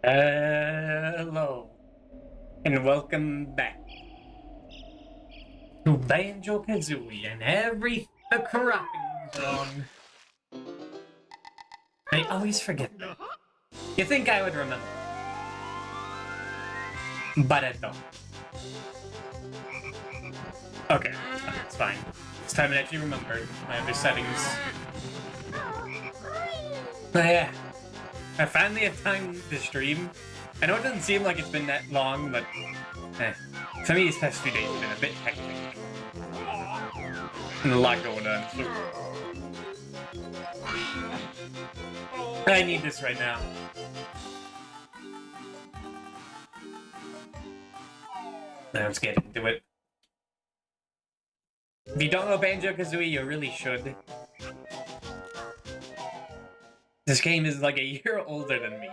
Hello, and welcome back to Banjo-Kazooie and the cropping zone. I always forget that. You think I would remember, but I don't. Okay, it's fine. It's time to actually remember my other settings. But yeah, I finally have time to stream. I know it doesn't seem like it's been that long, but for me these past few days have been a bit hectic. And a lot going on, so I need this right now. Now let's get into it. If you don't know Banjo-Kazooie, you really should. This game is like a year older than me.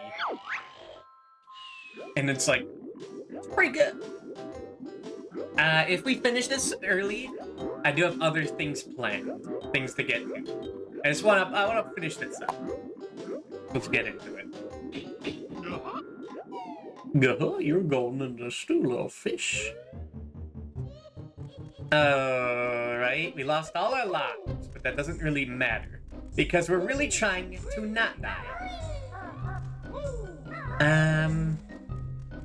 And it's like, pretty good. If we finish this early, I do have other things planned. Things to get to. I wanna finish this up. Let's get into it. You're going in the stool of fish. Alright, we lost all our lives, but that doesn't really matter. Because we're really trying to not die.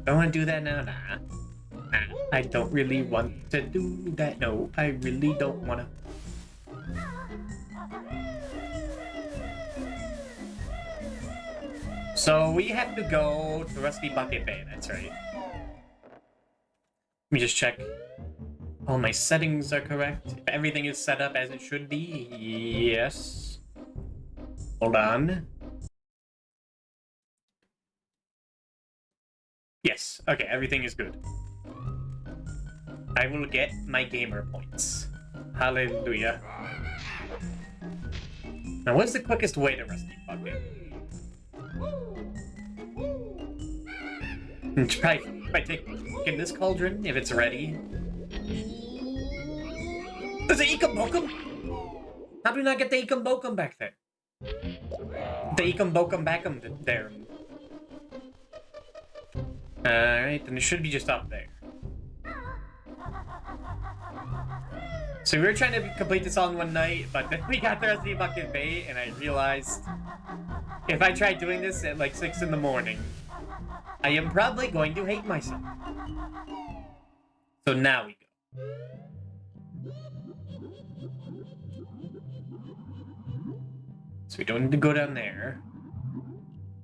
Don't want to do that now, nah. I don't really want to do that, no. I really don't want to. So we have to go to Rusty Bucket Bay, that's right. Let me just check. All my settings are correct. If everything is set up as it should be, yes. Hold on. Yes, okay, everything is good. I will get my gamer points. Hallelujah. Now, what's the quickest way to Rusty Bucket? If I take in this cauldron, if it's ready. There's an Ekum Bokum? How do we not get the Ekum Bokum back there? The Ekum Bokum Backum there. Alright, then it should be just up there. So we were trying to complete this all in one night, but then we got the Rusty Bucket Bay, and I realized if I tried doing this at like 6 in the morning, I am probably going to hate myself. So now we go. So we don't need to go down there.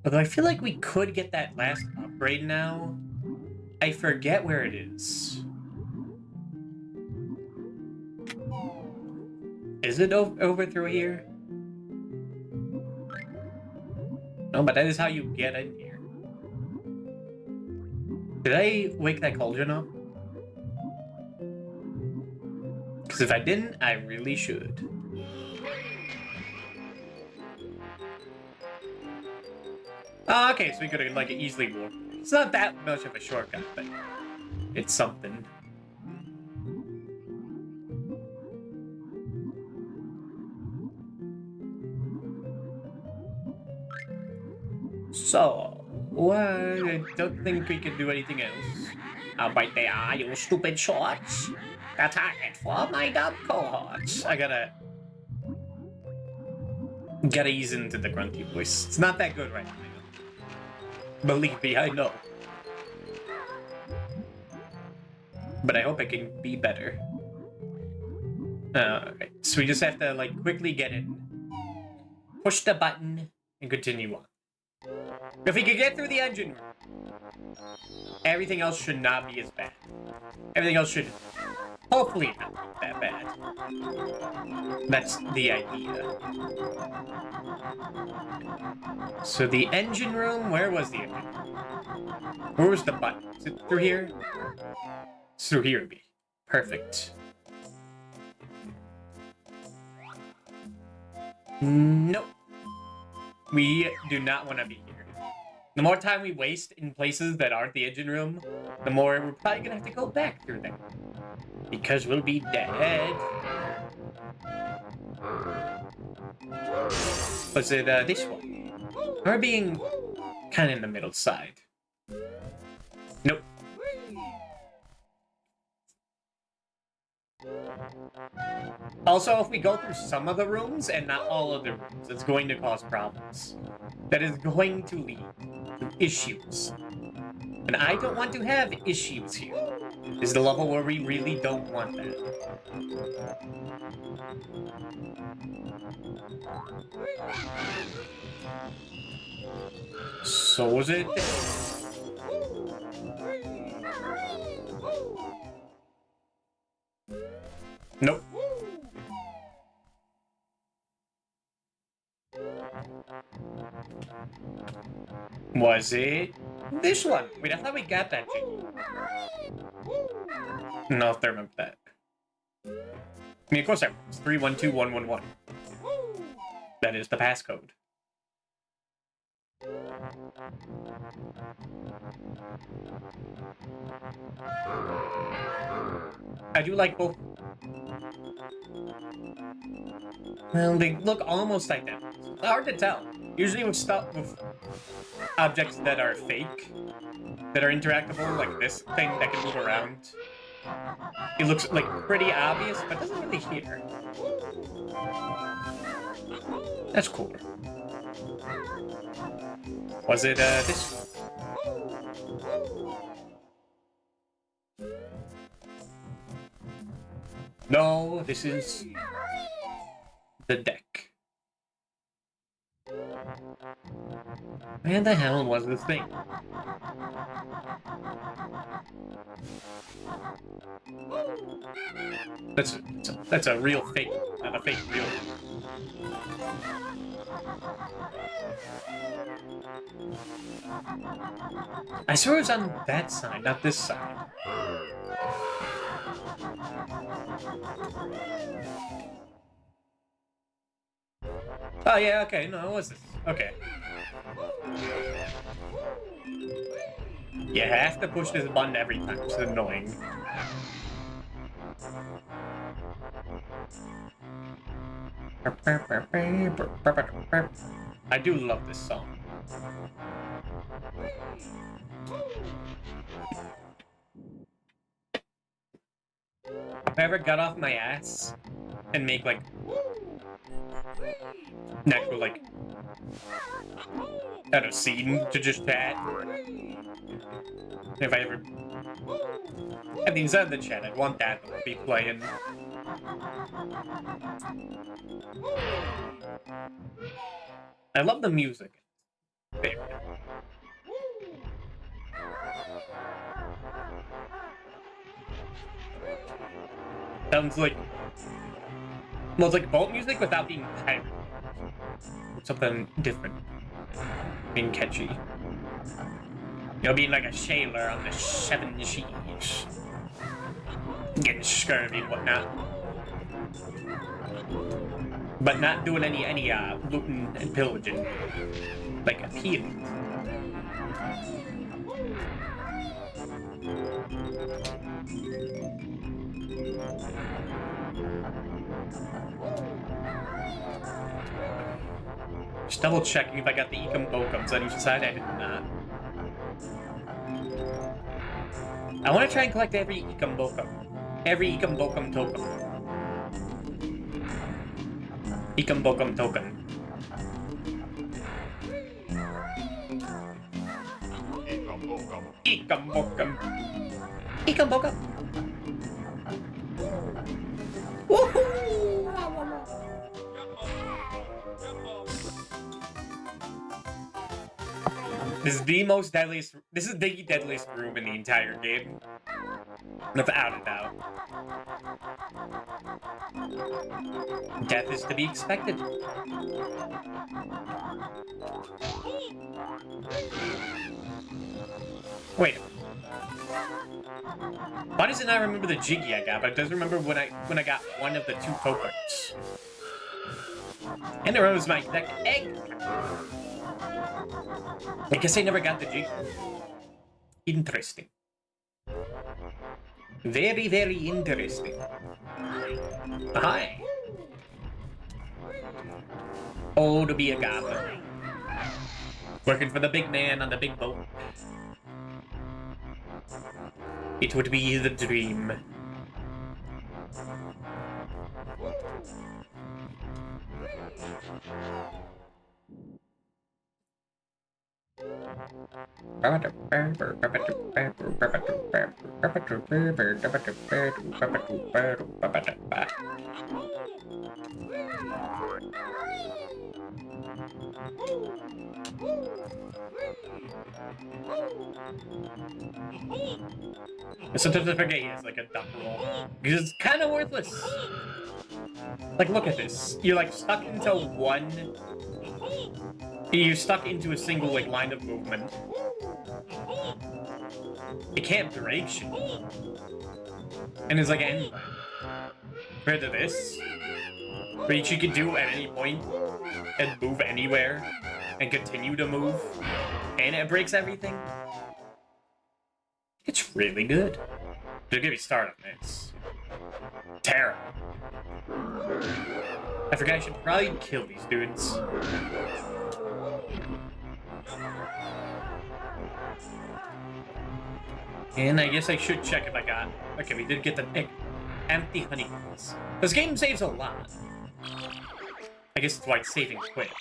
Although I feel like we could get that last upgrade now. I forget where it is. Is it over through here? No, but that is how you get in here. Did I wake that cauldron up? Because if I didn't, I really should. Oh, okay, so we could have like easily walked. It's not that much of a shortcut, but it's something. So, I don't think we can do anything else. Right there, you stupid shorts. A target for my dumb cohorts. I gotta ease into the grunty voice. It's not that good right now. Believe me, I know. But I hope it can be better. Alright, so we just have to like quickly get in. Push the button and continue on. If we could get through the engine room, everything else should not be as bad. Everything else should hopefully not be that bad. That's the idea. So the engine room, where was the engine room? Where was the button? Is it through here? It's through here, B. Perfect. Nope. We do not want to be here. The more time we waste in places that aren't the engine room, the more we're probably gonna have to go back through them. Because we'll be dead. Was it this one? We're being kind of in the middle side. Nope. Also, if we go through some of the rooms and not all of the rooms, it's going to cause problems. That is going to lead to issues. And I don't want to have issues here. This is the level where we really don't want that. So was it? Nope. Was it this one? Wait, I thought we got that thing. No, if I remember that. I mean, of course I was. 312111. That is the passcode. I do like both. Well, they look almost identical. It's hard to tell. Usually with stuff with objects that are fake, that are interactable, like this thing that can move around, it looks like pretty obvious, but doesn't really here. That's cooler. Was it this? No, this is the deck. Where the hell was this thing? That's a real fake, not a fake real. I swear it was on that side, not this side. Oh yeah, okay, no, it was this. Okay. You have to push this button every time, it's annoying. I do love this song. If I ever got off my ass and make like an actual like I don't know, scene to just chat. If I ever at the inside of the chat, I'd want that to be playing. I love the music. There. Sounds like, well, it's like boat music without being pirate. Something different. Being catchy. You know, being like a sailor on the 7 seas. Getting scurvy and whatnot. But not doing any looting and pillaging. Like appealing. Just double checking if I got the Ecum Bokums on each side. I did not. I want to try and collect every Ecum Bokum. Every Ecum Bokum token. Ecum Bokum token. Ecum Bokum. Ecum Bokum. Woohoo! This is the most deadliest. This is the deadliest room in the entire game. Without a doubt. Death is to be expected. Wait. Why does it not remember the Jiggy I got, but it does remember when I got one of the 2 tokens. And it remembers my exact egg. I guess I never got the Jiggy. Interesting. Very, very interesting. Hi. Oh, to be a goblin. Working for the big man on the big boat. It would be the dream. Sometimes I forget he has like a duck roll. Because it's kind of worthless. Like, look at this. You're like stuck into one... You're stuck into a single like line of movement. It can't break shit. And it's like end line. Compared to this, which you can do at any point and move anywhere and continue to move, and it breaks everything. It's really good. Don't get me started on this. Terra. I forgot I should probably kill these dudes. And I guess I should check if I got... Okay, we did get the empty honeycombs. This game saves a lot. I guess it's why it's saving quick.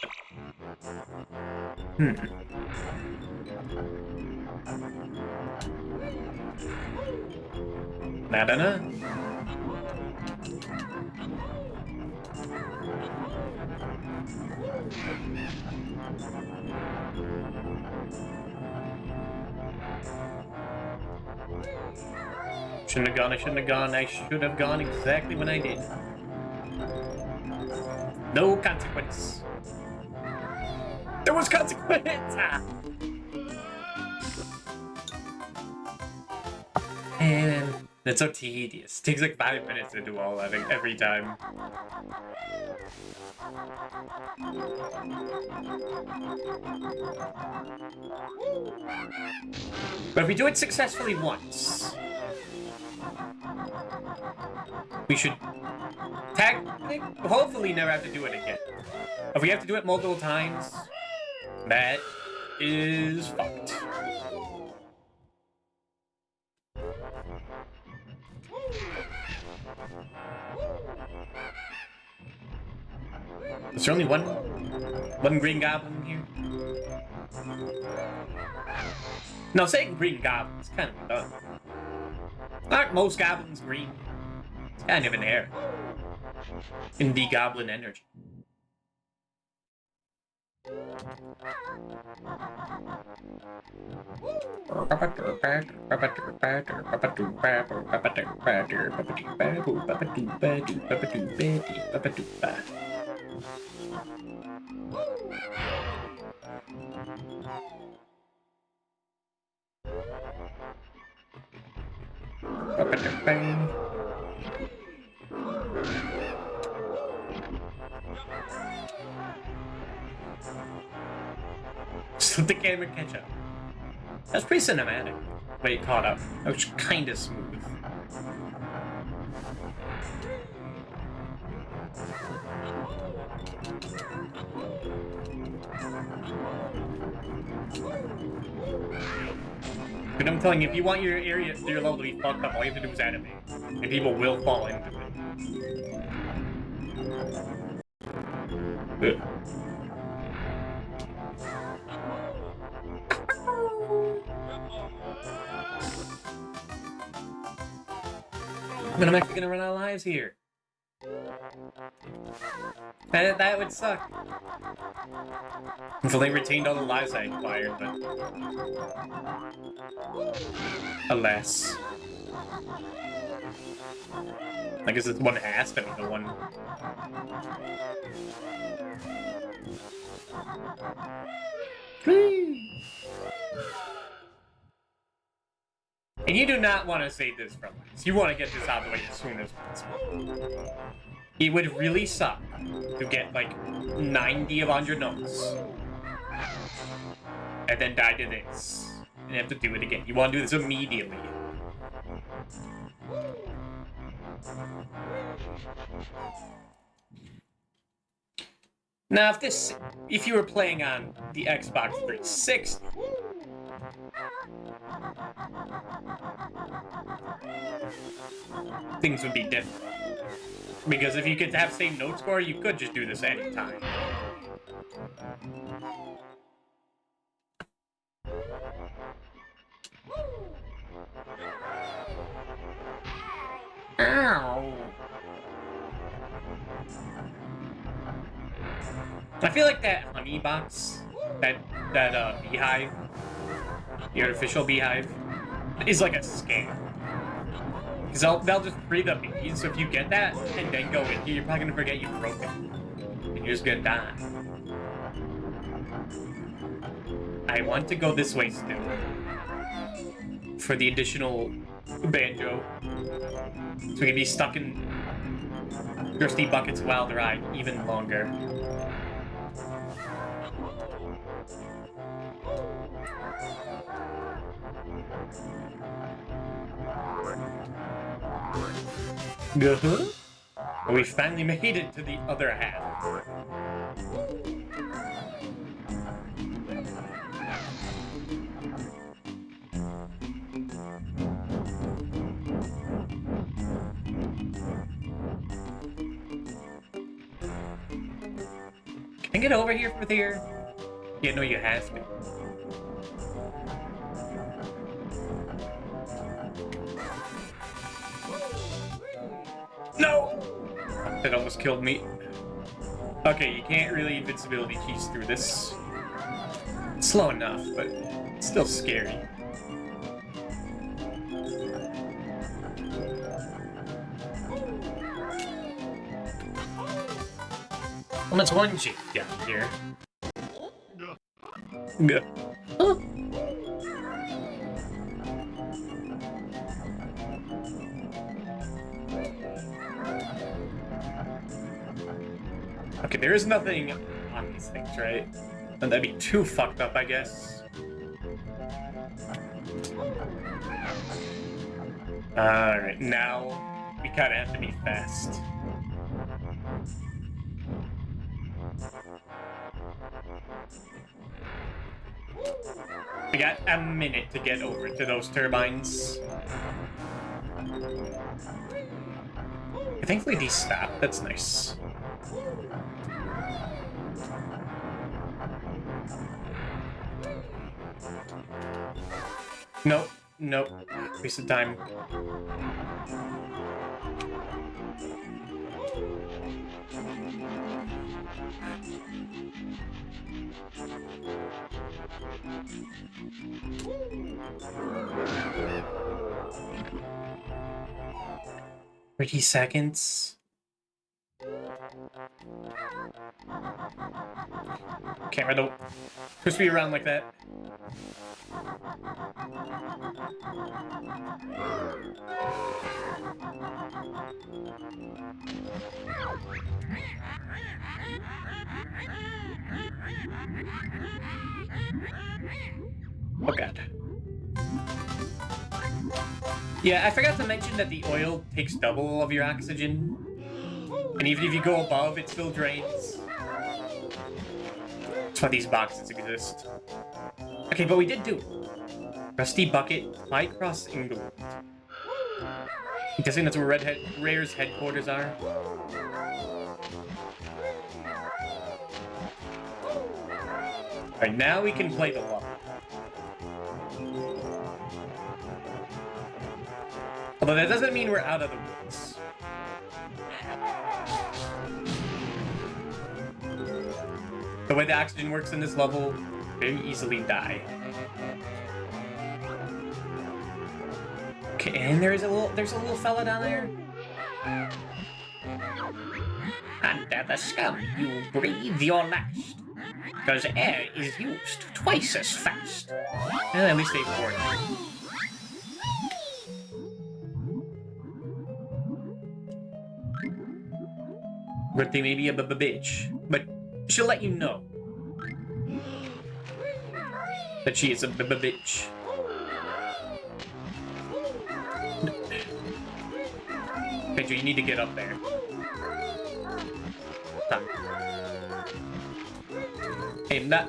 Madana? Shouldn't have gone, I shouldn't have gone, I should have gone exactly when I did. No consequence. There was consequence! Ah. And that's so tedious. It takes like 5 minutes to do all that every time. But if we do it successfully once, we should hopefully never have to do it again. If we have to do it multiple times, that is fucked. Is there only one green goblin here? No, saying green goblin is kind of dumb. Aren't most goblins green? It's kind of an error in the goblin energy. So the camera catch up. That's pretty cinematic. Wait, caught up. That was kind of smooth. But I'm telling you, if you want your level to be fucked up, all you have to do is animate, and people will fall into it. Good. But I'm actually gonna run out of lives here. That would suck. Until they retained all the lives I acquired, but... alas. I guess this one has to be the one... And you do not want to save this from us. You want to get this out of the way as soon as possible. It would really suck to get like 90 of 100 notes and then die to this and have to do it again. You want to do this immediately. Now, if you were playing on the Xbox 360, things would be different. Because if you could have same note score, you could just do this anytime. Ow! I feel like that honey box, that beehive, the artificial beehive, is like a scam. Because they'll just breed the bees, so if you get that and then go in here, you're probably gonna forget you broke it. And you're just gonna die. I want to go this way still. For the additional banjo. So we can be stuck in Thirsty Bucket's wild ride even longer. Uh-huh. We finally made it to the other half. Can I get over here from here? Yeah, no, you have to. No! That almost killed me. Okay, you can't really invincibility keys through this. It's slow enough, but it's still scary. Well, that's one chick down here. Huh? Okay, there is nothing on these things, right? And that'd be too fucked up, I guess. Alright, now we kinda have to be fast. We got a minute to get over to those turbines. Thankfully these stop, that's nice. Nope, nope, waste of time. $30 seconds. Camera, don't twist me around like that. Oh god. Yeah, I forgot to mention that the oil takes double of your oxygen. And even if you go above, it still drains. That's why these boxes exist. Okay, but we did do it. Rusty Bucket, fly across England. I'm guessing that's where Rare's headquarters are. Alright, now we can play the level. Although that doesn't mean we're out of the woods. The way the oxygen works in this level, very easily die. Okay, and there's a little fella down there. Under the scum, you breathe your last, because air is used twice as fast. And at least they warned me. Good thing maybe a bitch, but she'll let you know that she is a bitch. Banjo, you need to get up there. Stop. Hey, I'm not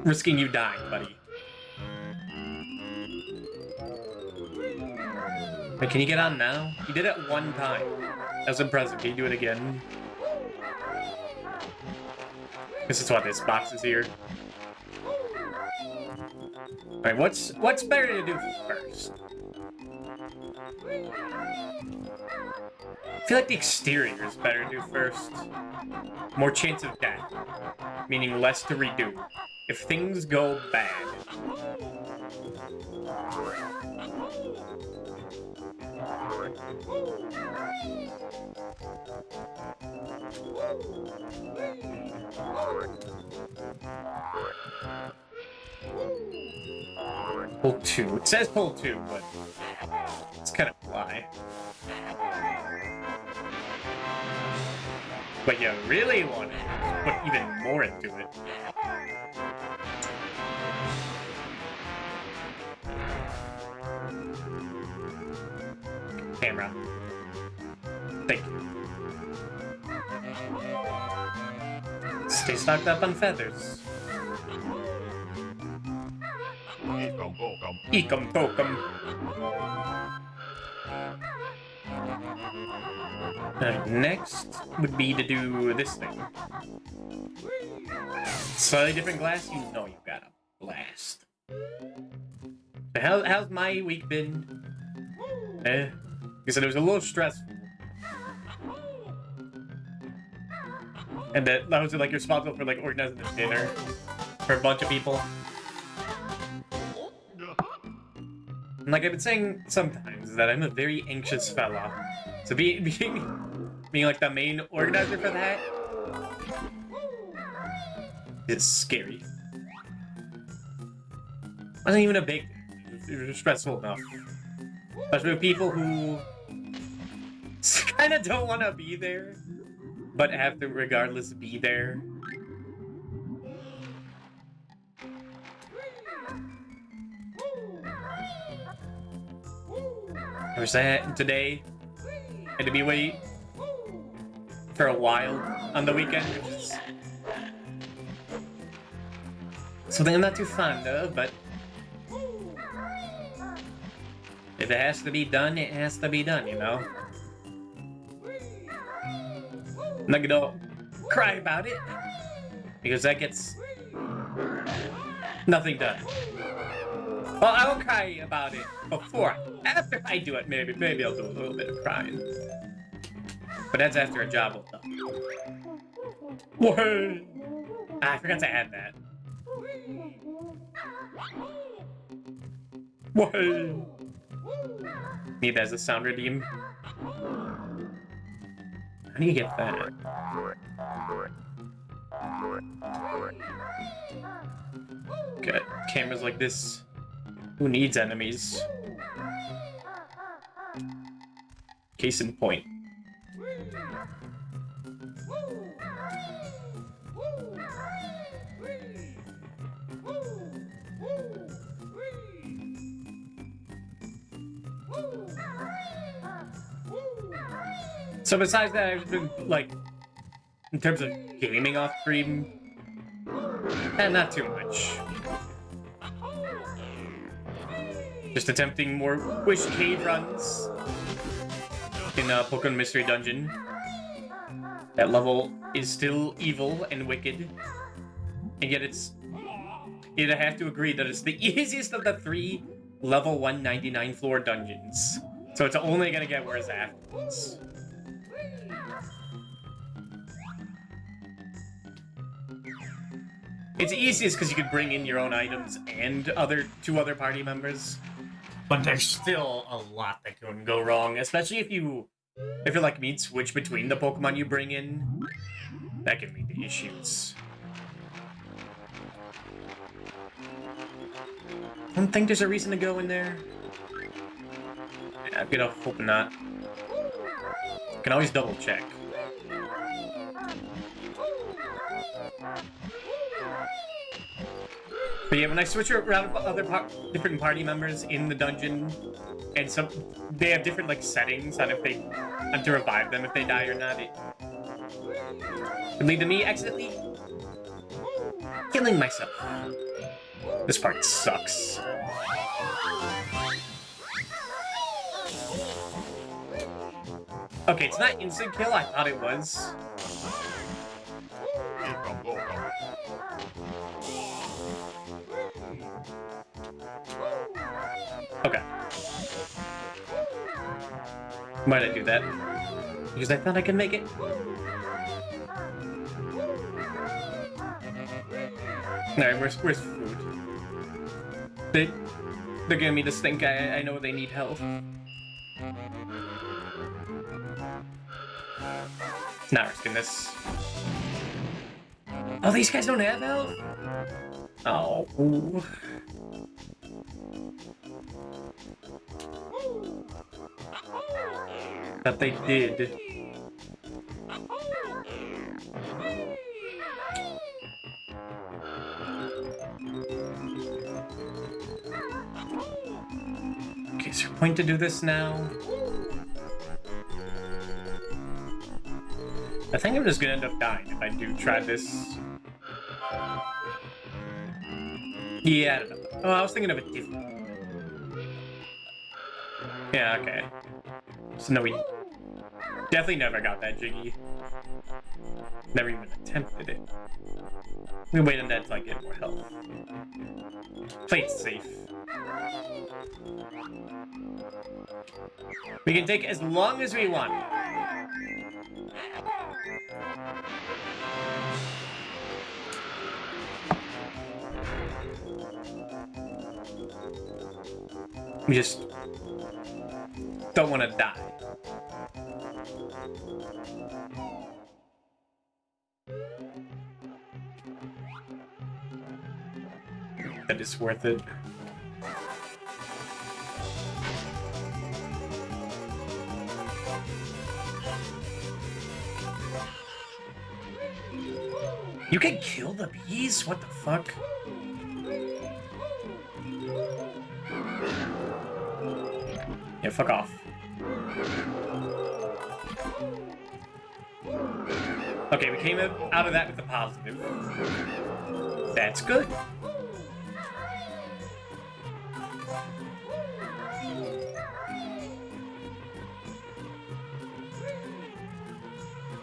risking you dying, buddy. Wait, can you get on now? You did it one time. That was impressive. Can you do it again? This is what this box is here. Alright, what's better to do first? I feel like the exterior is better to do first. More chance of death. Meaning less to redo. If things go bad. Pull 2. It says pull 2, but it's kind of a lie. But you really want to put even more into it. Camera. Thank you. Stay stocked up on feathers. Ekum tokum. Next would be to do this thing. Slightly different glass, you know you got a blast. So how's my week been? Like I said, it was a little stressful. And that was like responsible for like organizing the dinner for a bunch of people. And like I've been saying sometimes that I'm a very anxious fella. So being like the main organizer for that is scary. Wasn't even a big thing. It was stressful enough. Especially with people who kind of don't want to be there, but have to regardless be there. There's that today. Had to be wait for a while on the weekend, which is something I'm not too fond of, but if it has to be done, it has to be done, you know? I'm not gonna cry about it, because that gets nothing done. Well, I won't cry about it before. After I do it, maybe I'll do a little bit of crying. But that's after a job well done. Whoa! I forgot to add that. Whoa! Need that as a sound redeem. How do you get that? Got cameras like this. Who needs enemies? Case in point. So besides that, I've been, like, in terms of gaming off stream, not too much. Just attempting more Wish Cave runs in Pokemon Mystery Dungeon. That level is still evil and wicked, and yet I have to agree that it's the easiest of the 3 level 199 floor dungeons. So it's only gonna get worse afterwards. It's easiest because you can bring in your own items and 2 other party members. But there's still a lot that can go wrong, especially if you're like me, switch between the Pokemon you bring in. That can lead to issues. I don't think there's a reason to go in there. I'm gonna hope not. You can always double check. But yeah, when I switch around with other different party members in the dungeon, and they have different like settings on if I'm to revive them if they die or not, it can lead to me accidentally killing myself. This part sucks. Okay, it's not instant kill. I thought it was. Okay. Why'd I do that? Because I thought I could make it. Alright, where's food? They're giving me this stink eye. I know they need help. Not risking this. Oh, these guys don't have health? Oh. But they did. Okay, is there a point to do this now? I think I'm just gonna end up dying if I do try this. Yeah, I don't know. Oh, I was thinking of a different. Yeah, okay. So no, we definitely never got that jiggy. Never even attempted it. We wait on that until I get more health. Play it safe. We can take as long as we want. We just don't want to die. That is worth it. You can kill the bees? What the fuck? Yeah, fuck off. Okay, we came out of that with a positive. That's good.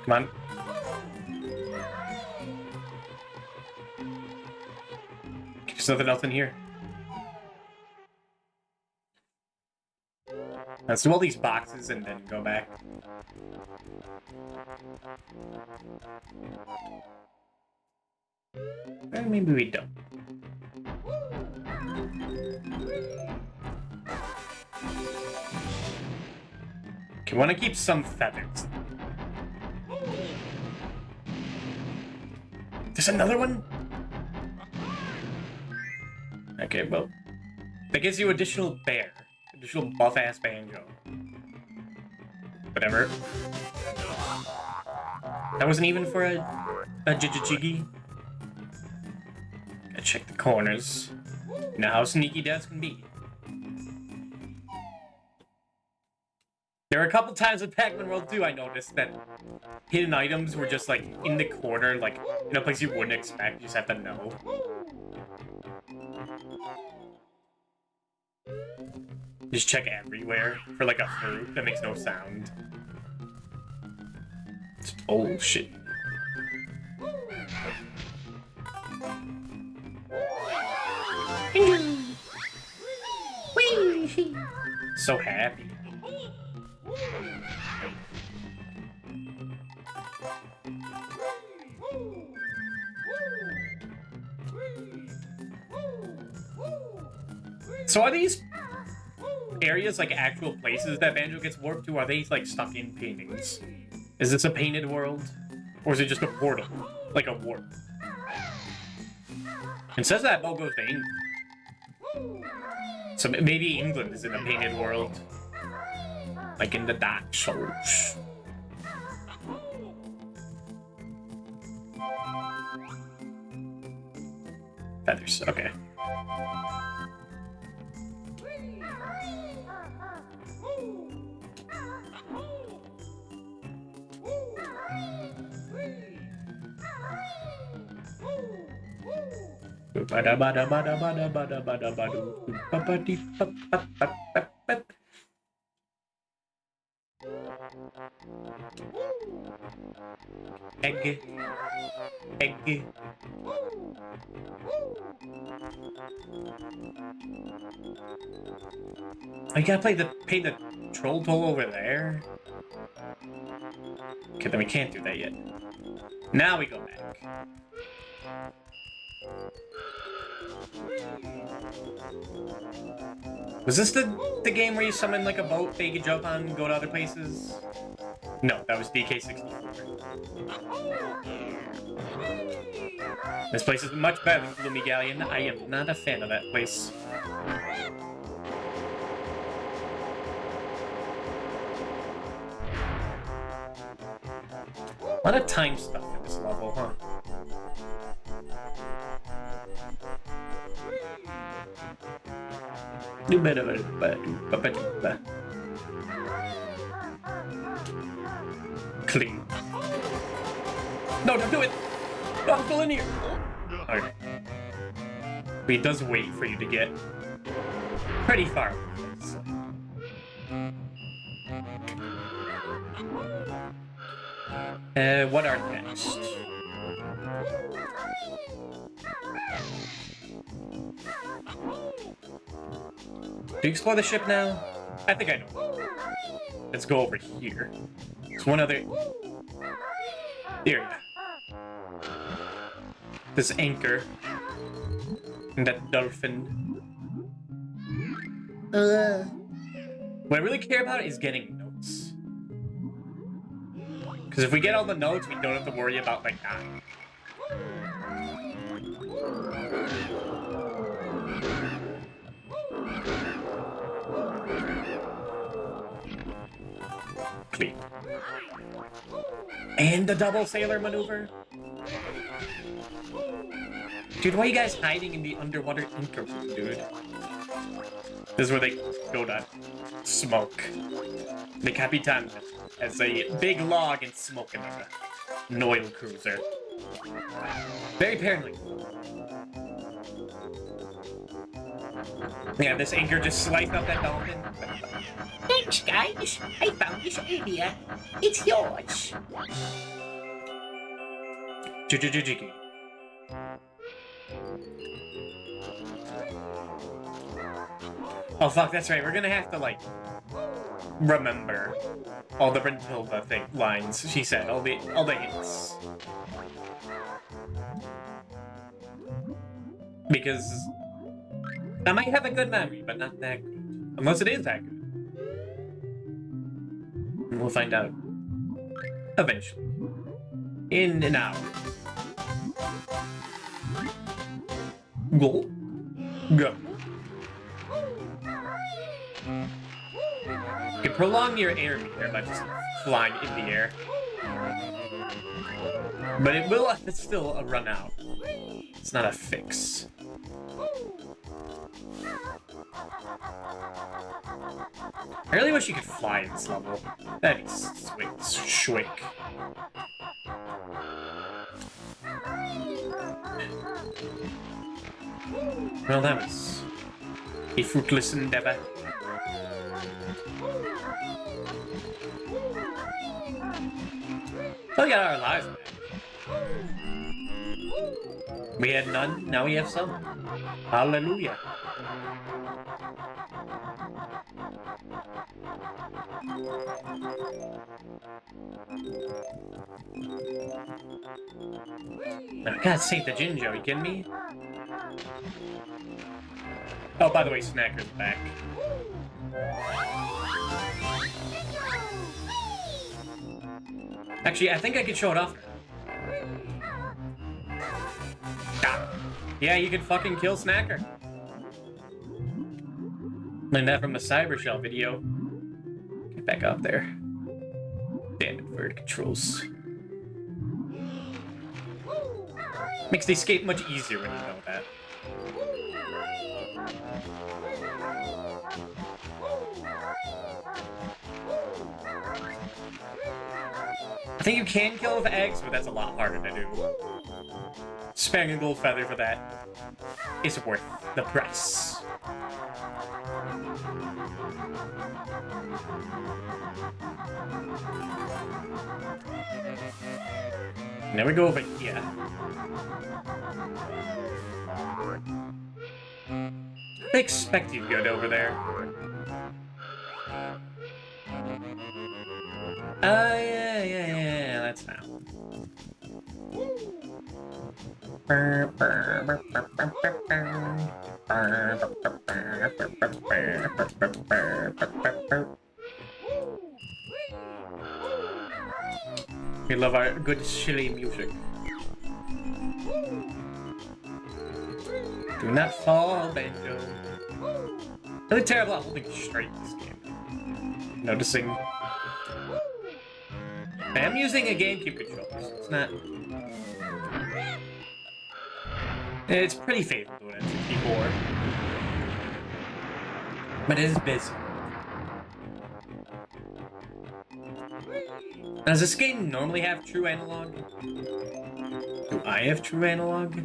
Come on. There's nothing else in here. Let's do all these boxes and then go back. Well, maybe we don't. Okay, want to keep some feathers. There's another one? Okay, well, that gives you additional bear. Additional buff-ass banjo. Whatever. That wasn't even for a jiggy. Gotta check the corners. You know how sneaky deaths can be. There were a couple times in Pac-Man World 2 I noticed that hidden items were just like in the corner, like in a place you wouldn't expect. You just have to know. Just check everywhere for like a fruit that makes no sound. It's bullshit. So happy. So are these areas like actual places that Banjo gets warped to? Are they like stuck in paintings? Is this a painted world? Or is it just a portal? Like a warp? It says that Bo goes to England. So maybe England is in a painted world. Like in the Dark Souls. Feathers, okay. Egg. Egg. I gotta pay the troll toll over there? Okay, then we can't do that yet. Now we go back. Was this the game where you summon like a boat that you could jump on and go to other places? No, that was DK64. This place is much better than Gloomy Galleon. I am not a fan of that place. A lot of time stuff in this level, huh? Clean. No, don't do it! No, I'm still in here! Okay. But he does wait for you to get pretty far away. What are next? Do you explore the ship now? I think I know. Let's go over here. There's one other... There you go. This anchor. And that dolphin. What I really care about is getting notes. Because if we get all the notes, we don't have to worry about, like, dying. Clean. And the double sailor maneuver? Dude, why are you guys hiding in the underwater anchor room, dude? This is where they go to smoke. The Capitan has a big log and smoke in an oil cruiser. Very paranoid. Yeah, this anchor just sliced up that dolphin. Thanks, guys. I found this earlier. It's yours. Jiggy. Oh fuck, that's right. We're gonna have to, like, remember all the Brentilda lines she said, all the hints. Because I might have a good memory, but not that good. Unless it is that good. And we'll find out eventually. In an hour. Go. You can prolong your air meter by just flying in the air. But it will still run out. It's not a fix. I really wish you could fly in this level. That'd be swick. Well, that was a fruitless endeavor. So we got our lives back. We had none, now we have some. Hallelujah. I gotta save the Jinjo, are you kidding me? Oh, by the way, Snacker's back. Actually, I think I could show it off. Ah. Yeah, you can fucking kill Snacker. Learned that from a Cyber Shell video. Get back up there. Damn it, bird controls. Makes the escape much easier when you know that. I think you can kill with eggs, but that's a lot harder to do. Sparing a gold feather for that is worth the price. Now we go over here. I expect you to go over there. Yeah, that's now. We love our good chilly music. Do not fall, Banjo. Really terrible at holding straight in this game. Noticing. I am using a GameCube controller, so it's not. It's pretty faithful to an N64. But it is busy. Does this game normally have true analog? Do I have true analog?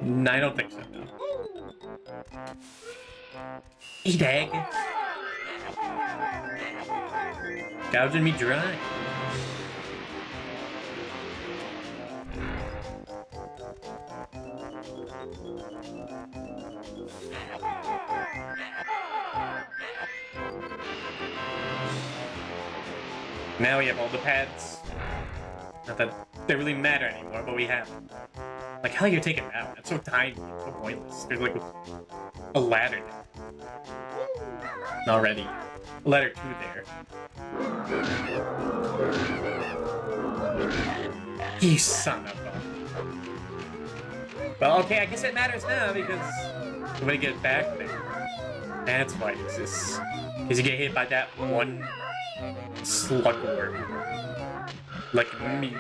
No, I don't think so, no. Eat egg. Gouging me dry. Now we have all the pads. Not that they really matter anymore, but we have them. Like, how you take it out? That's so tiny, it's so pointless. There's like a ladder there. Already. Ladder 2 there. You son of a... Well, okay, I guess it matters now because the way to get back there. That's why it exists. Because you get hit by that one slugworm. Like me.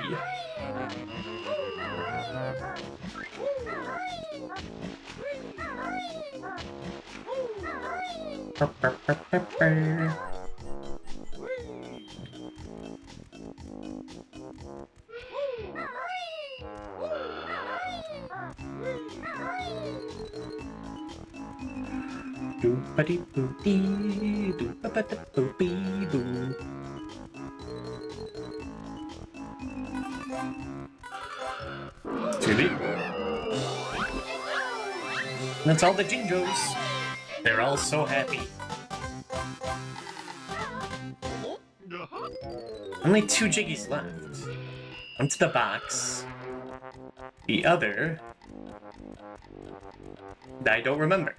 That's all the Jinjos. They're all so happy. Only 2 Jiggies left. One to the box. The other... I don't remember.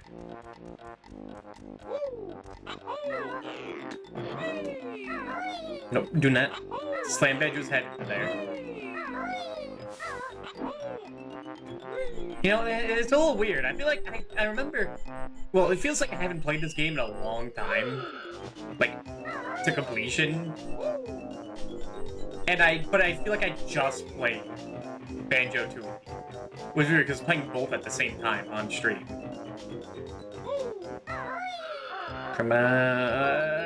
Nope, do not slam Banjo's head into there. You know, it's a little weird. I feel like I remember... Well, it feels like I haven't played this game in a long time. Like, to completion. But I feel like I just played Banjo-Kazooie. Which was weird, because playing both at the same time on stream. Come on.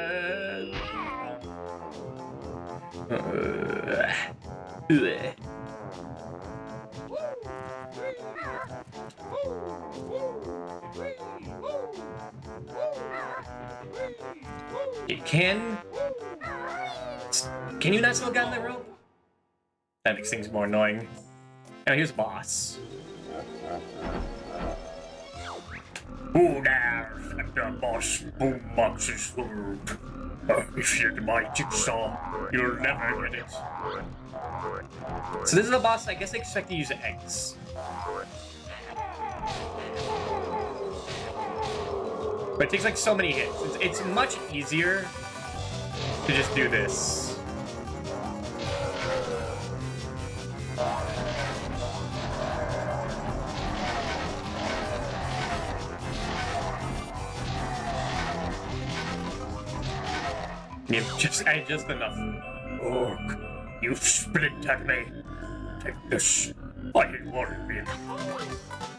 You can you not still get on the rope? That makes things more annoying. Oh, here's boss. Who dares enter boss boombox's world? If you're my jigsaw, you'll never get it. So this is a boss I guess I expect to use eggs. But it takes like so many hits. It's much easier to just do this. Yeah, just enough. Orc, you've splintered me. Take this. I didn't want to be.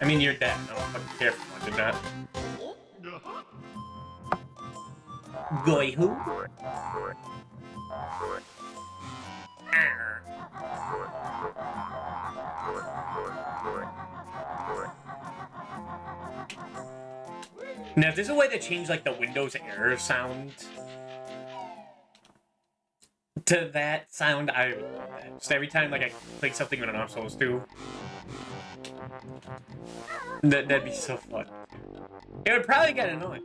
I mean, you're dead. I don't fucking care if you wanted that. Goy who? Now, if there's a way to change, like, the Windows error sound to that sound, I would love that. Just every time, like, I click something when I'm not supposed to. That'd be so fun. It would probably get annoying.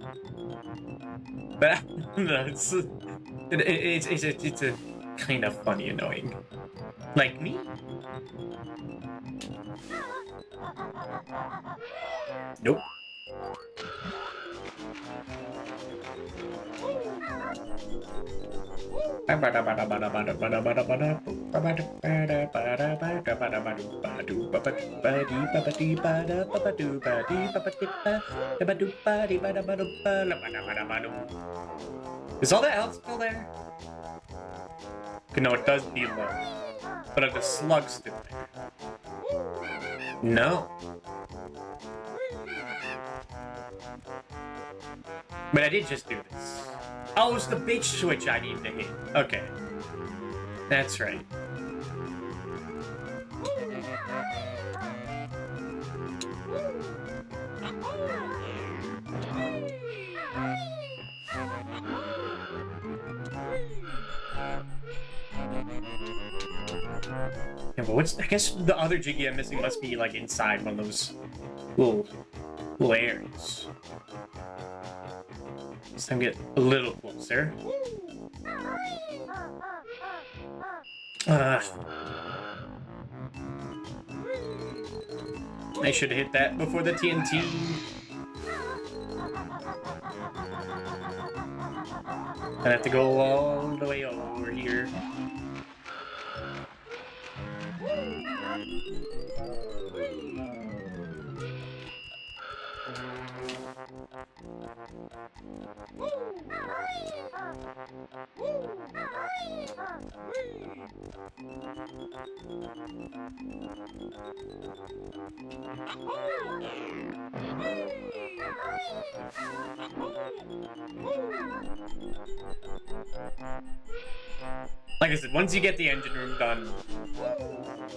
But, I don't know, it's a kind of funny annoying. Like me. Nope. Is all that health still there? No, it does be low. But are the slugs still there? No. But I did just do this. Oh, it's the big switch I need to hit. Okay. That's right. Yeah, but what's... I guess the other Jiggy I'm missing must be, like, inside one of those little areas. This time get a little closer. I should have hit that before the TNT. I have to go all the way over here. Like I said, once you get the engine room done,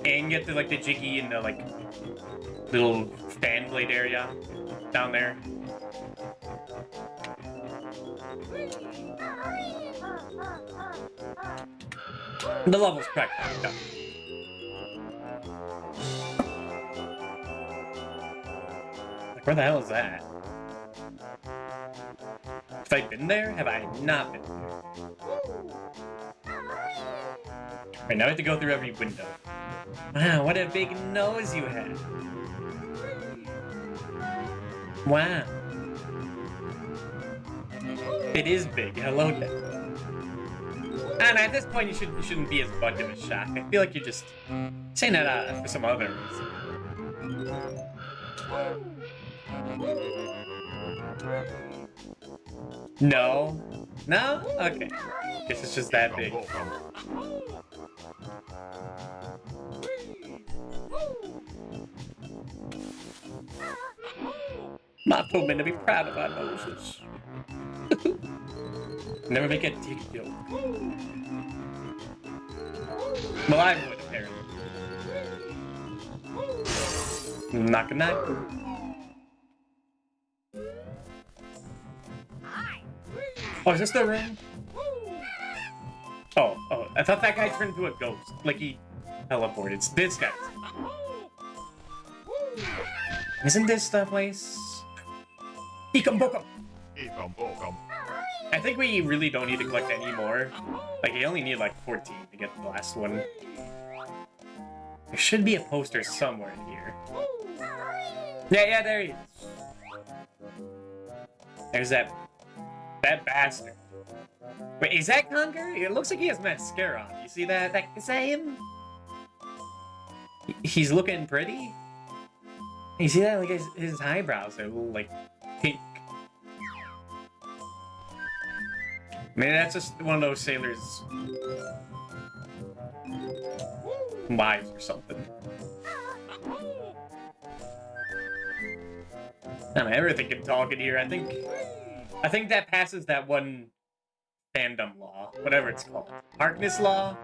and get to like the Jiggy and the like little fan blade area down there. The level's practically done. Like, where the hell is that? Have I been there? Have I not been there? Right, now I have to go through every window. Wow, what a big nose you have. Wow. It is big. Hello there. And at this point, you shouldn't be as much of a shock. I feel like you're just saying that for some other reason. No? No? Okay. Guess it's just that big. Ma told me to be proud of our noses. Never make a dick joke. Well, I would, apparently. Knock knock. Oh, is this the room? Oh, I thought that guy turned into a ghost. Like he teleported. It's this guy. Isn't this the place? Ekum bokum. I think we really don't need to collect any more. Like, you only need like 14 to get the last one. There should be a poster somewhere in here. Yeah, there he is. There's that bastard. Wait, is that Conker? It looks like he has mascara on. You see that? Is that him? He's looking pretty. You see that? Like his eyebrows are a little like pink. Maybe that's just one of those sailors' wives or something. I don't know, everything can talk in here. I think that passes that one fandom law, whatever it's called. Harkness law?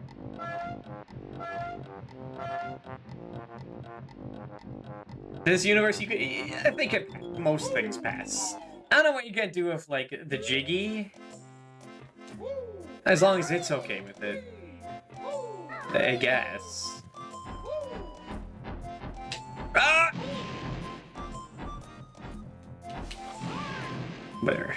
This universe, I think most things pass. I don't know what you can do with, like, the Jiggy. As long as it's okay with it. I guess. Ah! There.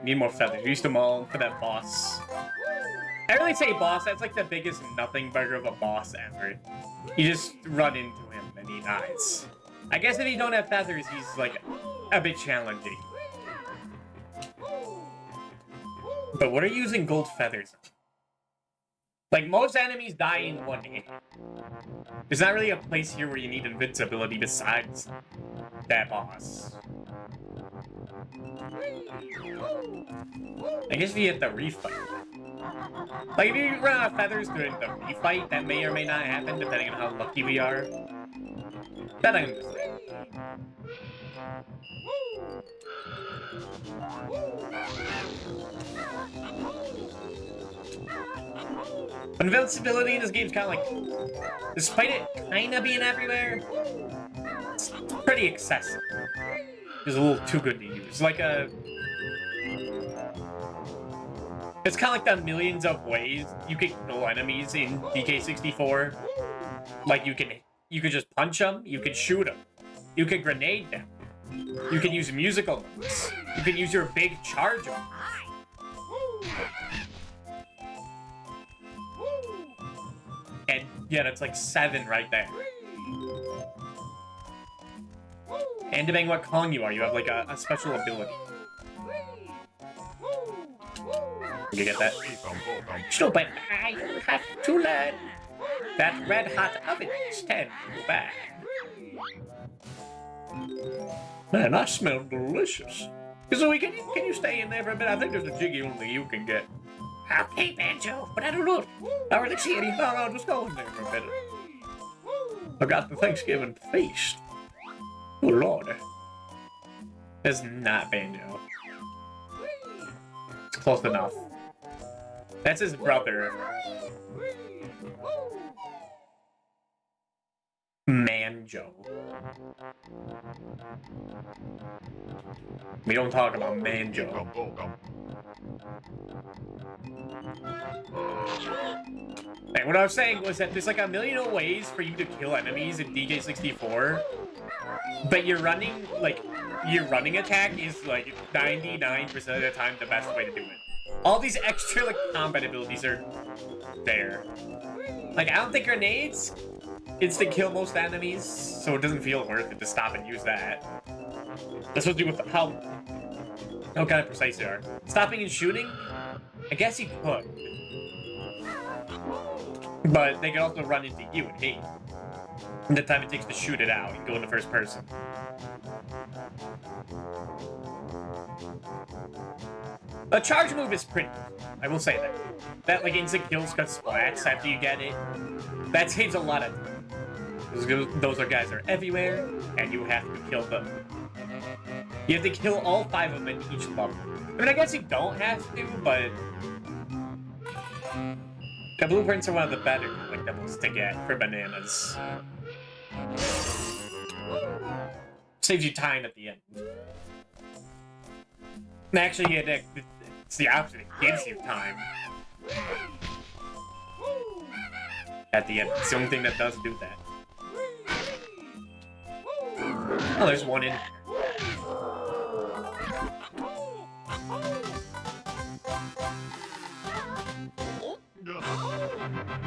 Need more feathers. Used them all for that boss. I really say boss, that's like the biggest nothing burger of a boss ever. You just run into him and he dies. I guess if you don't have feathers, he's like a bit challenging. But what are you using gold feathers on? Like, most enemies die in one hit. There's not really a place here where you need invincibility besides that boss. I guess if you hit the refight. Like, if you run out of feathers during the refight, that may or may not happen, depending on how lucky we are. That I understand. Invincibility in this game is kind of like, despite it kind of being everywhere, it's pretty excessive. It's a little too good to use. Like it's kind of like the millions of ways you can kill enemies in DK64. Like you could just punch them, you could shoot them, you could grenade them, you can use musical notes, you can use your big charge move. And yeah, that's like 7 right there. And depending on what Kong you are, you have like a special ability. You get that? So, but I have to learn. That red hot ovens tend to go bad. Man, I smell delicious. Kazooie, can you stay in there for a bit? I think there's a Jiggy only you can get. Okay, Banjo, but I don't know. I really see any. No, just go in there for a bit. I got the Thanksgiving feast. Oh, Lord. It's not Banjo. It's close enough. That's his brother. Manjo. We don't talk about Manjo. And what I was saying was that there's like a million ways for you to kill enemies in DK64, but your running attack is like 99% of the time the best way to do it. All these extra like combat abilities are there. Like, I don't think grenades instant kill most enemies, so it doesn't feel worth it to stop and use that. That's what to do with how kind of precise they are. Stopping and shooting, I guess you could. But they can also run into you and me. And the time it takes to shoot it out and go into first person. A charge move is pretty good, I will say that. That like instant kills cut splats after you get it. That saves a lot of time. Those guys are everywhere, and you have to kill them. You have to kill all 5 of them in each level. I mean, I guess you don't have to, but the blueprints are one of the better like levels to get for bananas. Saves you time at the end. Actually, it's the opposite. It gives you time at the end. It's the only thing that does do that. Oh, there's one in.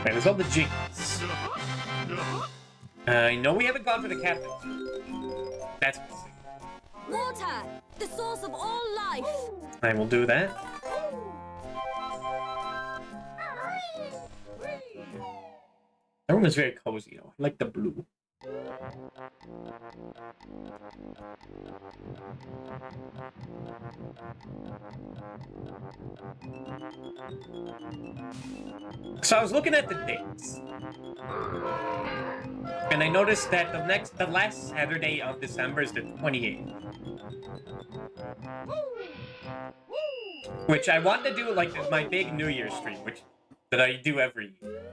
Man, there's all the jinx. I know we haven't gone for the captain. That's missing. Water, the source of all life. I will do that. That room is very cozy, though. I like the blue. So I was looking at the dates. And I noticed that the last Saturday of December is the 28th. Which I wanted to do like my big New Year's stream, that I do every year.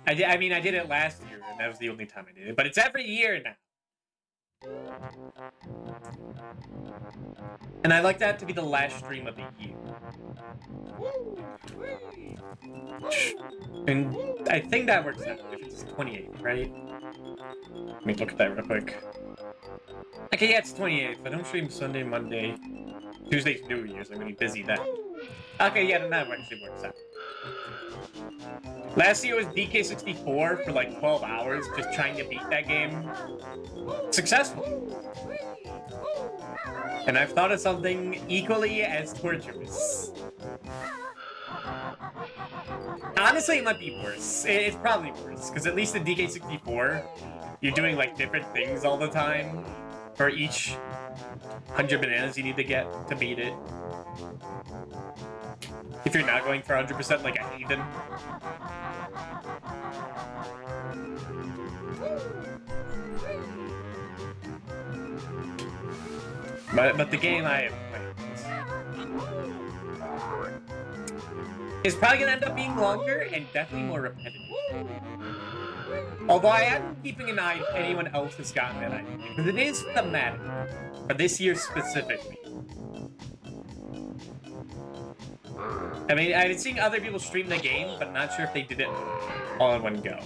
I mean, I did it last year, and that was the only time I did it, but it's every year now. And I like that to be the last stream of the year. And I think that works out if it's 28th, right? Let me look at that real quick. Okay, yeah, it's 28th. I don't stream Sunday, Monday. Tuesday's New Year's. I'm gonna be busy then. Okay, yeah, then that actually works out. Last year was DK64 for like 12 hours, just trying to beat that game. Successful. And I've thought of something equally as torturous. Honestly, it might be worse. It's probably worse, because at least in DK64, you're doing like different things all the time for each 100 bananas you need to get to beat it. If you're not going for 100% like a heathen. But the game I have played is probably gonna end up being longer and definitely more repetitive. Although I am keeping an eye if anyone else has gotten that idea, because it is thematic for this year specifically. I mean, I've been seeing other people stream the game, but not sure if they did it all in one go.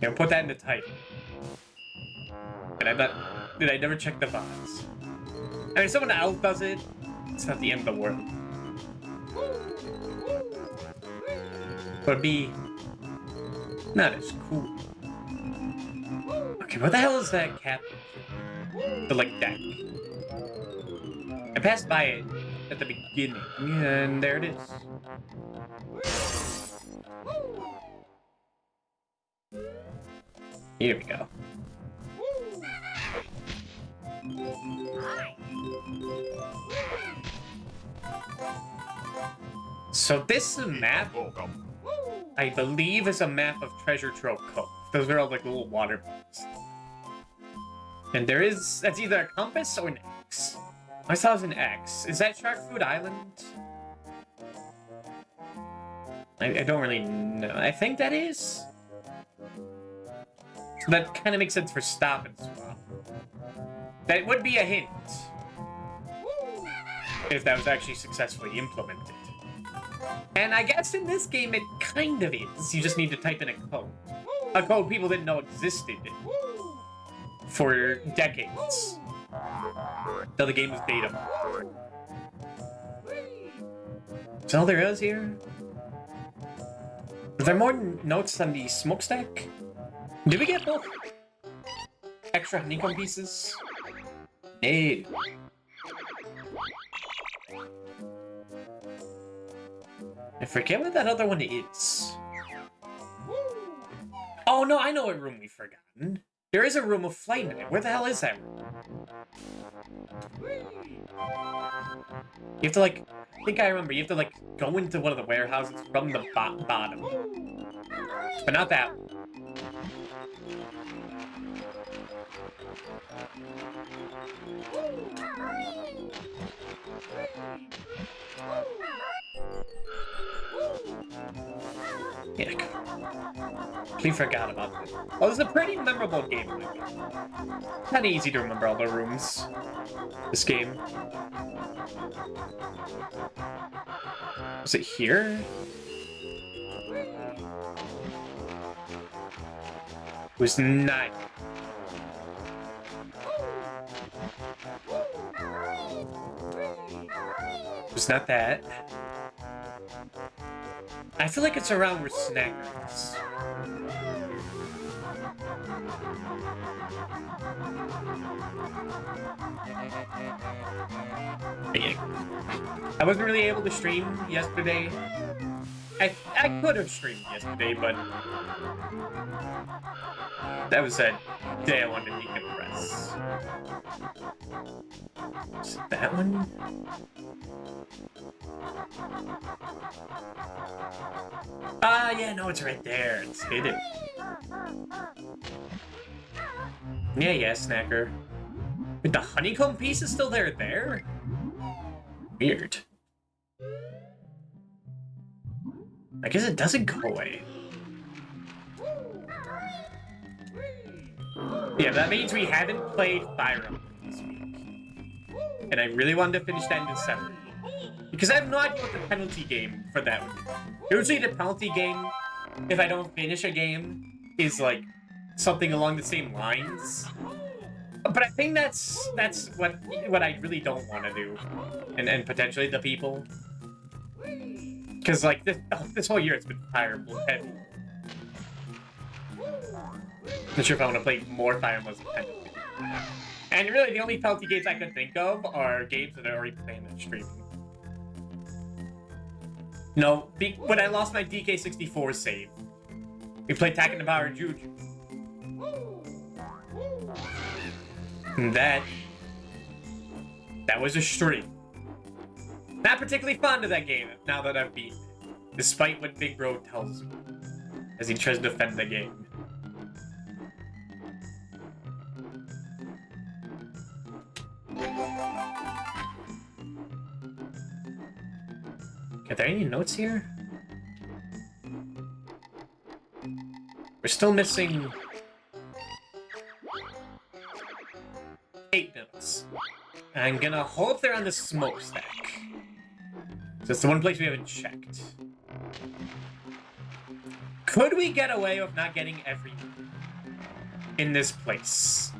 You know, put that in the title. And I never checked the VODs. I mean, if someone else does it, it's not the end of the world. But it'd be not as cool. Okay, what the hell is that captain? The, like, deck. I passed by it at the beginning, and there it is. Here we go. So this map, I believe, is a map of Treasure Trove Cove. Those are all like little water balls. And that's either a compass or an X. I saw it was an X. Is that Shark Food Island? I don't really know. I think that is. So that kind of makes sense for Stop and Swap. That would be a hint. If that was actually successfully implemented. And I guess in this game it kind of is. You just need to type in a code. A code people didn't know existed for decades. Till the game was beta. Is that all there is here? Are there more notes on the smokestack? Did we get both extra honeycomb pieces? Hey. I forget what that other one is. Oh no, I know what room we've forgotten. There is a room of flame in it. Where the hell is that room? You have to like, I think I remember, you have to like go into one of the warehouses from the bottom. But not that one. Yeah. We forgot about it. Oh, it was a pretty memorable game. Not easy to remember all the rooms. This game. Was it here? It was not. It was not that. I feel like it's around where Snack is. Yeah. I wasn't really able to stream yesterday I could have streamed yesterday, but that was a day I wanted to decompress. Is it that one? Yeah, no, it's right there. It's hidden. Yeah, snacker. But the honeycomb piece is still there? Weird. I guess it doesn't go away. Yeah, that means we haven't played Fire Emblem this week. And I really wanted to finish that in December. Because I have no idea what the penalty game for that would be. Usually the penalty game, if I don't finish a game, is like something along the same lines. But I think that's what I really don't want to do. And potentially the people. Because, like, this whole year it's been Fire Emblem heavy. Not sure if I want to play more Fire Emblem penalty. And really, the only penalty games I could think of are games that I already played and streaming. No, when I lost my DK64 save, we played Takken the Power Juju. And that was a stream. Not particularly fond of that game now that I've beaten it, despite what Big Bro tells me as he tries to defend the game. Are there any notes here? We're still missing 8 notes. I'm gonna hope they're on the smokestack. So it's the one place we haven't checked. Could we get away with not getting everything in this place?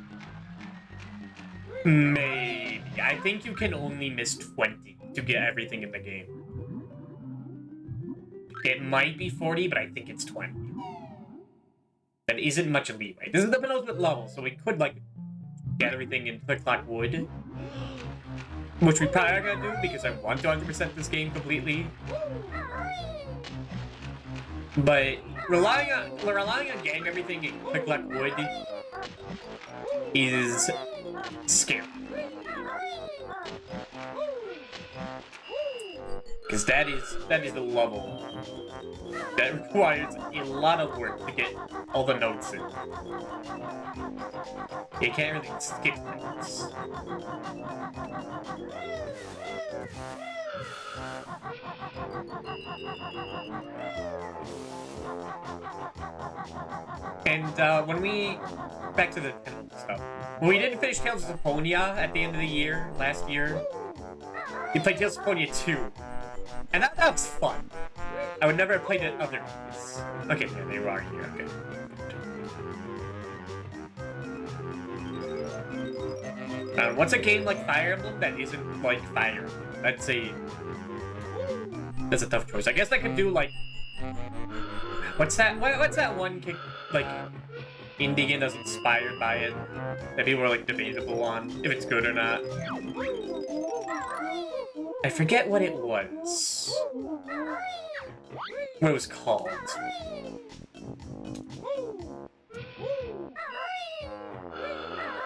Maybe. I think you can only miss 20 to get everything in the game. It might be 40, but I think it's 20. That isn't much leeway. This is the penultimate level, so we could, like, get everything in Click Clock Wood. Which we probably are gonna do, because I want to 100% this game completely. But relying on getting everything in Click Clock Wood is scary. Because that is the level that requires a lot of work to get all the notes in. You can't really skip things. And when we back to the stuff, when we didn't finish Tales of Symphonia at the end of the year last year, we played Tales of Symphonia 2. And that was fun. I would never have played it otherwise. Okay, yeah, they are here. Okay. What's a game like Fire Emblem that isn't like Fire Emblem? That's a tough choice. I guess I could do like, what's that one like indie game that's inspired by it that people are like debatable on if it's good or not. I forget what it was. What it was called.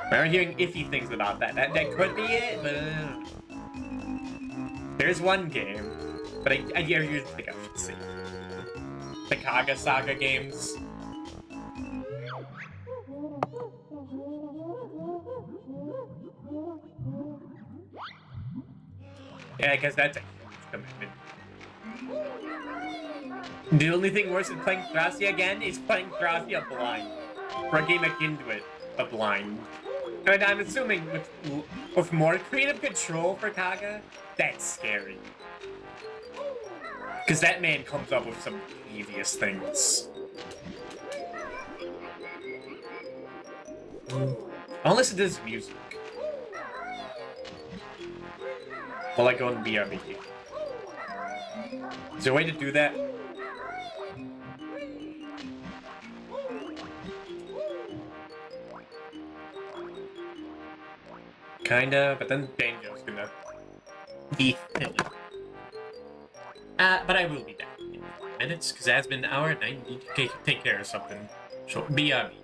I remember hearing iffy things about that. That could be it, but there's one game, but I usually think I should see the Kaga Saga games. Yeah, because that's a huge commitment. The only thing worse than playing Thracia again is playing Thracia blind. For a game akin to it, but blind. And I'm assuming with more creative control for Kaga, that's scary. Because that man comes up with some devious things. I'll listen to this music while I go and BRB. Is there a way to do that? Kinda, but then Banjo's gonna be Finallie. But I will be back. minutes, because it has been an hour and I need to take care of something. So be on me.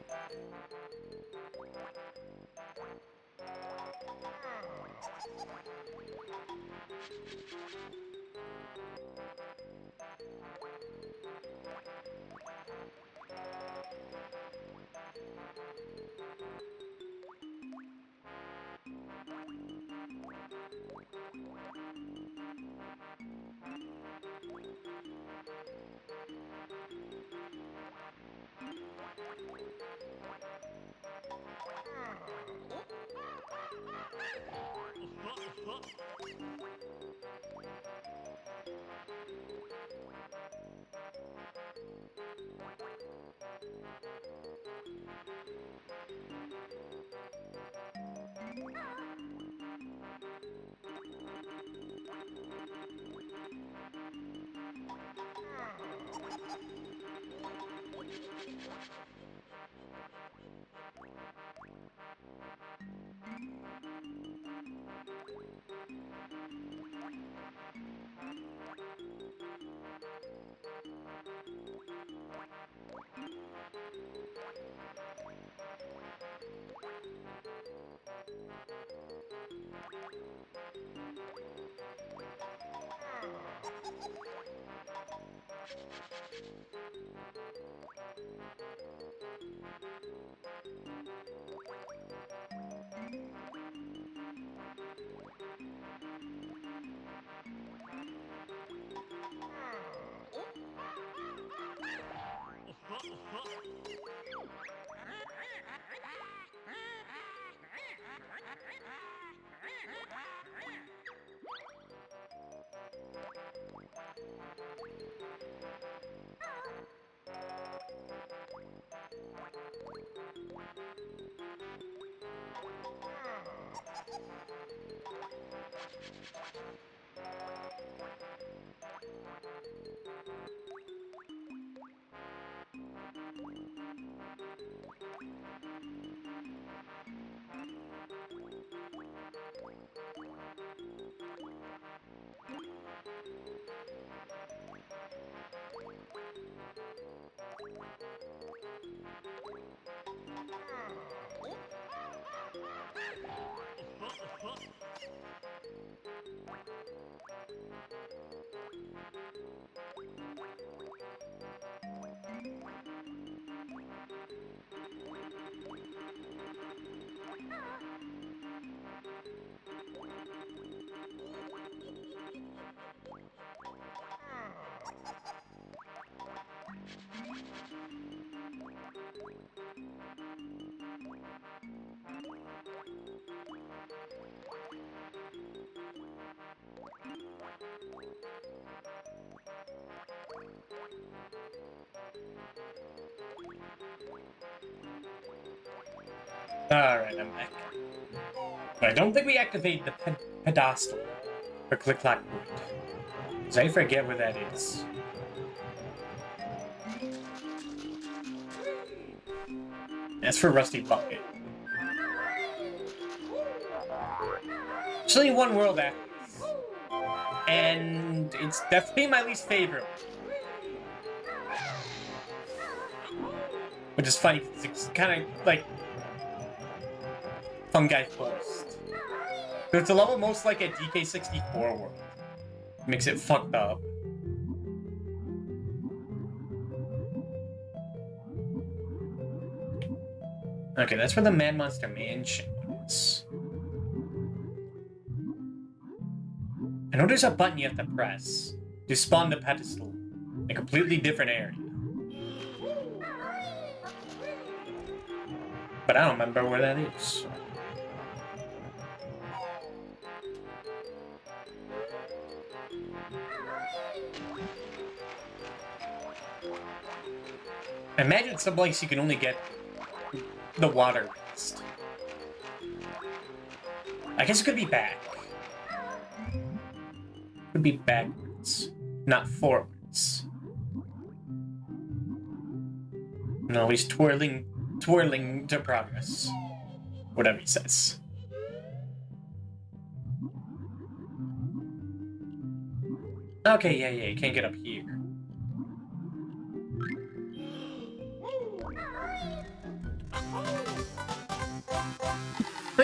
Alright, I'm back. But I don't think we activate the pedestal for Click Clack Wood. Because I forget where that is. That's for Rusty Bucket. There's only one world after this. And it's definitely my least favorite. Which is funny because it's kind of like Fungi Forest. So it's a level most like a DK64 world. Makes it fucked up. Okay, that's where the Mad Monster Mansion is. I know there's a button you have to press to spawn the pedestal in a completely different area. But I don't remember where that is. I imagine some place you can only get the water list. I guess it could be back. Could be backwards, not forwards. No, he's twirling to progress. Whatever he says. Okay, yeah, you can't get up here.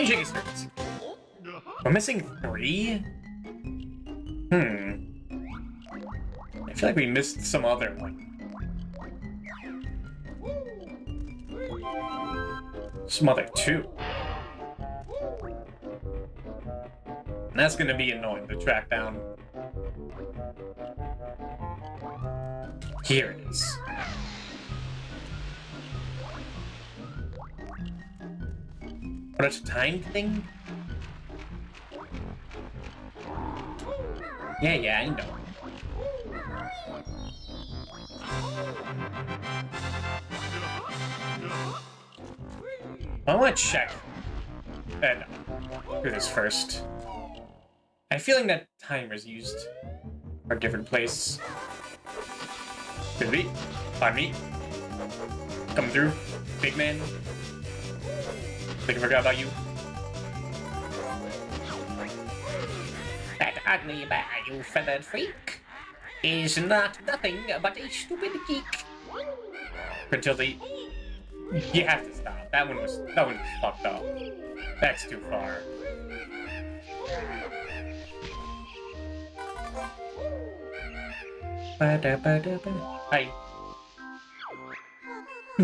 many Jiggy Spirits? We're missing 3? I feel like we missed some other one. Some other 2. And that's gonna be annoying to track down. Here it is. But it's a time thing? Yeah, I know. I want to check. Do this first. I have a feeling that timers used are different place. Could be. Find me. Coming through. Big man. Think I forgot about you. That ugly bear, you feathered freak, is not nothing but a stupid geek. Gruntilde, you have to stop. That one was fucked up. That's too far. Hi.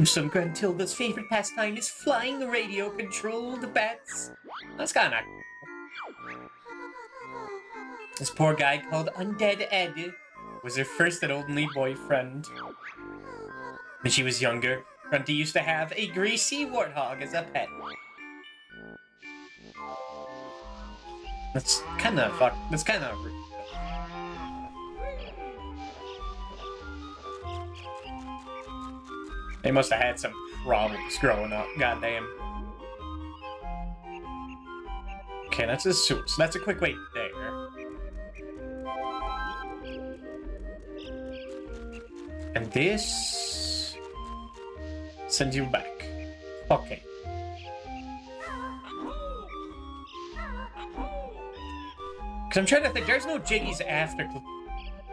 Some Gruntilda's favorite pastime is flying radio-controlled bats. That's kinda... This poor guy called Undead Ed was her first and only boyfriend. When she was younger, Grunty used to have a greasy warthog as a pet. That's kinda rude. They must have had some problems growing up, goddamn. Okay, that's a suit, so that's a quick way there. And this sends you back. Okay. Because I'm trying to think, there's no Jiggies after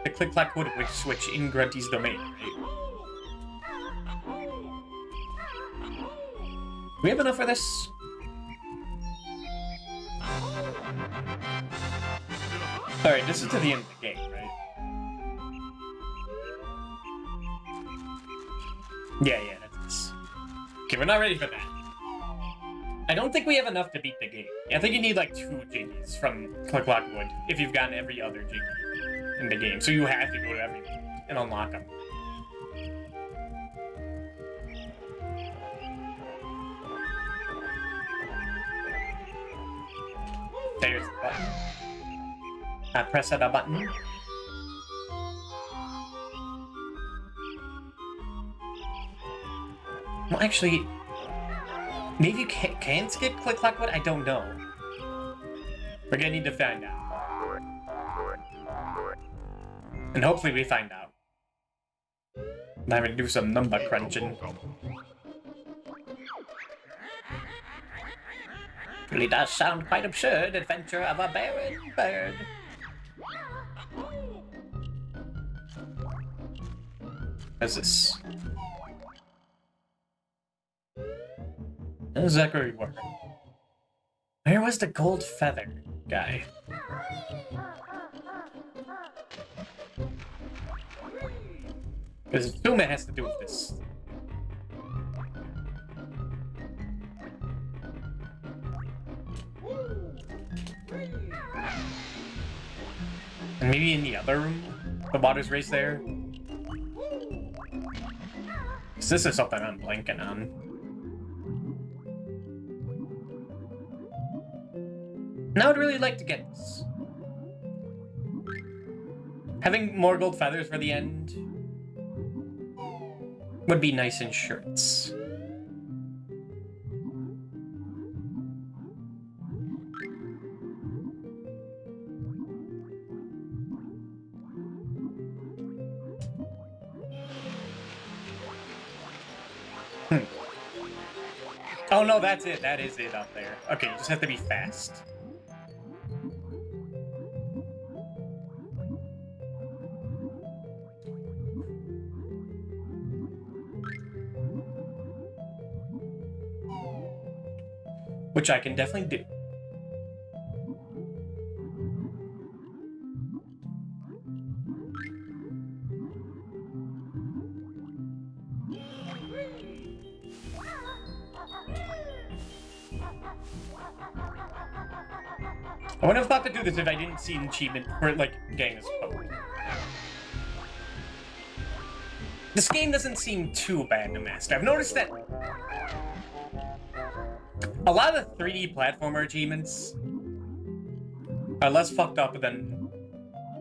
the Click-Clack-Wood switch in Grunty's domain, right? Do we have enough for this? Alright, this is to the end of the game, right? Yeah, that's... Okay, we're not ready for that. I don't think we have enough to beat the game. I think you need like 2 Jiggies from Click-Clack-Wood if you've gotten every other Jiggy in the game. So you have to go to every and unlock them. There's the button. Press that button. Well, actually, maybe you can skip Click-Clack-Wood? I don't know. We're gonna need to find out. And hopefully we find out. I'm having to do some number crunching. Really does sound quite absurd, adventure of a barren bird. What's this? How does that work? Where was the gold feather guy? Because assume it has to do with this. And maybe in the other room? The water's race there? Because this is something I'm blanking on. And I would really like to get this. Having more gold feathers for the end would be nice in shirts. Oh no, that's it. That is it up there. Okay, you just have to be fast. which I can definitely do. I wouldn't have thought to do this if I didn't see an achievement for, like, getting this code. This game doesn't seem too bad to master. I've noticed that a lot of the 3D platformer achievements are less fucked up than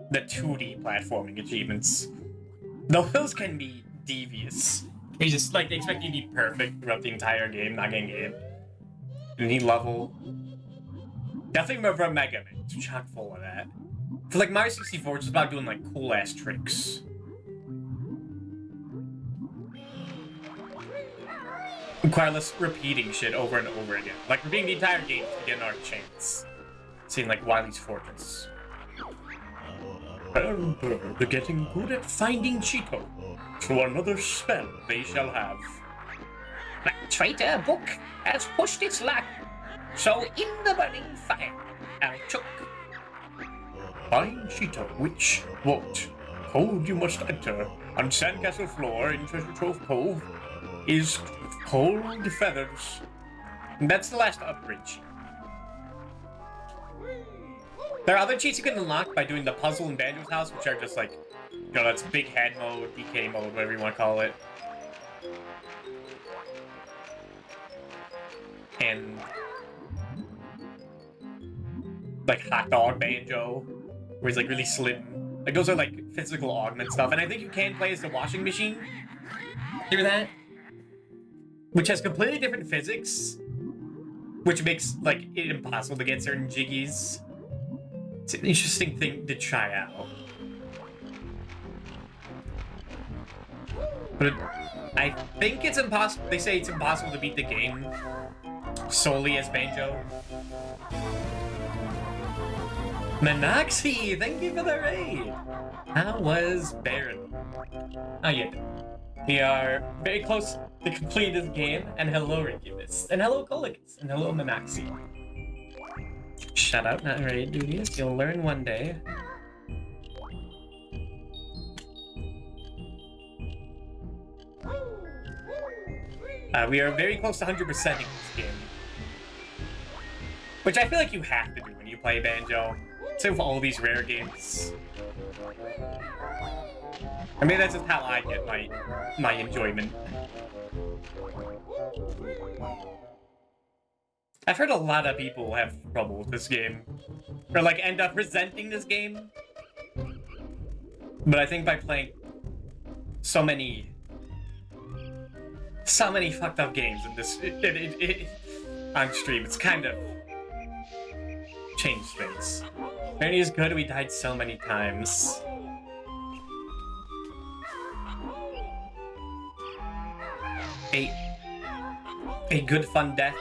the 2D platforming achievements. Those can be devious. They just, like, they expect you to be perfect throughout the entire game, not getting hit. Any level. Definitely remember Mega Man. It's chock full of that. For, like, Mario 64, it's just about doing, like, cool-ass tricks. Require less repeating shit over and over again. Like, repeating the entire game to get another chance. Seeing, like, Wily's Fortress. They're getting good at finding Chico. So another spell they shall have. That traitor book has pushed its luck. So in the burning fire, I'll chuck. Find Cheetah, which, what? Code you must enter on Sandcastle floor in Treasure Trove Cove is cold feathers. And that's the last upgrade cheat. There are other cheats you can unlock by doing the puzzle in Banjo's house, which are just like, you know, that's big head mode, DK mode, whatever you want to call it. And like hot dog Banjo, where he's like really slim. Like those are like physical augment stuff, and I think you can play as the washing machine. Hear that? Which has completely different physics, which makes like it impossible to get certain jiggies. It's an interesting thing to try out. But I think it's impossible. They say it's impossible to beat the game solely as Banjo. Minoxie, thank you for the raid. How was Baron? Oh yeah, we are very close to complete this game. And hello Regibus, and hello Colicus, and hello Minoxie. Shut up, not raid duties. You'll learn one day. We are very close to 100%ing this game. Which I feel like you have to do when you play Banjo. Same with all these rare games. I mean, that's just how I get my enjoyment. I've heard a lot of people have trouble with this game. Or like end up resenting this game. But I think by playing so many fucked up games in this on stream, it's kind of changed things. Barney is good, we died so many times. A good fun death.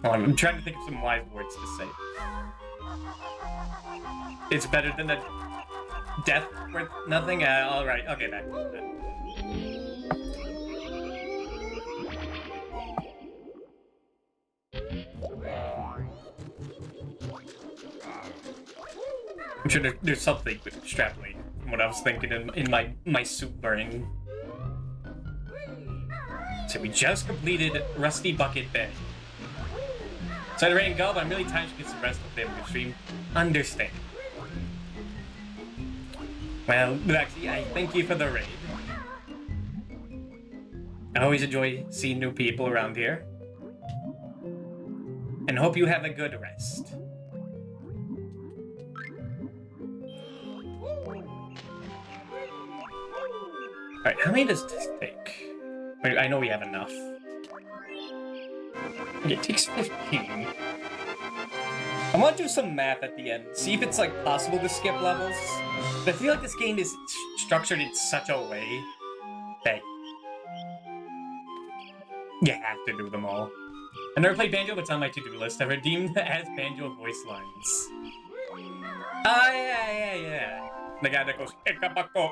Oh, I'm trying to think of some wise words to say. It's better than a death worth nothing? Alright, okay, that. I'm sure there's something with extrapolating from what I was thinking in my soup brain. So we just completed Rusty Bucket Bay. So to rain and go, but I'm really tired to get some rest of the stream. Understand. Well, Lexi, I thank you for the raid. I always enjoy seeing new people around here. And hope you have a good rest. Alright, how many does this take? Wait, I know we have enough. It takes 15. I want to do some math at the end. See if it's like possible to skip levels. But I feel like this game is structured in such a way that you have to do them all. I never played Banjo, but it's on my to-do list. I've redeemed as Banjo voice lines. Oh, yeah. The guy that goes, Ikabako,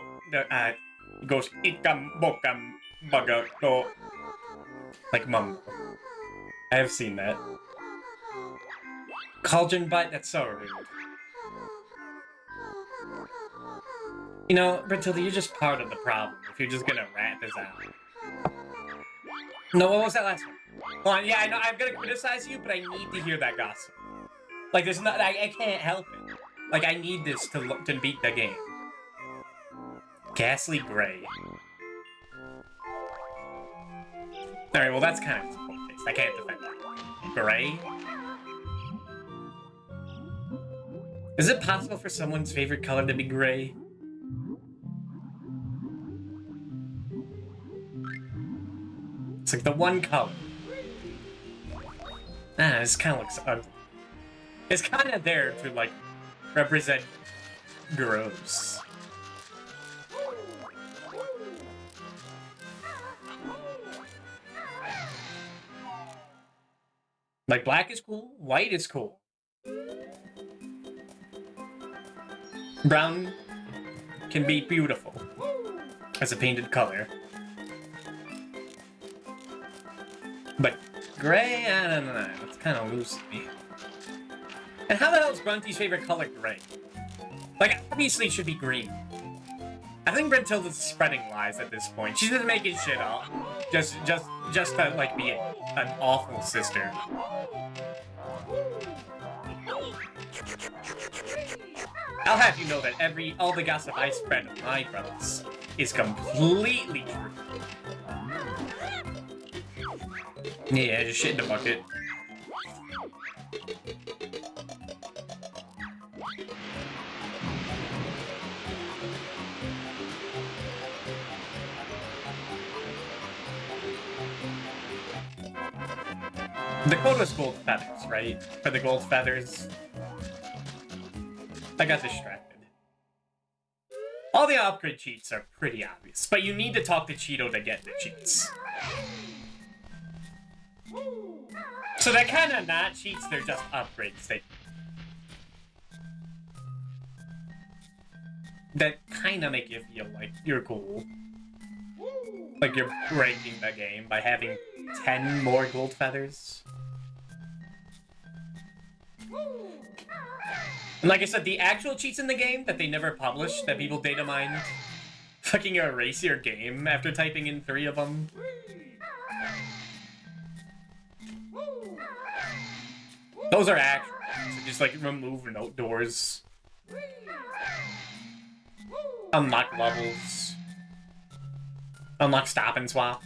he goes, Ikambokam, Bagato. Like Mumbo. I have seen that. Cauldron butt? That's so rude. You know, Brentilda, you're just part of the problem if you're just gonna rat this out. No, what was that last one? Hold on, yeah, I know, I'm gonna criticize you, but I need to hear that gossip. Like, there's not, I can't help it. Like, I need this to beat the game. Ghastly Gray. Alright, well, that's kind of poor taste. I can't defend that. Gray? Is it possible for someone's favorite color to be gray? It's like the one color. Ah, this kind of looks ugly. It's kind of there to, like, represent gross. Like, black is cool, white is cool. Brown can be beautiful as a painted color. But gray, I don't know, it's kind of loose to me. And how the hell is Grunty's favorite color gray? Like, obviously it should be green. I think Brentilda's spreading lies at this point. She's just making shit up. Just to, like, be an awful sister. I'll have you know that all the gossip I spread of my brothers is completely true. Yeah, just shit in the bucket. The code was gold feathers, right? For the gold feathers. I got distracted. All the upgrade cheats are pretty obvious, but you need to talk to Cheeto to get the cheats. So they're kind of not cheats, they're just upgrades. That kind of make you feel like you're cool. Like you're breaking the game by having 10 more gold feathers. And like I said, the actual cheats in the game that they never published, that people data mined, fucking erase your game after typing in 3 of them. Those are actual. So just like remove note doors. Unlock levels. Unlock stop and swap.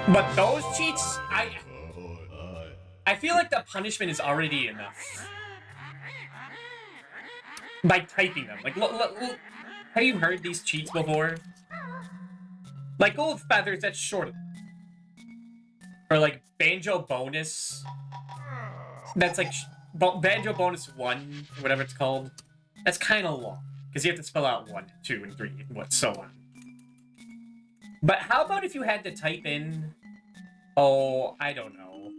But those cheats, I feel like the punishment is already enough. By typing them. Like, look, have you heard these cheats before? Like gold feathers, that's short. Or like Banjo bonus. That's like Banjo bonus 1, whatever it's called. That's kind of long. Because you have to spell out 1, 2, and 3, and what, so on. But how about if you had to type in... Oh, I don't know.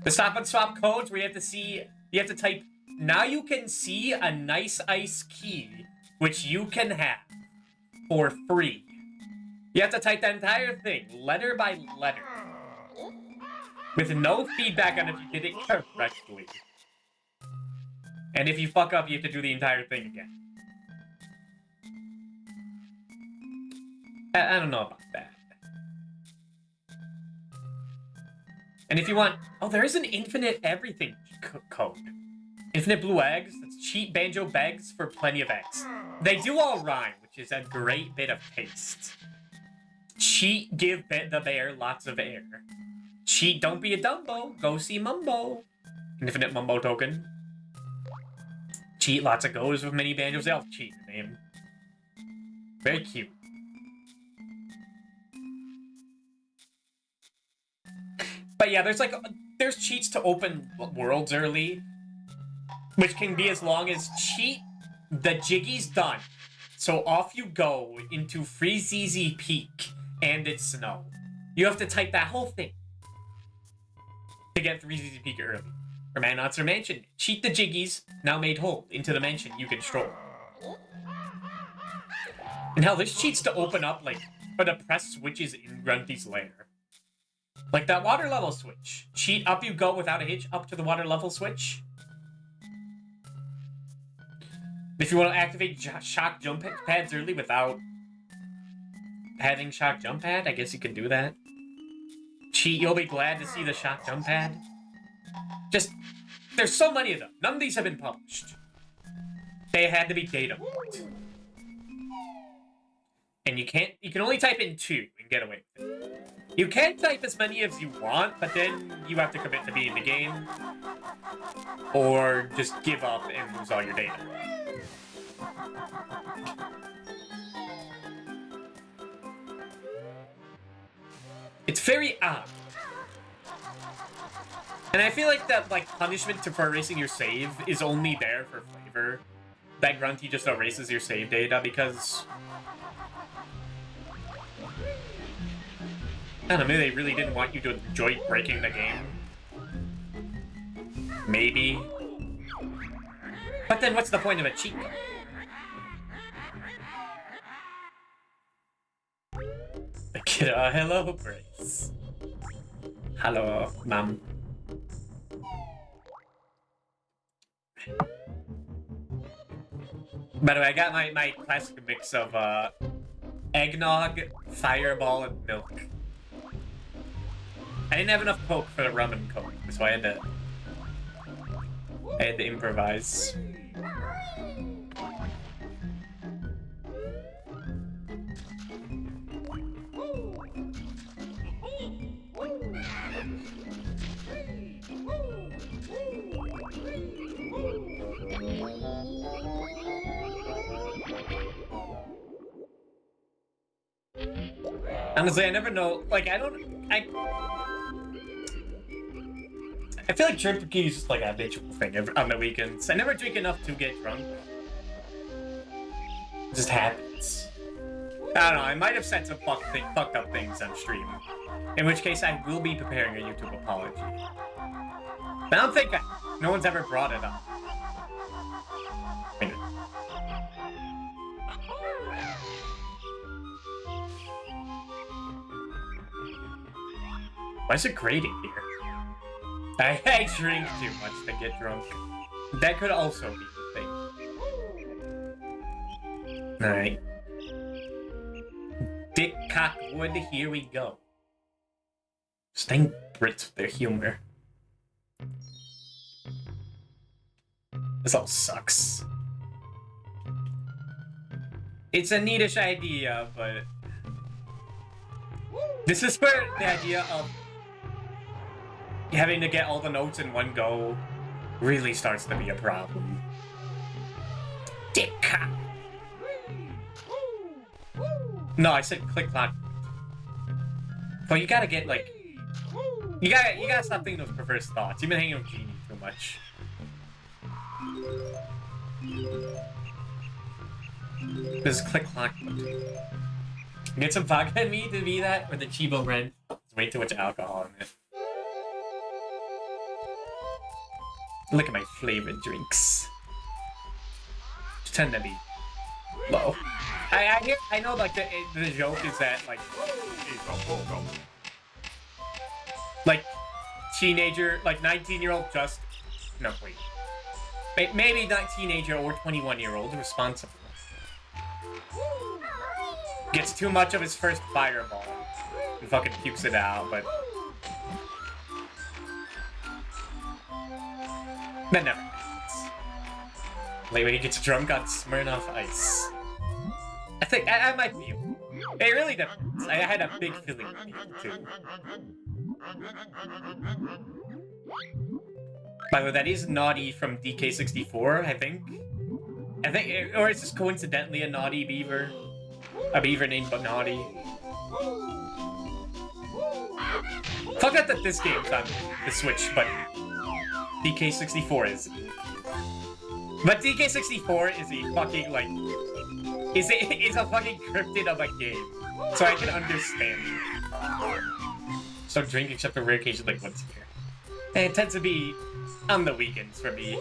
The stop and swap codes where you have to see... You have to type... Now you can see a nice ice key, which you can have for free. You have to type that entire thing, letter by letter. With no feedback on if you did it correctly. And if you fuck up, you have to do the entire thing again. I don't know about that. And if you want... Oh, there is an infinite everything code. Infinite blue eggs. That's cheap Banjo begs for plenty of eggs. They do all rhyme, which is a great bit of taste. Cheat, give the bear lots of air. Cheat, don't be a Dumbo. Go see Mumbo. Infinite Mumbo token. Cheat, lots of goes with many banjos. They all cheat the name. Very cute. But yeah, there's cheats to open worlds early, which can be as long as cheat, the Jiggy's done. So off you go into Freezeezy Peak, and it's snow. You have to type that whole thing to get Freezeezy Peak early. Or Manot's Mansion. Cheat the Jiggies, now made whole, into the mansion you can stroll. And hell, there's cheats to open up, like, or to press switches in Grunty's lair. Like that water level switch. Cheat, up you go without a hitch, up to the water level switch. If you want to activate shock jump pads early without having shock jump pad, I guess you can do that. Cheat, you'll be glad to see the shock jump pad. Just, there's so many of them. None of these have been published. They had to be data mined. And you can only type in 2 and get away with it. You can type as many as you want, but then you have to commit to being in the game. Or just give up and lose all your data. It's very odd. And I feel like that, like, punishment for erasing your save is only there for flavor. That Grunty just erases your save data because... I don't know, maybe they really didn't want you to enjoy breaking the game. Maybe. But then what's the point of a cheat code? Hello, Grace. Hello, ma'am. By the way, I got my classic mix of eggnog, fireball, and milk. I didn't have enough Coke for the rum and Coke, so I had to improvise. Honestly, I never know. Like, I feel like drinking is just like a habitual thing on the weekends. I never drink enough to get drunk. It just happens. I don't know, I might have said some fucked up things on stream. In which case, I will be preparing a YouTube apology. But I don't think no one's ever brought it up. Why is it grating here? I drink too much to get drunk. That could also be the thing. Alright. Dick Cockwood, here we go. Staying Brits with their humor. This all sucks. It's a neatish idea, but... This is where the idea of having to get all the notes in one go really starts to be a problem. Dick cock. No, I said click clock. But you gotta get like you gotta stop thinking those perverse thoughts. You've been hanging with Genie too much. This click clock. Get some vodka in me to be that, or the Chibo Red. There's way too much alcohol in it. Look at my flavored drinks. Just tend to be low. I know like the joke is that like teenager, like 19-year-old just no wait. Maybe not teenager or 21-year-old responsible. Gets too much of his first fireball and fucking pukes it out, but that never happens. Like when he gets drunk on Smirnoff Ice. I think I might be. It really depends. I had a big feeling too. By the way, that is Naughty from DK64, I think. Or is this coincidentally a Naughty beaver? A beaver named Naughty. Fuck out that this game's on the Switch, but DK64 is. But DK64 is a fucking, like... Is a fucking cryptid of a game. So I can understand. So drink except for rare occasions like once a year. And it tends to be on the weekends for me.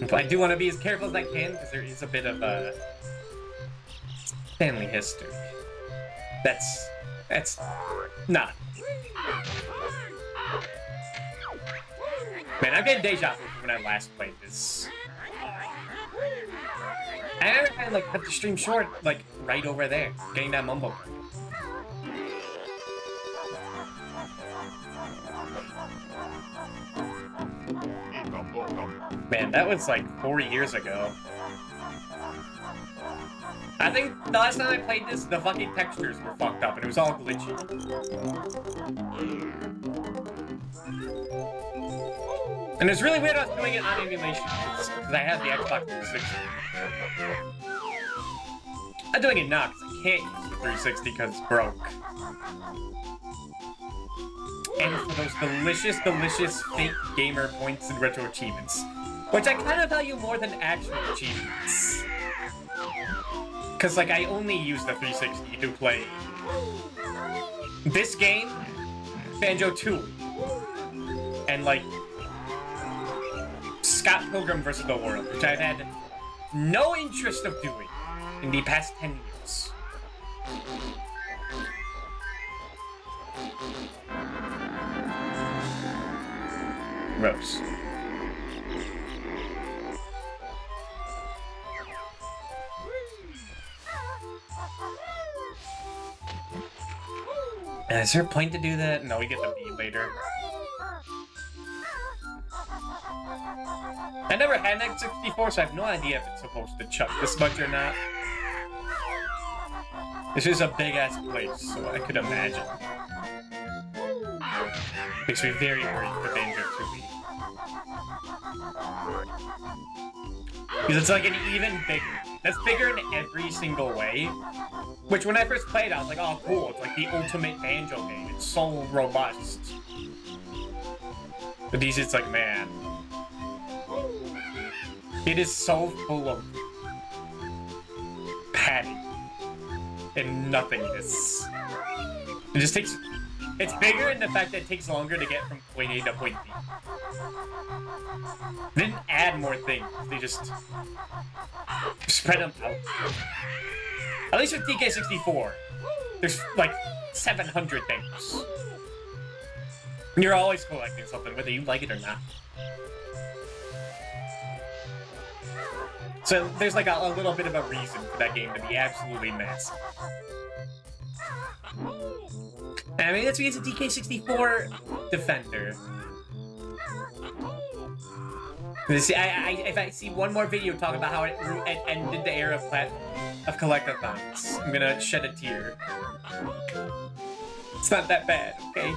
But I do want to be as careful as I can, because there is a bit of a family history. That's not. Man, I'm getting deja vu from when I last played this. I never had like cut the stream short, like right over there, getting that mumble. Man, that was like 4 years ago. I think the last time I played this, the fucking textures were fucked up and it was all glitchy. And it's really weird I was doing it on emulation, because I have the Xbox 360. I'm doing it now, because I can't use the 360 because it's broke. And for those delicious, delicious fake gamer points and retro achievements. Which I kind of value more than actual achievements. Because, like, I only use the 360 to play this game, Banjo-Kazooie, and, like, Scott Pilgrim vs. the World, which I've had no interest of doing in the past 10 years. Gross. Is there a point to do that? No, we get the B later. I never had an X64, so I have no idea if it's supposed to chuck this much or not. This is a big-ass place, so I could imagine. Makes me very worried for Banjo-Kazooie. Because it's like an even bigger. That's bigger in every single way. Which, when I first played, I was like, oh, cool. It's like the ultimate Banjo game. It's so robust. But these, it's like, man. It is so full of padding and nothingness. It just takes... It's bigger in the fact that it takes longer to get from point A to point B. They didn't add more things. They just spread them out. At least with DK64, there's like 700 things. And you're always collecting something, whether you like it or not. So there's like a little bit of a reason for that game to be absolutely massive. And I mean, that's because it's a DK64 defender. If I see one more video talking about how it ended the era of collectathons, I'm gonna shed a tear. It's not that bad, okay?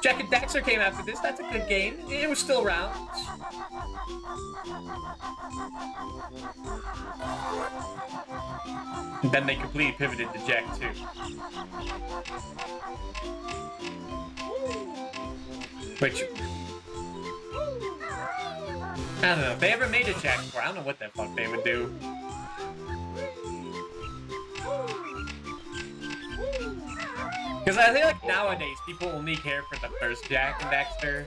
Jack and Daxter came after this. That's a good game. It was still around. And then they completely pivoted to Jak 2. Which... I don't know. If they ever made a Jak 4, I don't know what the fuck they would do. Because I feel like nowadays, people only care for the first Jak and Daxter.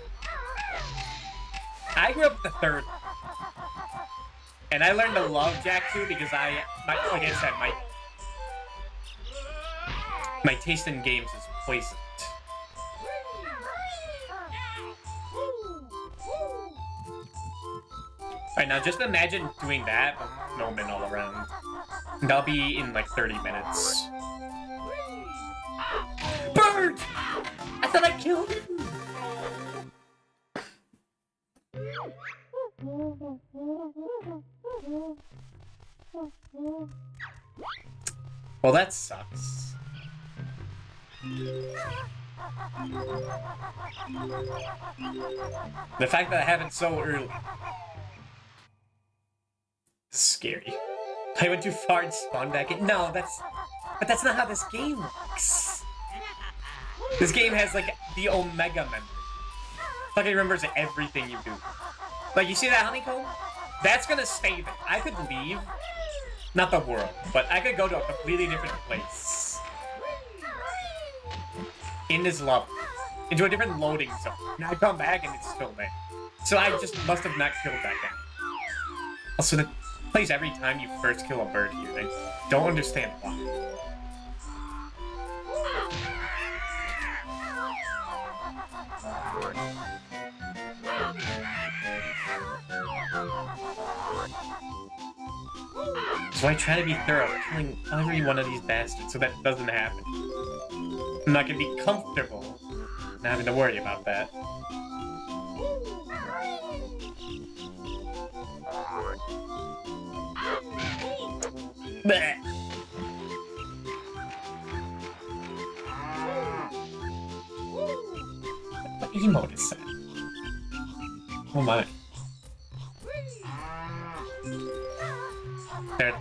I grew up with the third. And I learned to love Jak 2 because like I said, my taste in games is poisoned. Alright, now just imagine doing that with no men all around. And that'll be in like 30 minutes. Bird! I thought I killed him! Well, that sucks. The fact that it happened so early. Scary. I went too far and spawned back in. No, but that's not how this game works. This game has like the Omega memory. Fucking remembers everything you do. Like, you see that honeycomb? That's gonna stay there. I could leave. Not the world, but I could go to a completely different place. In this level. into a different loading zone. And I come back and it's still there. So I just must have not killed that guy. Also, that plays every time you first kill a bird here. I don't understand why. So I try to be thorough, killing every one of these bastards so that doesn't happen. I'm not gonna be comfortable not having to worry about that. Blech. What emote is that? Oh my.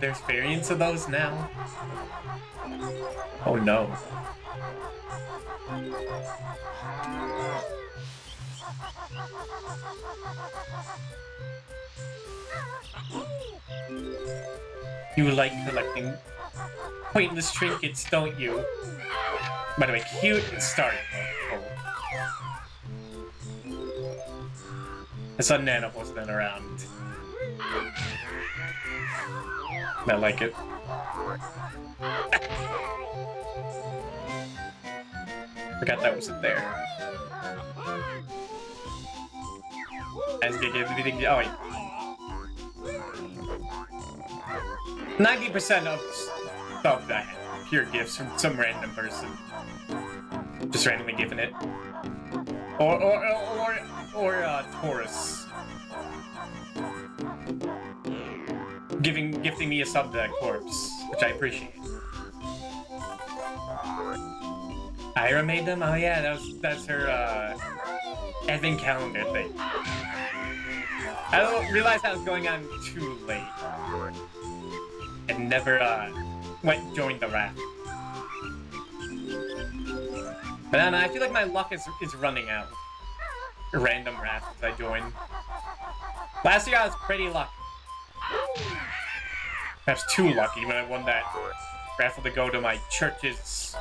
There's variants of those now? Oh no. You like collecting pointless trinkets, don't you? By the way, cute and starting. Oh. I saw Nana wasn't around. I like it. Forgot that wasn't there. As good everything. Oh wait. 90% of stuff that I have pure gifts from some random person. Just randomly giving it. Or Taurus. Gifting me a sub to that corpse, which I appreciate. Ira made them? Oh yeah, that's her advent calendar thing. I don't realize I was going on too late. And never joined the raft. But I don't know, I feel like my luck is running out. Random rafts I joined. Last year I was pretty lucky. Perhaps too lucky when I won that raffle to go to my church's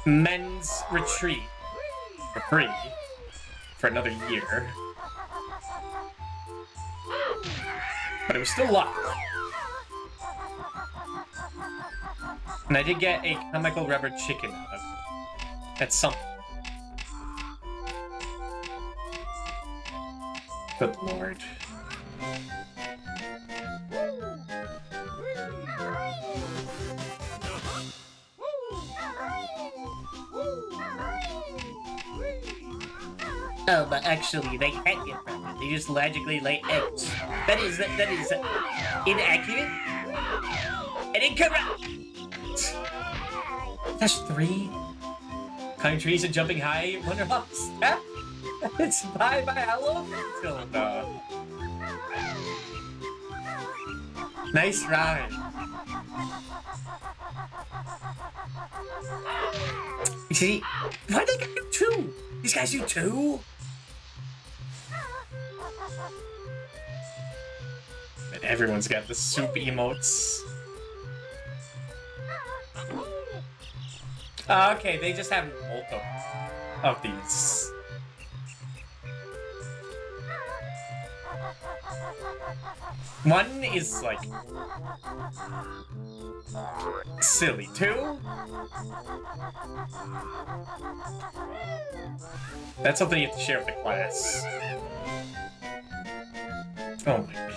men's retreat for free for another year. But it was still luck. And I did get a comical rubber chicken out of it. That's something. Good lord. Oh, but actually, they can't get pregnant. They just logically lay eggs. That is inaccurate and incorrect. That's 3 countries and jumping high. Wonder how step. It's by how long until no. Nice ride. You see, why they got you 2? These guys do 2? And everyone's got the soup emotes. Okay, they just have multiple of these. One is like silly. 2? That's something you have to share with the class. Oh my god.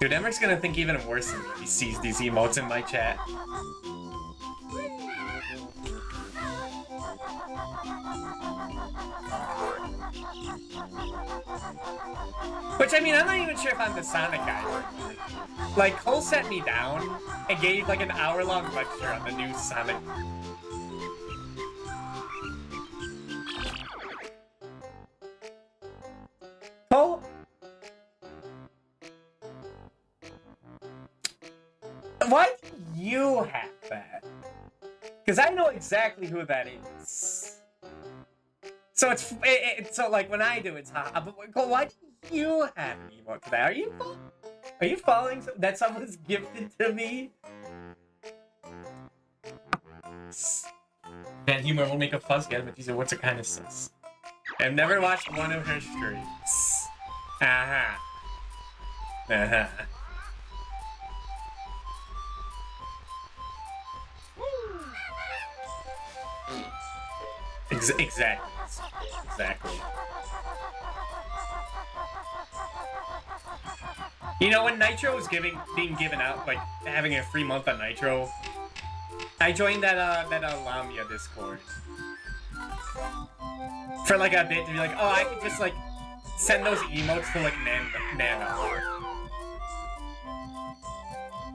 Dude, Emmerich's gonna think even worse than me if he sees these emotes in my chat. Which, I mean, I'm not even sure if I'm the Sonic guy. Like, Cole sat me down and gave, like, an hour-long lecture on the new Sonic. Cole? Why do you have that? Because I know exactly who that is. So so like when I do it's hot. But why do you have an emote to that? Are you following that someone's gifted to me? sus. Bad humor will make a fuss, guys, but these are what's a kind of sus. I've never watched one of her streams. Uh-huh. Uh-huh. Exactly. Exactly. You know, when Nitro was being given out, like having a free month on Nitro, I joined that Lamia Discord for like a bit to be like, oh, I could just like send those emotes to like Nano,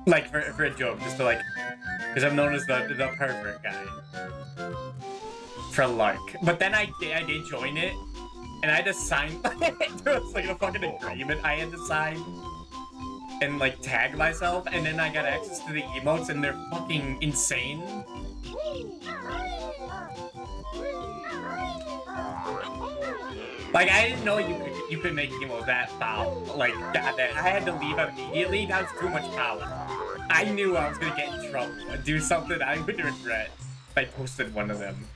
like for a joke, just to like, because I'm known as the pervert guy for lark. But then I did join it, and I had to sign. There was like a fucking agreement I had to sign and like tag myself, and then I got access to the emotes, and they're fucking insane. Like, I didn't know you could make emotes that foul. Like, God, I had to leave immediately. That was too much power. I knew I was gonna get in trouble and do something I would regret if I posted one of them.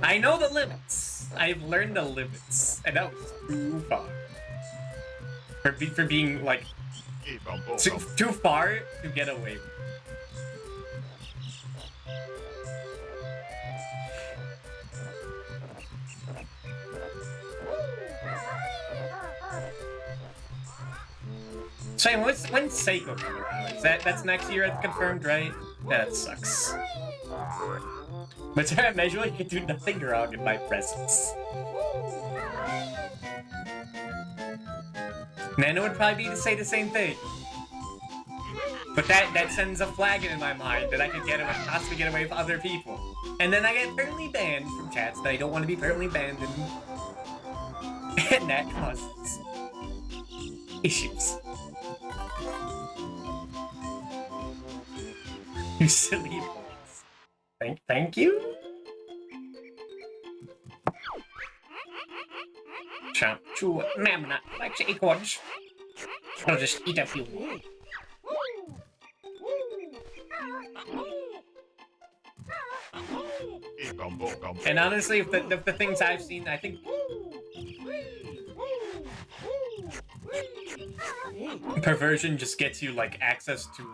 I know the limits. I've learned the limits, and that was too far. For being like too far to get away with. So when's Seiko coming out? That's next year, it's confirmed, right? That sucks. But Sarah Measurely can do nothing wrong in my presence. Nano would probably be to say the same thing. But that sends a flag in my mind that I could possibly get away with other people. And then I get permanently banned from chats that I don't want to be permanently banned in. And that causes issues. You silly boys. Thank you? Chomp, chew, mamma, likes acorns. I'll just eat a few. And honestly, if the things I've seen, I think perversion just gets you like access to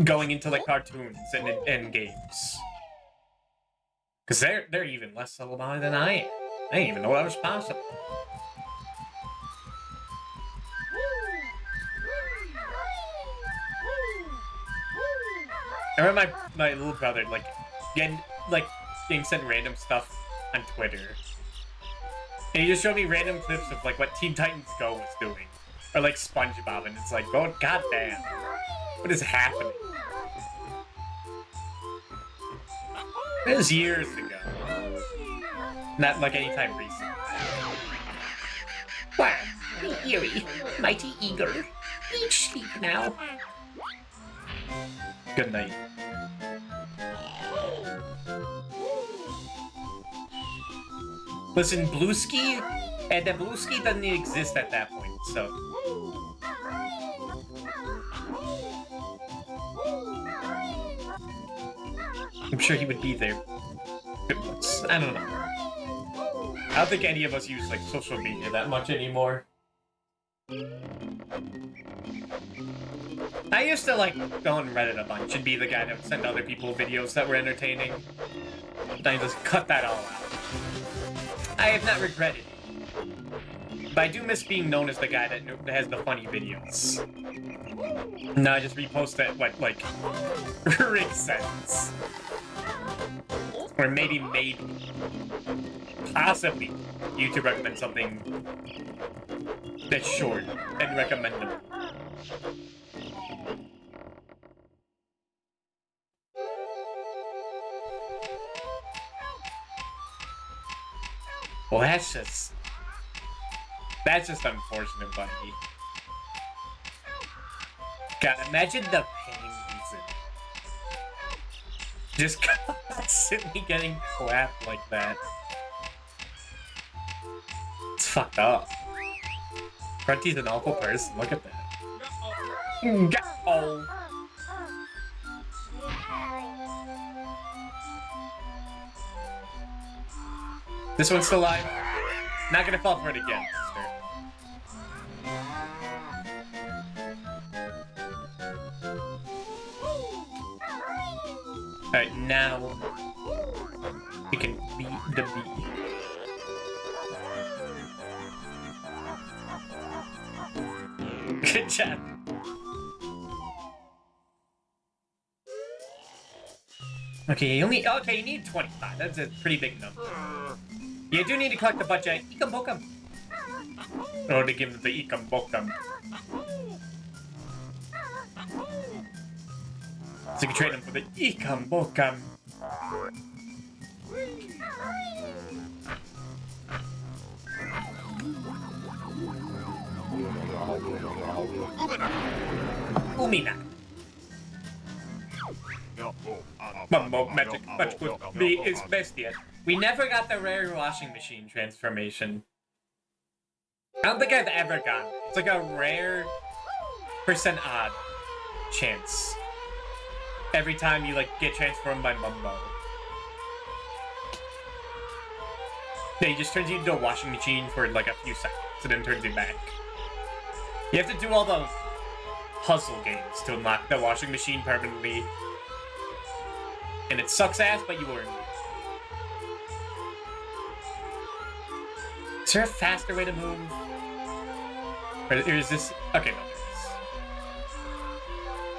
going into like cartoons and games. Cause they're even less subtle about it than I am. I didn't even know that was possible. I remember my little brother getting sent random stuff on Twitter. And he just showed me random clips of like what Teen Titans Go was doing. Or like SpongeBob, and it's like, oh goddamn. What is happening? It was years ago. Not like any time recent. Wow, be eerie, mighty eager. Eat sleep now. Good night. Listen, Blueski, and the Blueski doesn't exist at that point, so. I'm sure he would be there. I don't know. I don't think any of us use like social media that much anymore. I used to like go on Reddit a bunch and be the guy that would send other people videos that were entertaining. Then I just cut that all out. I have not regretted it. But I do miss being known as the guy that has the funny videos. No, I just repost that what like Rick sends. Or maybe possibly YouTube recommends something that's short and recommendable. Well, that's just unfortunate, buddy. God, imagine the pain he's in. Just constantly getting clapped like that. It's fucked up. Grunty's an awful person. Look at that. Oh. This one's still alive. Not gonna fall for it again, mister. Alright, now we can beat the bee. Good job. Okay, you need 25. That's a pretty big number. You do need to collect a bunch of Ikambokam. Or to give them the Ikambokam. So you can trade them for the Ikambokam. Umina. Mumbo magic, but with me is best yet. We never got the rare washing machine transformation. I don't think I've ever gotten it. It's like a rare percent odd chance every time you like get transformed by Mumbo. Yeah, he just turns you into a washing machine for like a few seconds and then turns you back. You have to do all the puzzle games to unlock the washing machine permanently. And it sucks ass, but you earn it. Is there a faster way to move? Or is this... Okay, no, there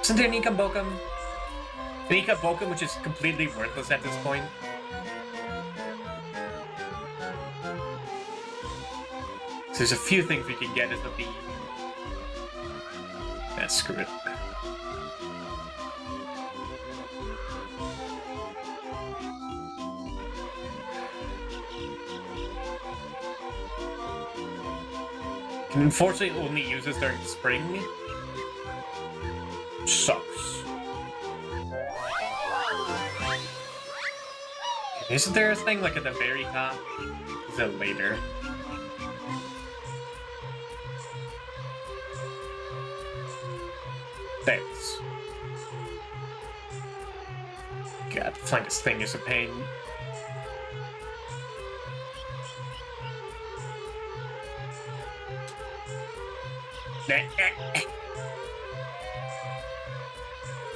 is. Isn't there an Ikambokam? An Ikambokam, which is completely worthless at this point. So there's a few things we can get as a bee. That's screw it. Can unfortunately only use this during spring. Sucks. Isn't there a thing like at the very top? Is it later? Thanks. God, find this thing is a pain.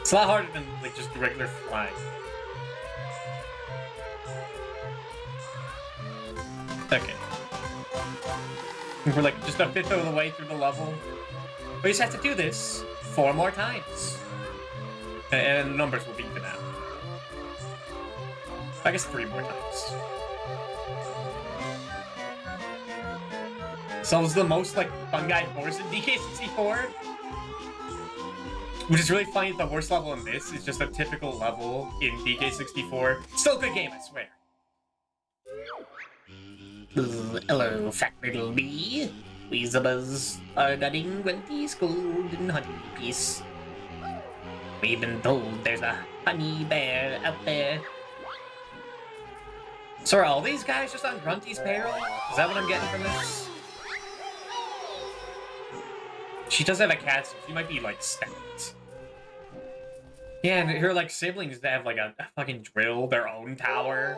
It's a lot harder than like just regular flying. Okay. We're like just a fifth of the way through the level. We just have to do this 4 more times. And the numbers will be even out. I guess 3 more times. So it's the most like fun guy force in DK64. Which is really funny that the worst level in this is just a typical level in DK64. Still a good game, I swear. Hello, fat little bee. Weezabas are guarding 20's golden honey piece. We've been told there's a honey bear out there. So are all these guys just on Grunty's payroll? Is that what I'm getting from this? She does have a cat, so she might be like stacked. Yeah, and her like siblings that have like a fucking drill, their own tower.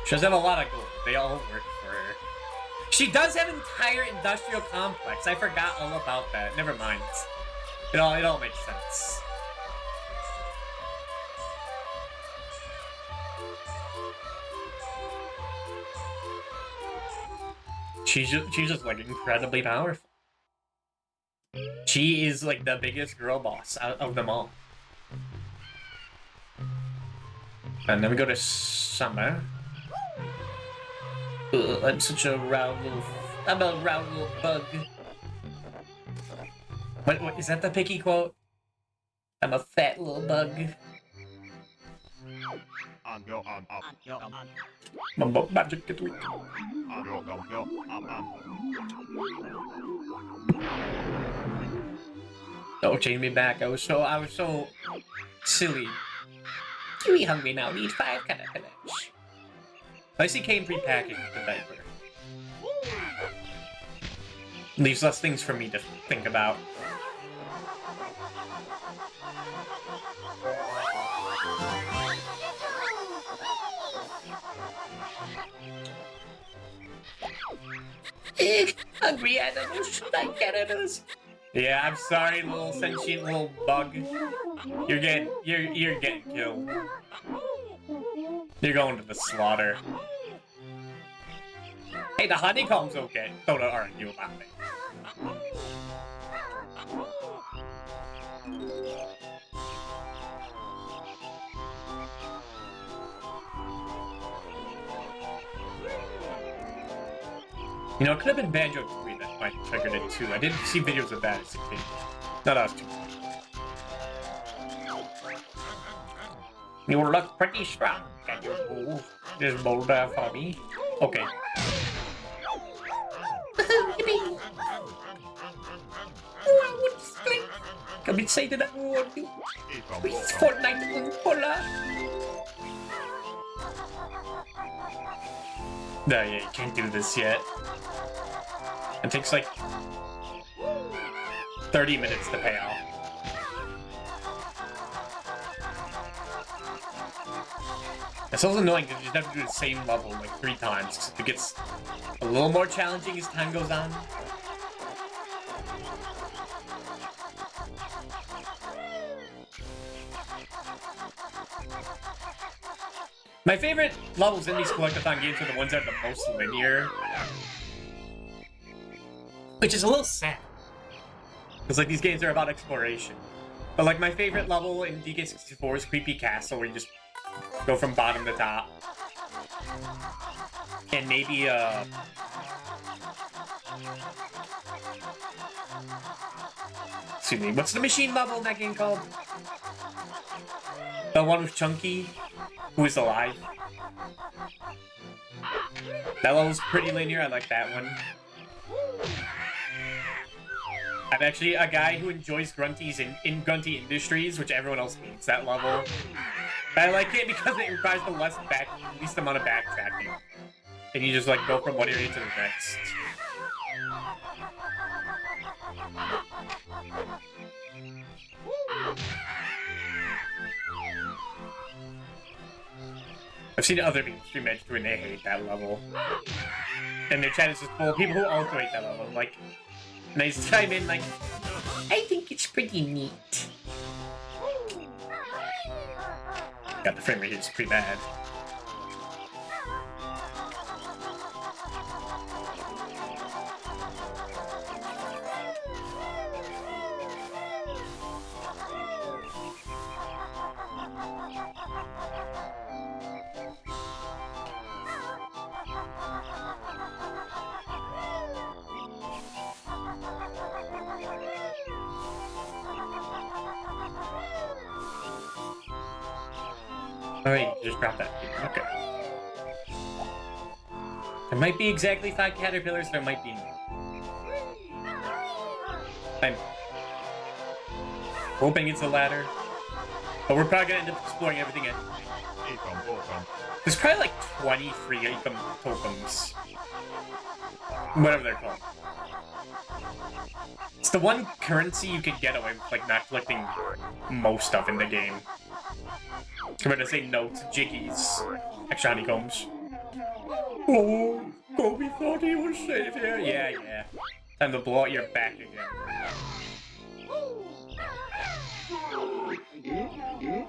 She does have a lot of gold. They all work for her. She does have an entire industrial complex. I forgot all about that. Never mind. It all makes sense. She's just like incredibly powerful. She is like the biggest girl boss out of them all. And then we go to summer. Ugh, I'm such a round little bug. What is that the picky quote? I'm a fat little bug. Mumbo magic get weak. Don't chain me back. I was so silly. You hungry now? Need 5 caterpillars. I see came prepackaged with the diaper. Leaves less things for me to think about. Hungry animals like animals. Yeah, I'm sorry, little sentient little bug. You're getting killed. You're going to the slaughter. Hey, the honeycomb's okay. Don't argue about it. You know, it could have been Banjo-Kazooie that might have triggered it too. I didn't see videos of that as a kid. No, that was too much. You look pretty strong. Can you move this boulder for me? Okay. Come inside and I want you. It's Fortnite Polar. No, yeah, you can't do this yet. It takes like 30 minutes to pay off. It's also annoying because you just have to do the same level like 3 times, because it gets a little more challenging as time goes on. My favorite levels in these collectathon games are the ones that are the most linear. Which is a little sad. Because like these games are about exploration. But like my favorite level in DK64 is Creepy Castle, where you just go from bottom to top. And maybe excuse me, what's the machine level in that game called? The one with Chunky, who is alive. That level's pretty linear, I like that one. I'm actually a guy who enjoys Grunties in Grunty Industries, which everyone else hates that level. But I like it because it requires the least amount of backtracking. And you just like go from one area to the next. I've seen other people stream Edge and they hate that level. And their chat is just full of people who also hate that level. Like, nice chime in like, I think it's pretty neat. God, the frame rate is pretty bad. Alright, just drop that. Okay. There might be exactly 5 caterpillars, there might be more. I'm hoping it's a ladder. But we're probably gonna end up exploring everything anyway. There's probably like 23 Acom tokens. Whatever they're called. It's the one currency you can get away with like not collecting most of in the game. Compared to say no to Jiggies. Extra honeycombs. Oh, Kobe thought he was safe here. Yeah, yeah. Time to blow out your back again.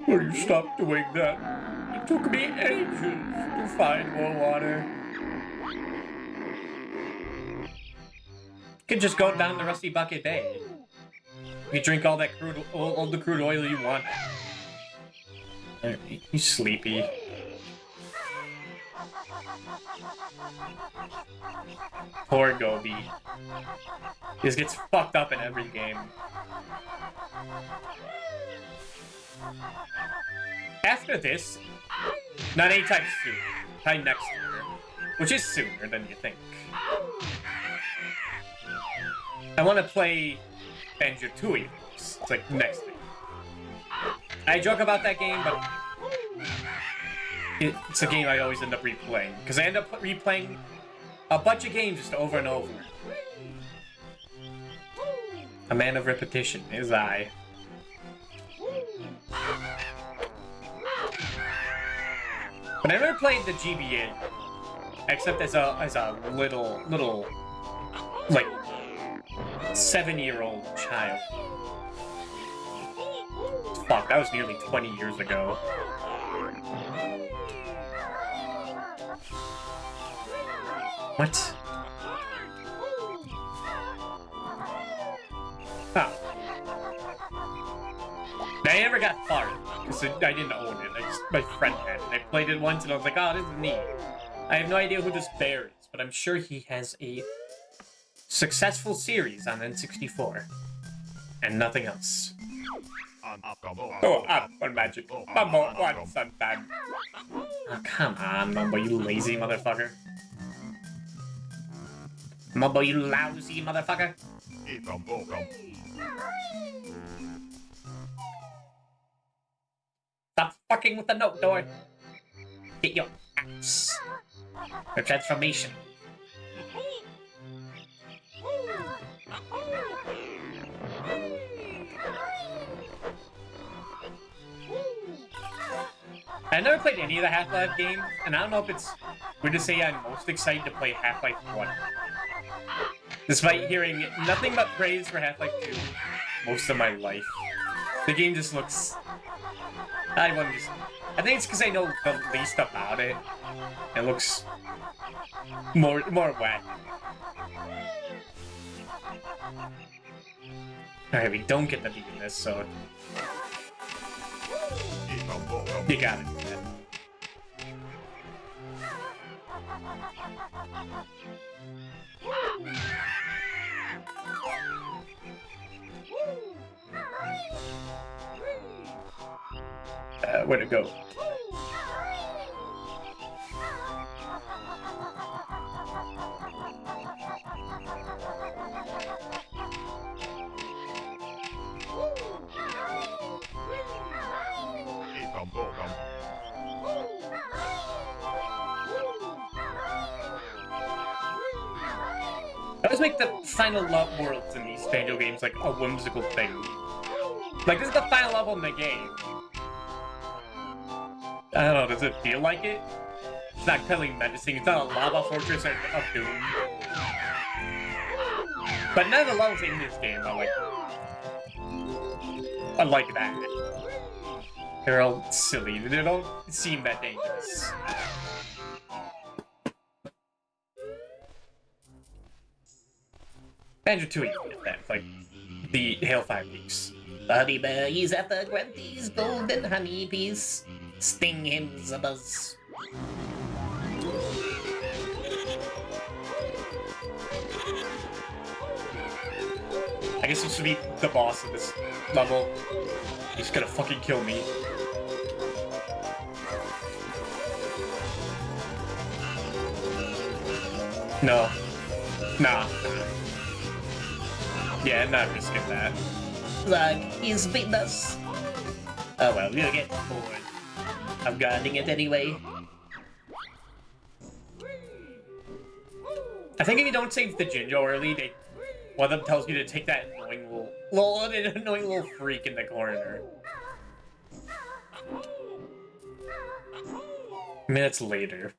Will you stop doing that? It took me ages to find more water. You could just go down to Rusty Bucket Bay. You can drink all that crude, all the crude oil you want. He's sleepy. Poor Gobi. He just gets fucked up in every game. After this, not anytime soon, time next year, which is sooner than you think. I want to play Banjo-Kazooie. It's like next thing. I joke about that game, but it's a game I always end up replaying. Because I end up replaying a bunch of games just over and over. A man of repetition is I. But I never played the GBA, except as a little like 7-year-old child. Fuck, that was nearly 20 years ago. What? Huh. I never got far, because I didn't own it. My friend had it. I played it once and I was like, oh, this is neat. I have no idea who this bear is, but I'm sure he has a successful series on N64. And nothing else. Oh, up on magic. Mumbo, one sometime. Oh, come on, Mumbo, you lazy motherfucker. Mumbo, you lousy motherfucker. Stop fucking with the note door. Get your axe. Your transformation. I never played any of the Half-Life games, and I don't know if it's weird to say I'm most excited to play Half-Life 1. Despite hearing nothing but praise for Half-Life 2 most of my life. The game just looks... I think it's because I know the least about it. It looks more wacky. Alright, we don't get the beat in this, so... You got it. Where to go? I always make the final worlds in these Banjo games like a whimsical thing. Like, this is the final level in the game. I don't know, does it feel like it? It's not totally menacing, it's not a lava fortress of doom. But none of the levels in this game are like that. They're all silly, they don't seem that dangerous. Banjo-Kazooie, that's like the Hail 5 Weeks. The honey bear, he's after Granty's golden honey piece. Sting him, Zabuzz. I guess this should be the boss of this level. He's gonna fucking kill me. No. Nah. Yeah, I'm not risking that. Like, he's beaten us. Oh well, we'll get bored of guarding it anyway. I think if you don't save the Jinjo early, one of them tells you to take that annoying little freak in the corner. Minutes later.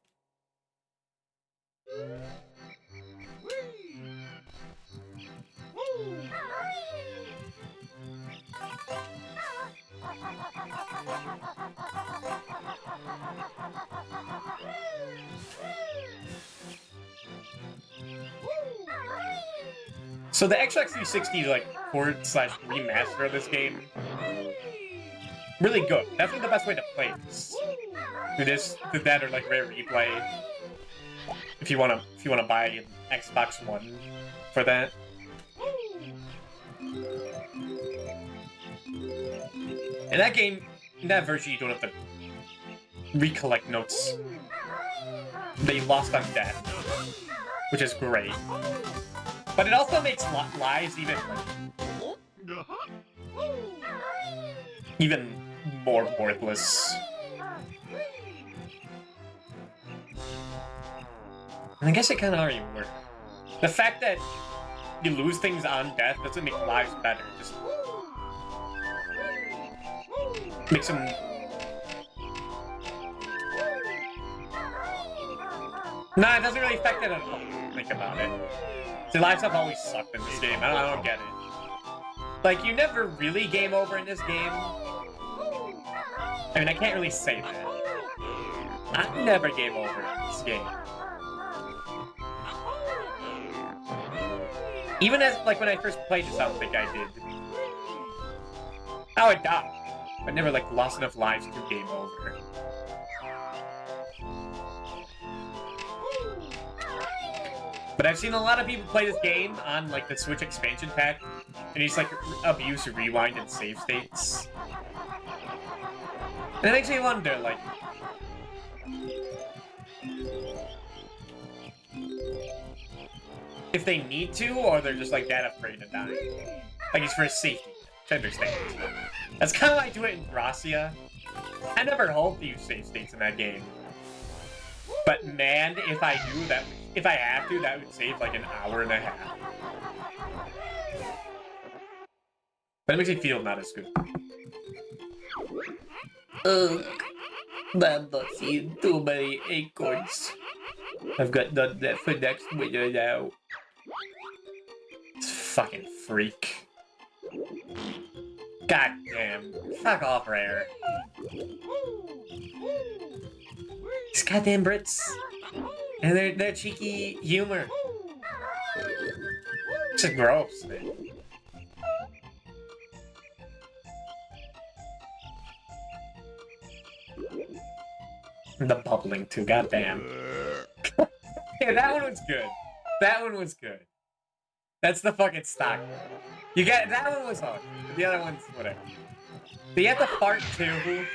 So the Xbox 360 like port/remaster of this game, really good. Definitely the best way to play this. Do that or like rare replay. If you wanna buy an Xbox One for that. In that game, in that version, you don't have to recollect notes that you lost on death, which is great. But it also makes lives even more worthless. I guess it kind of already worked. The fact that you lose things on death doesn't make lives better. Just makes them. Nah, it doesn't really affect it at all. Think about it. See, lives have always sucked in this game. I don't get it. Like, you never really game over in this game. I mean, I can't really say that. I never game over in this game. Even as, like, when I first played this, I don't think I did. I would die. I never, like, lost enough lives to game over. But I've seen a lot of people play this game on, like, the Switch expansion pack, and just, like, abuse rewind and save states. And it makes me wonder, like... if they need to, or they're just, like, that afraid of dying. Like, it's for safety, which I understand. That's kind of why I do it in Gracia. I never hope to use save states in that game. But man, if I do that, if I have to, that would save like an hour and a half. But it makes me feel not as good. I'm not seeing too many acorns. I've got none that for next winter now. This fucking freak. God damn. Fuck off, Rare. These goddamn Brits. And their cheeky humor. It's just gross, man. The bubbling too, goddamn. Yeah, that one was good. That one was good. That's the fucking stock. You get that one was hard. The other one's whatever. But you have to fart too.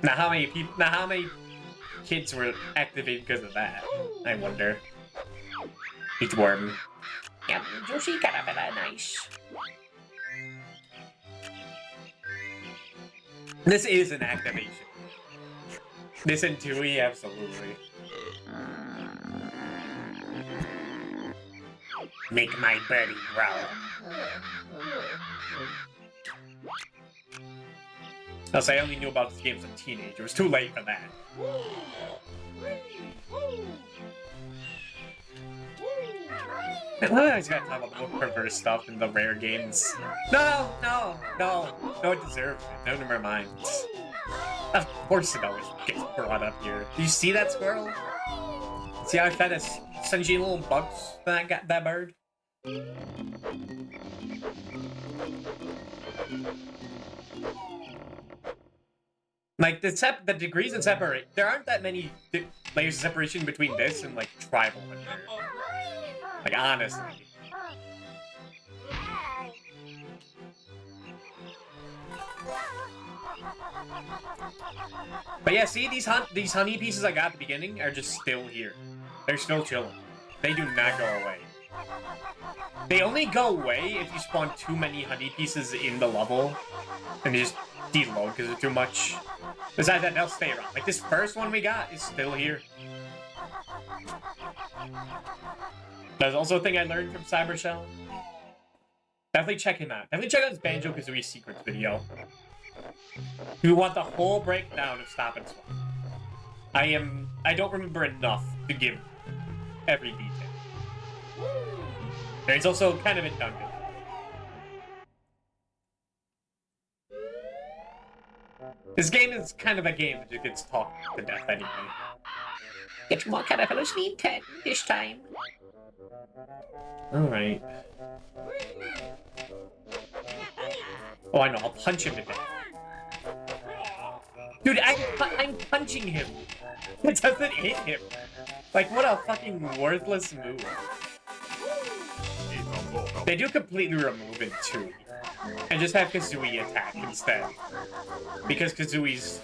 Now how many people? Now how many kids were activated because of that? I wonder. Each worm. Yeah, Joshi Caravella, nice. This is an activation. This and Tui, absolutely. Make my birdie growl. I'll say I only knew about this game as a teenager. It was too late for that. I always gotta talk about the more perverse stuff in the rare games. No, it deserves it. No, never mind. Of course it always gets brought up here. Do you see that squirrel? See how I fed a sentient little bugs that bird? Like, the degrees of separate, there aren't that many layers of separation between this and, like, tribal in there. Like, honestly. But yeah, see, these honey pieces I got at the beginning are just still here. They're still chilling. They do not go away. They only go away if you spawn too many honey pieces in the level, and they just deload because they're too much. Besides that, they'll stay around. Like, this first one we got is still here. There's also a thing I learned from Cybershell. Definitely check him out. Definitely check out his Banjo-Kazooie Secrets video. If you want the whole breakdown of Stop and Swap. I don't remember enough to give every detail. There's also kind of a dungeon. This game is kind of a game that just gets talked to death anyway. Get more caterpillars need 10 this time. Alright. Oh, I know. I'll punch him to death. Dude, I'm punching him. It doesn't hit him. Like, what a fucking worthless move. They do completely remove it, too. And just have Kazooie attack instead. Because Kazooie's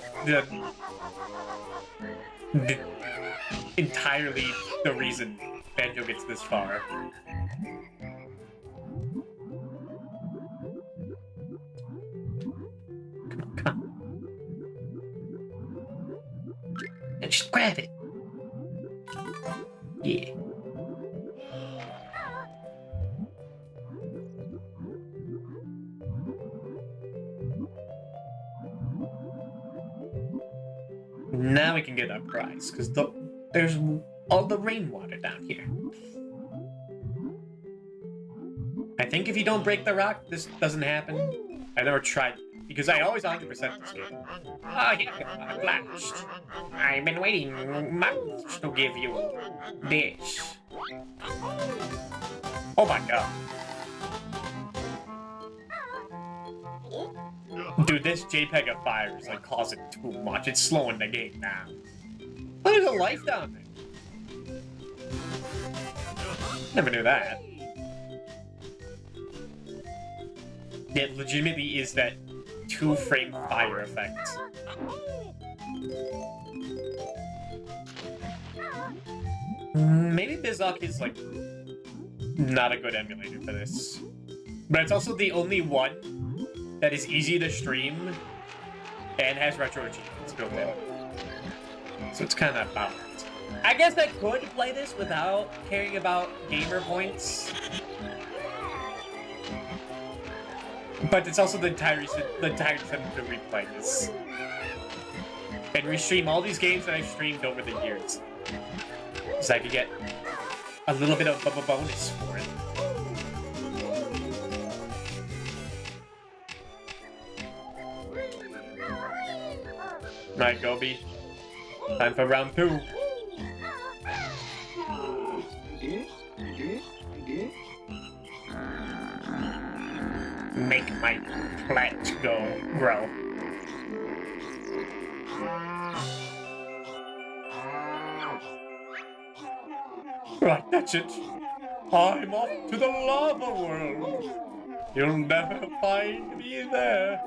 entirely the reason Banjo gets this far. Come on. Just grab it. Yeah. Now we can get a prize, because there's all the rainwater down here. I think if you don't break the rock, this doesn't happen. I never tried, because I always 100% this game. Oh, yeah, obliged. I've been waiting months to give you this. Oh my god. Dude, this JPEG of fire is like causing too much. It's slowing the game down. Oh, there's a life down there. Never knew that. It legitimately is that 2-frame fire effect. Maybe Bizarre is like not a good emulator for this. But it's also the only one that is easy to stream and has retro achievements built in. So it's kind of balanced. I guess I could play this without caring about gamer points. But it's also the entire reason to replay this. And restream all these games that I've streamed over the years. So I could get a little bit of a bonus for it. Right, Gobi. Time for round 2. Make my plant grow. Right, that's it. I'm off to the lava world. You'll never find me there.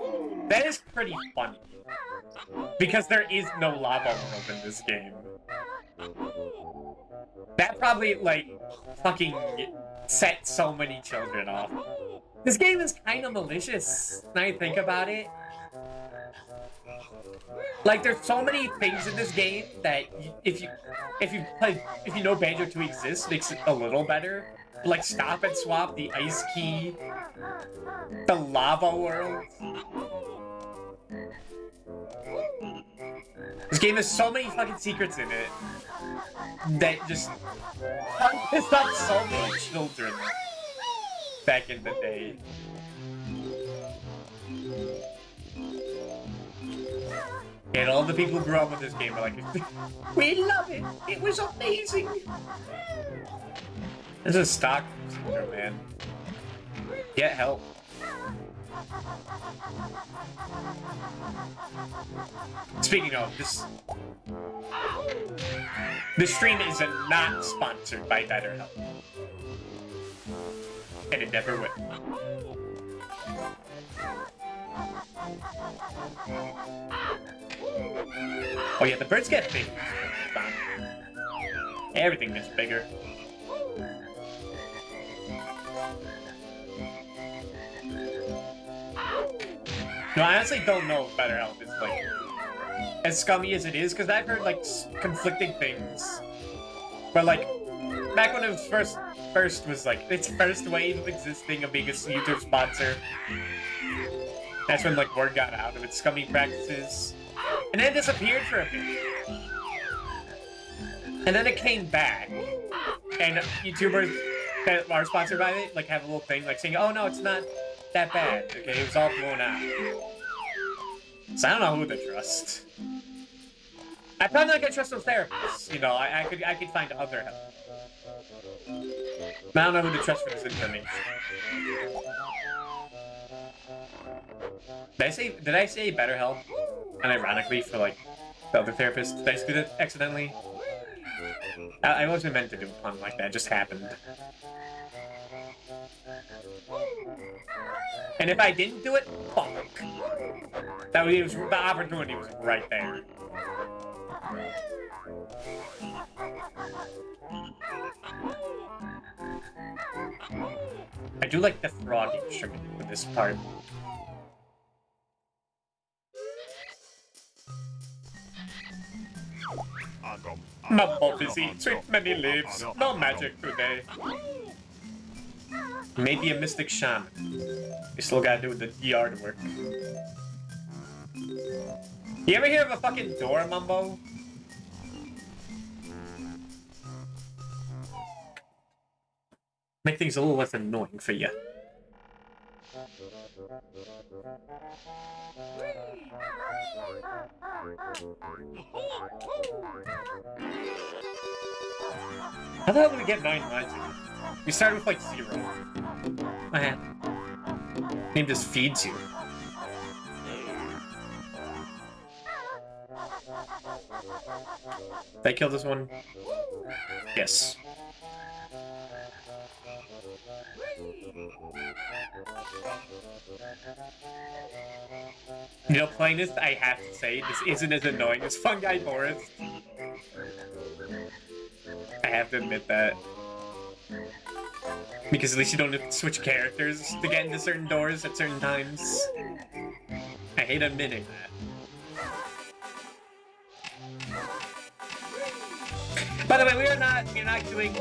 That is pretty funny. Because there is no lava world in this game. That probably, like, fucking set so many children off. This game is kind of malicious, now I think about it. Like, there's so many things in this game that if you know Banjo-Kazooie exists, makes it a little better. Like Stop and Swap, the Ice Key, the Lava World. This game has so many fucking secrets in it that just pissed off so many children back in the day. And all the people who grew up with this game are like, we love it! It was amazing! This is stock procedure, man. Get help. Speaking of, this stream is not sponsored by BetterHelp. And it never will. Oh yeah, the birds get big. Everything gets bigger. No, I honestly don't know if BetterHelp is like as scummy as it is, because I've heard like conflicting things. But like back when it was first was like its first wave of existing of being a YouTube sponsor. That's when like word got out of its scummy practices. And then it disappeared for a bit. And then it came back. And YouTubers that are sponsored by it like have a little thing like saying, oh no, it's not that bad. Okay, it was all blown out. So I don't know who to trust. I'm probably not gonna trust those therapists. You know, I could find other help. But I don't know who to trust for this information. Did I say BetterHelp? And ironically for like the other therapist, did I just do that accidentally? I wasn't meant to do a pun like that, it just happened. And if I didn't do it, fuck. The opportunity was right there. I do like the frog instrument for this part. Mumbo busy, sweet many leaves, no magic today. Maybe a mystic shaman. We still gotta do the yard work. You ever hear of a fucking door, Mumbo? Make things a little less annoying for you. How the hell did we get 9 lives again? We started with like 0. What happened? Game just feeds you. Did I kill this one? Yes. You know, playing this, I have to say, this isn't as annoying as Fungi Forest. I have to admit that. Because at least you don't have to switch characters to get into certain doors at certain times. I hate admitting that. By the way, we're not doing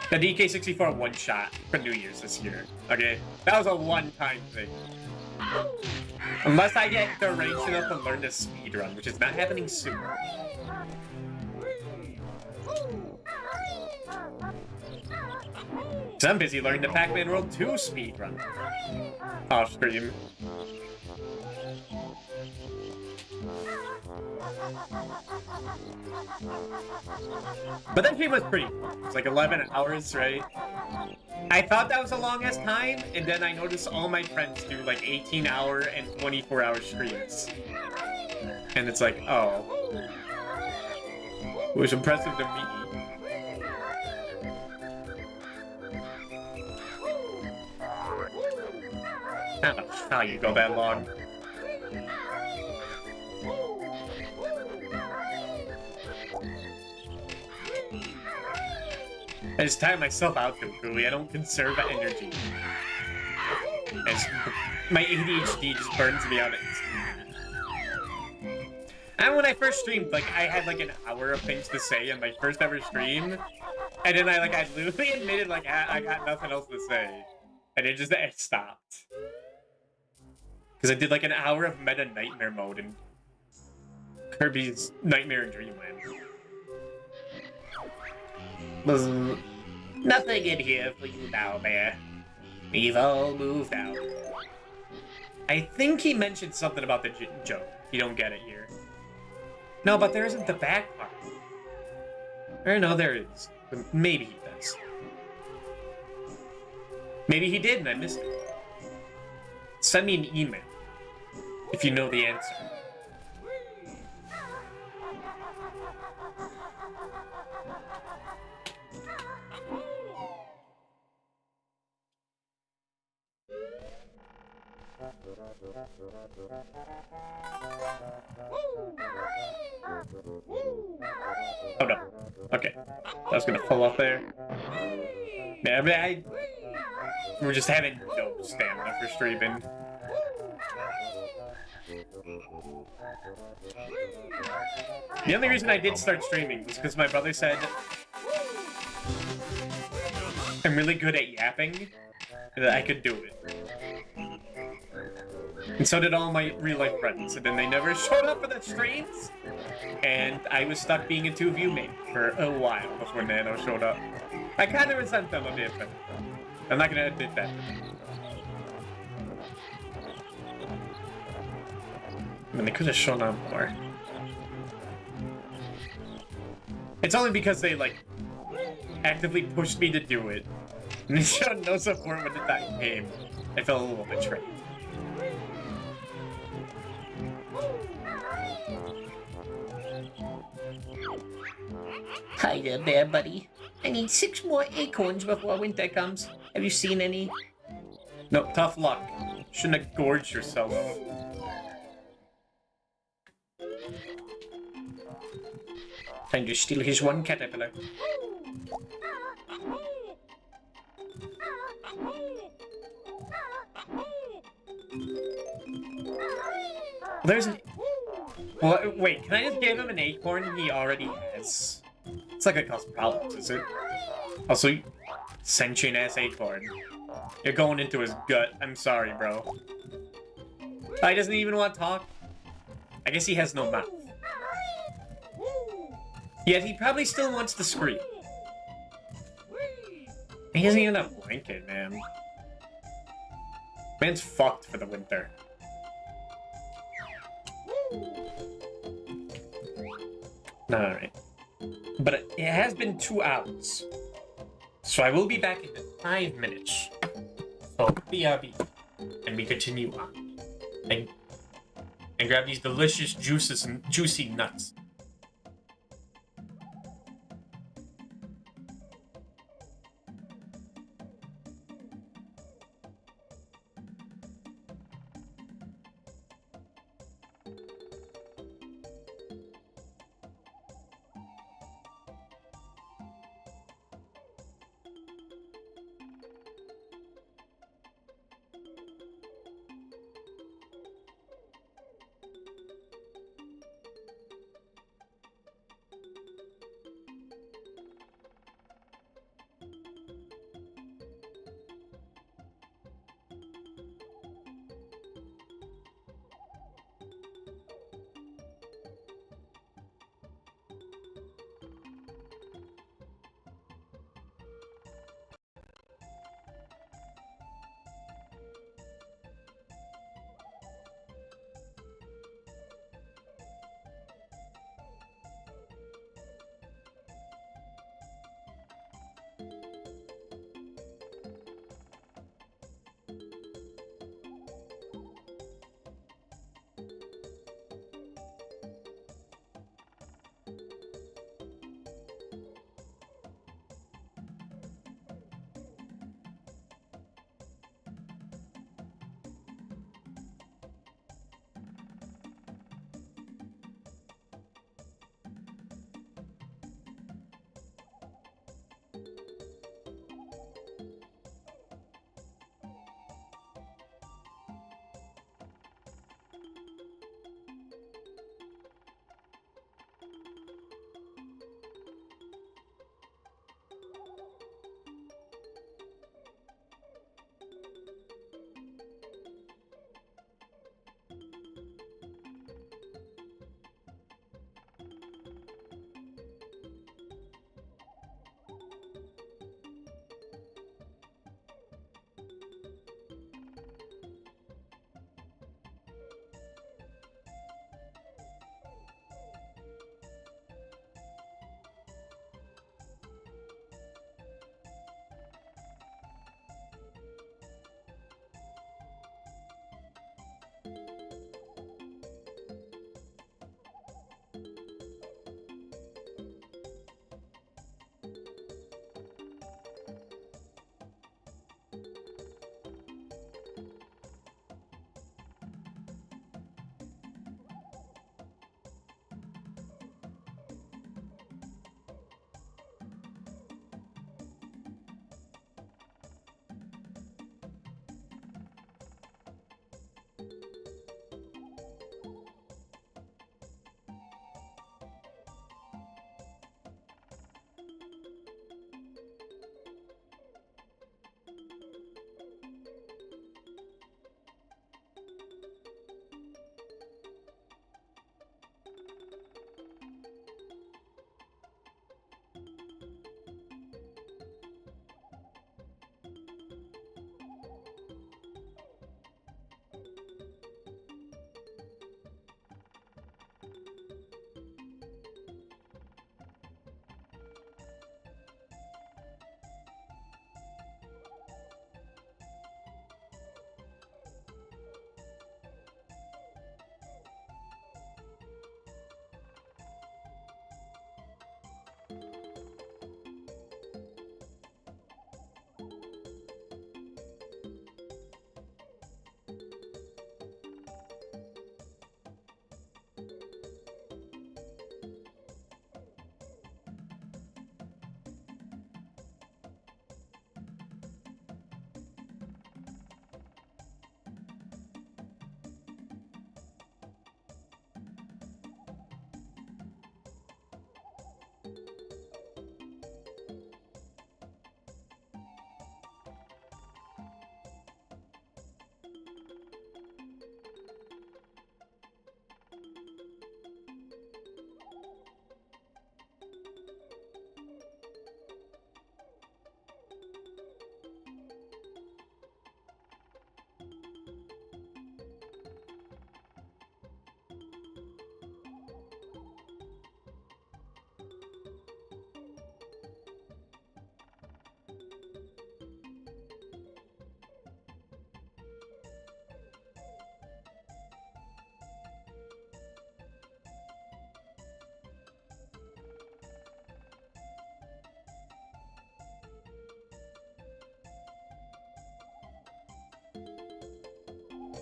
the DK64 one-shot for New Year's this year, okay? That was a one-time thing. Unless I get deranged enough to learn to speedrun, which is not happening soon. So I'm busy learning the Pac-Man World 2 speedrun. Off stream. But that game was pretty fun. It was like 11 hours, right? I thought that was the longest time, and then I noticed all my friends do like 18-hour and 24-hour streams. And it's like, oh. It was impressive to me. I don't know how you go that long. I just tire myself out too quickly. I don't conserve energy. My ADHD just burns me out instantly. And when I first streamed, like, I had like an hour of things to say in my first ever stream. And then I literally admitted, like, I got nothing else to say. And it stopped. Because I did like an hour of meta nightmare mode in Kirby's Nightmare in Dreamland. Nothing in here for you now, Bear. We've all moved out. I think he mentioned something about the joke. You don't get it here. No, but there isn't the back part. Or no, there is. But maybe he does. Maybe he did and I missed it. Send me an email if you know the answer. Oh no. Okay. I was gonna fall off there. Yeah, but we're just having no stamina for streaming. The only reason I did start streaming was because my brother said I'm really good at yapping and that I could do it. And so did all my real-life friends, and then they never showed up for the streams, and I was stuck being a 2-view mate for a while before Nano showed up. I kind of resent them a bit, but I'm not gonna admit that. I mean, they could have shown up more. It's only because they, like, actively pushed me to do it, and they showed no support when the time came. I felt a little betrayed. Hi there, Bear Buddy. I need 6 more acorns before winter comes. Have you seen any? No, tough luck. Shouldn't have gorged yourself. Time to steal his one caterpillar. There's Well, wait, can I just give him an acorn he already has? It's not gonna cause problems, is it? Also, sentient ass acorn. You're going into his gut. I'm sorry, bro. He doesn't even want to talk. I guess he has no mouth. Yet he probably still wants to scream. He doesn't even have a blanket, man. Man's fucked for the winter. Alright. But it has been 2 hours. So I will be back in 5 minutes. So BRB. And we continue on. And grab these delicious juices and juicy nuts.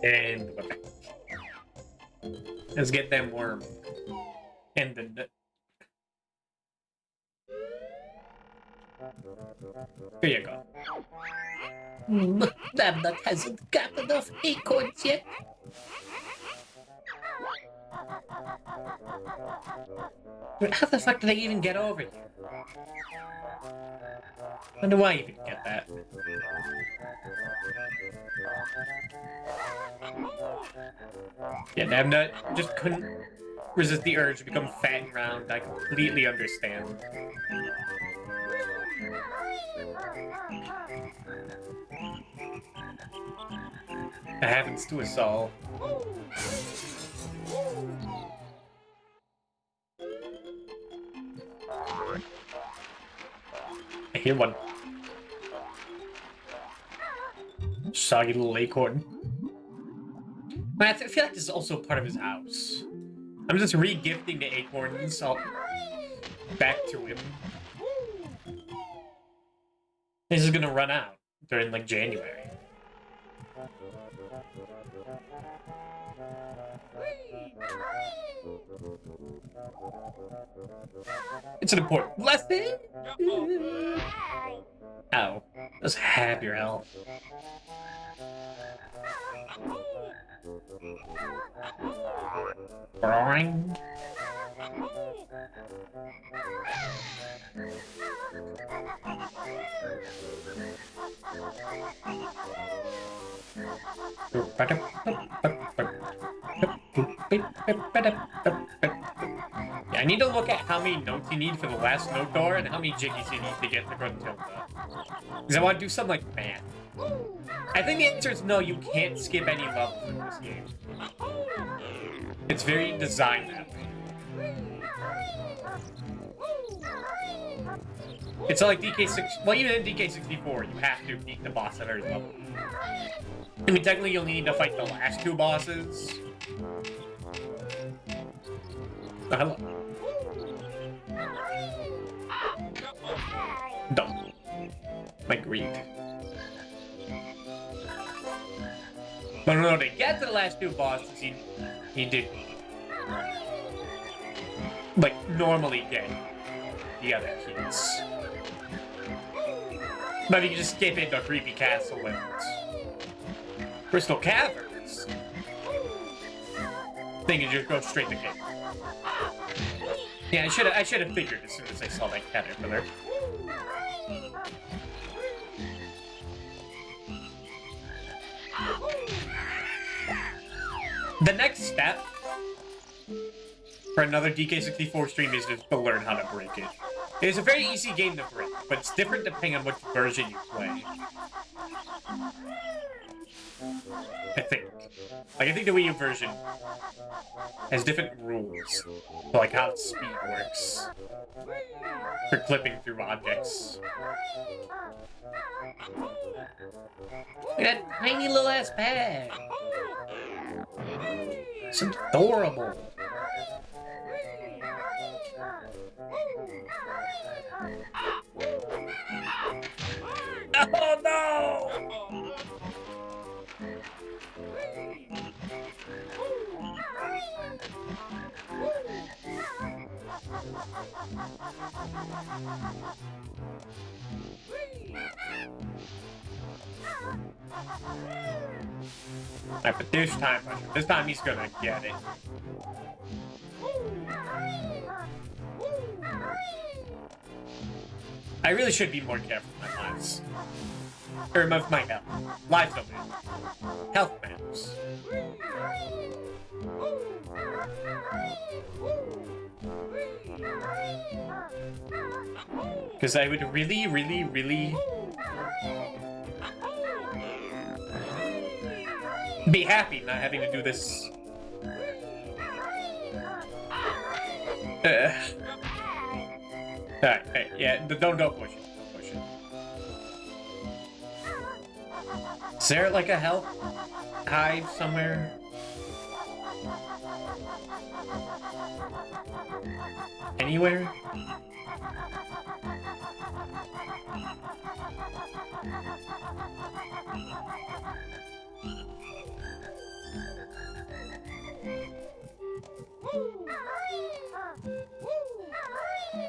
And we're back. Let's get them worm. And the... Here you go. Namnut hasn't got enough acorns yet. How the fuck did I even get over here? When do I even get that? Yeah, Namnut just couldn't resist the urge to become fat and round. I completely understand. That happens to us all. I hear one. Soggy little acorn. I feel like this is also part of his house. I'm just re-gifting the acorns back to him. This is gonna run out during like January. It's an important lesson. Ow. Let's have your health. Boing. Yeah, I need to look at how many notes you need for the last note door and how many jiggies you need to get to Gruntilda. Because I want to do some like math. I think the answer is no, you can't skip any levels in this game. It's very designed that way. It's like DK6, well even in DK64, you have to beat the boss at every level. I mean, technically you'll need to fight the last two bosses. Oh, hello. Dumb. Like greed. But no, to get to the last two bosses, he did like normally get the other keys. But you can just skip into Creepy Castle and Crystal Caverns. Then you just go straight to game. Yeah, I should have figured as soon as I saw that caterpillar. The next step for another DK64 stream is just to learn how to break it. It's a very easy game to break, but it's different depending on which version you play. I think. Like, I think the Wii U version has different rules for, like, how speed works for clipping through objects. Look at that tiny little ass bag. It's adorable. Oh no! Alright, but this time he's gonna get it. I really should be more careful with my lives. Or with my health. Lives don't matter. Health matters. Because I would really, really, really be happy not having to do this. Alright, hey, yeah, don't push it. Don't push it. Is there like a health hive somewhere? Anywhere?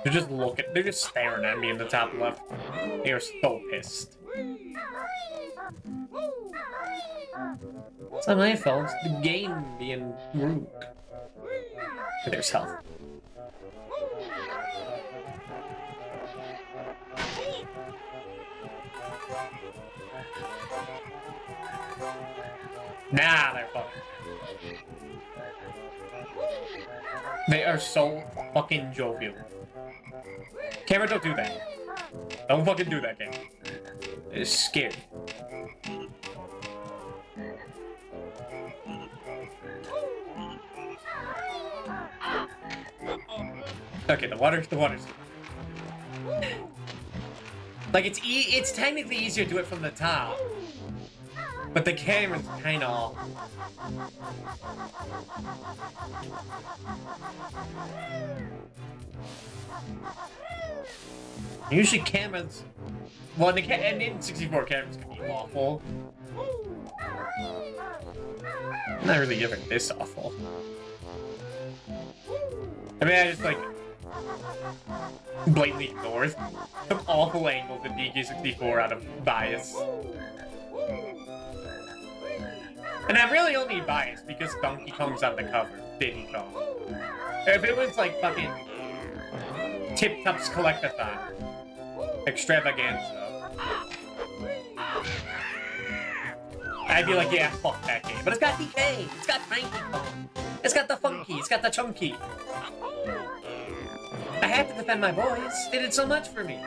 They're just looking. They're just staring at me in the top left. They are so pissed. It's not my fault. It's the game being rude. There's health. Nah, they're fucking. They are so fucking jovial. Camera, don't do that. Don't fucking do that, camera. It's scary. Okay, the water's. Like, it's technically easier to do it from the top. But the camera's kinda off. Usually cameras... Well, and in 64 cameras can be awful. Not really ever this awful. I mean, I just, like... blatantly ignore some awful angles in DK64 out of bias. And I'm really only biased because Donkey Kong's on the cover. Diddy Kong. If it was like fucking Tip Top's Collectathon Extravaganza, I'd be like, yeah, fuck that game. But it's got DK, it's got Donkey Kong, it's got the funky, it's got the chunky. I have to defend my boys. They did so much for me.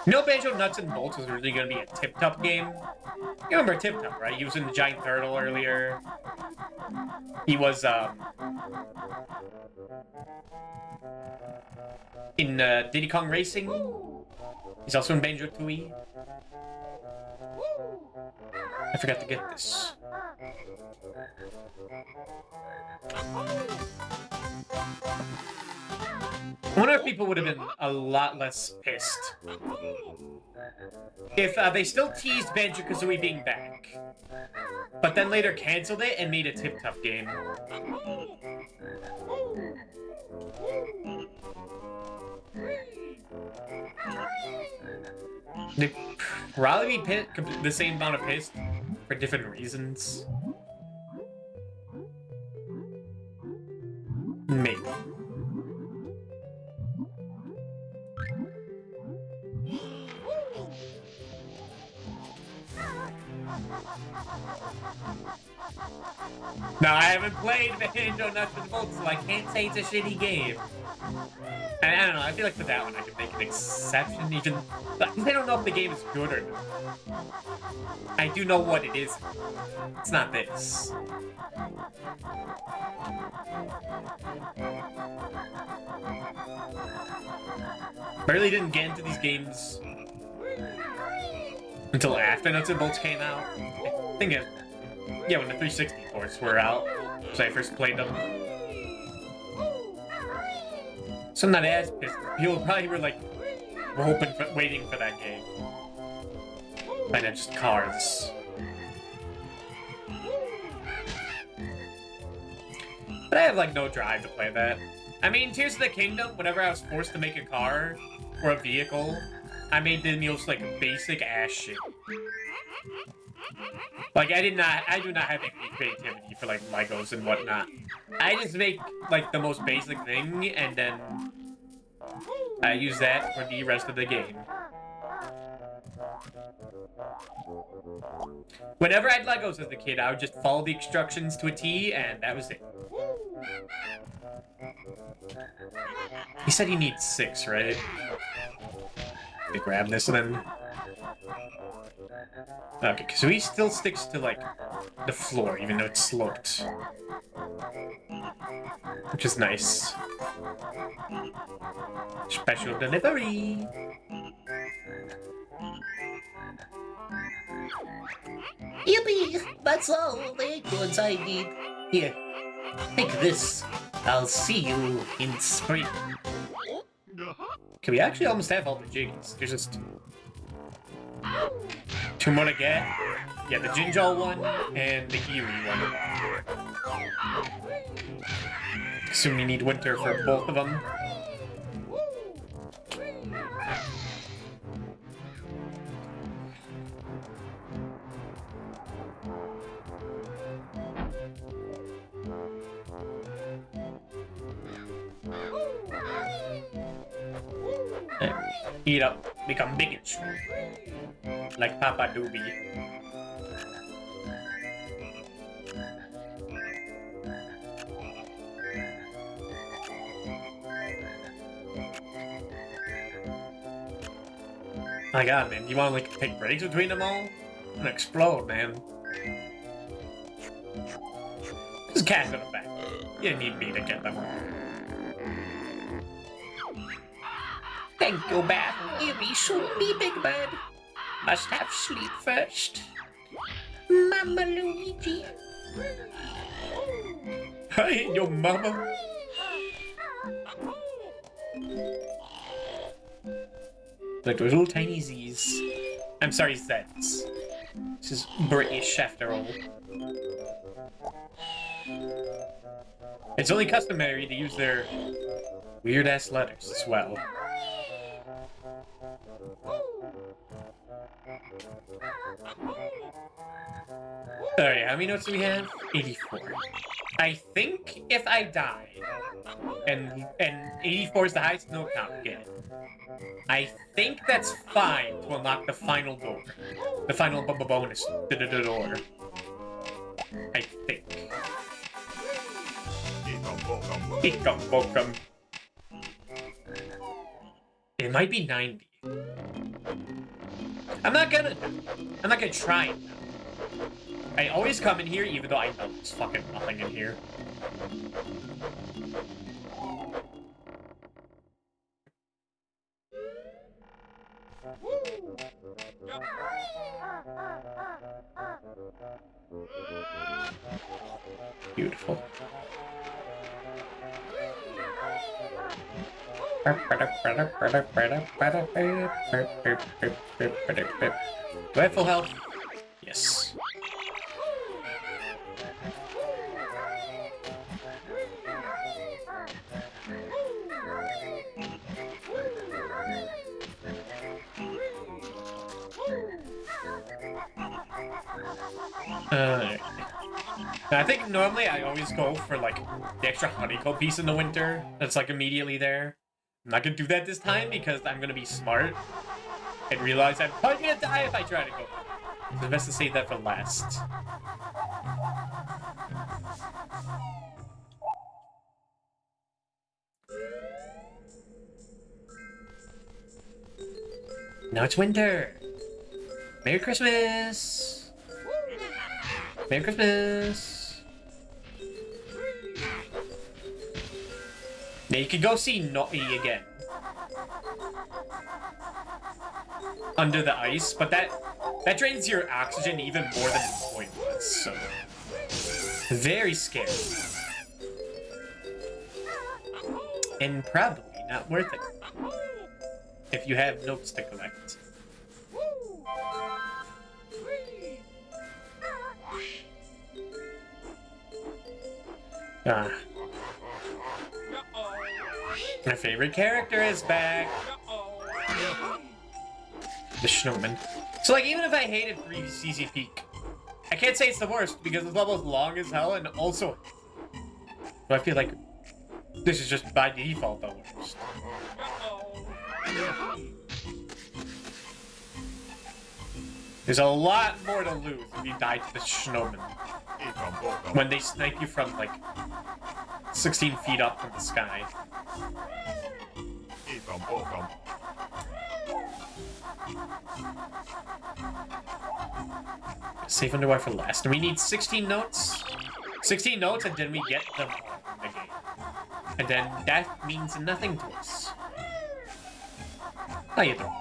You know, Banjo Nuts and Bolts was really gonna be a Tip Top game. You remember Tip Top, right? He was in the Giant Turtle earlier. He was in Diddy Kong Racing. He's also in Banjo-Kazooie. I forgot to get this. I wonder if people would have been a lot less pissed if they still teased Banjo-Kazooie being back, but then later canceled it and made a Tip-Top game. They'd probably be the same amount of pissed for different reasons. Maybe. Now, I haven't played Banjo Nuts and Bolts, so I can't say it's a shitty game. And I don't know, I feel like for that one I could make an exception, even... But I don't know if the game is good or not. I do know what it is. It's not this. Barely didn't get into these games until after Nuts and Bolts came out. I think it... Yeah, when the 360 ports were out, so I first played them. So I'm not as pissed. People probably were like, waiting for that game. But not just cars. But I have like no drive to play that. I mean, Tears of the Kingdom, whenever I was forced to make a car or a vehicle, I made the most like basic ass shit. Like, I do not have any creativity for, like, Legos and whatnot. I just make, like, the most basic thing, and then I use that for the rest of the game. Whenever I had Legos as a kid, I would just follow the instructions to a T, and that was it. He said he needs 6, right? Let me grab this then. Okay, so he still sticks to, like, the floor, even though it's sloped. Which is nice. Special delivery! Yippee! That's all the acorns I need. Here, take this. I'll see you in spring. Okay, we actually almost have all the jigs. There's just 2 more to get. Yeah, the Jinjal one and the Eerie one. Assume you need winter for both of them. Eat up, become big and strong. Like Papa Doobie. My god, man, you wanna like take breaks between them all? I'm gonna explode, man. Just cash them back. You didn't need me to get them. Thank you, Bat. You be soon be Big Bird. Must have sleep first. Mama Luigi. I ain't your mama. Like those little tiny Z's. I'm sorry, Z's. This is British after all. It's only customary to use their weird-ass letters as well. Alright, how many notes do we have? 84. I think if I die, and 84 is the highest note count again, I think that's fine to unlock the final door. The final bonus door. I think. Hikum. It might be 90. I'm not gonna try it now. I always come in here even though I know there's fucking nothing in here. Beautiful. Do I have full health? Yes. I think normally I always go for like the extra honeycomb piece in the winter that's like immediately there. I'm not gonna do that this time because I'm gonna be smart and realize I'm probably gonna die if I try to go. So it's best to save that for last. Now it's winter. Merry Christmas. Merry Christmas. Now you can go see Naughty again. Under the ice, but that drains your oxygen even more than the point was, so very scary. And probably not worth it. If you have notes to collect. My favorite character is back. The snowman. So like even if I hated 3 CC Peak, I can't say it's the worst because this level is long as hell and also I feel like this is just by default the worst. There's a lot more to lose if you die to the snowman. When they snipe you from like 16 feet up from the sky. Save underwear for last. And we need 16 notes. 16 notes and then we get them all in the game. And then that means nothing to us. How you doing?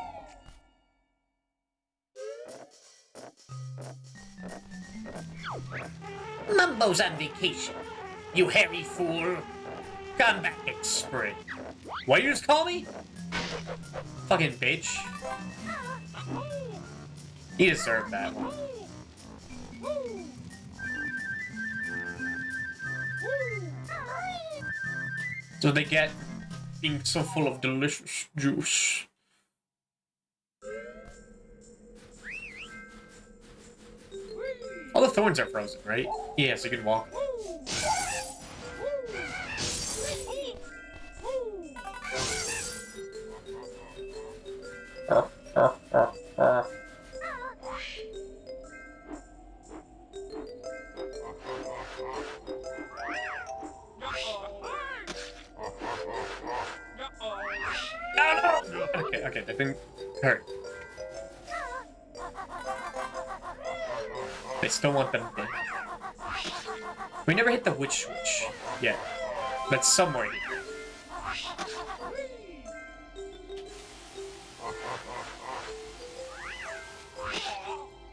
Mumbo's on vacation. You hairy fool. Come back, Spring. What you just call me? Fucking bitch. You deserve that one. So they get being so full of delicious juice. All the thorns are frozen, right? Yeah, so you can walk. Okay, that didn't hurt. They still want them dead. We never hit the witch switch yet. But somewhere here.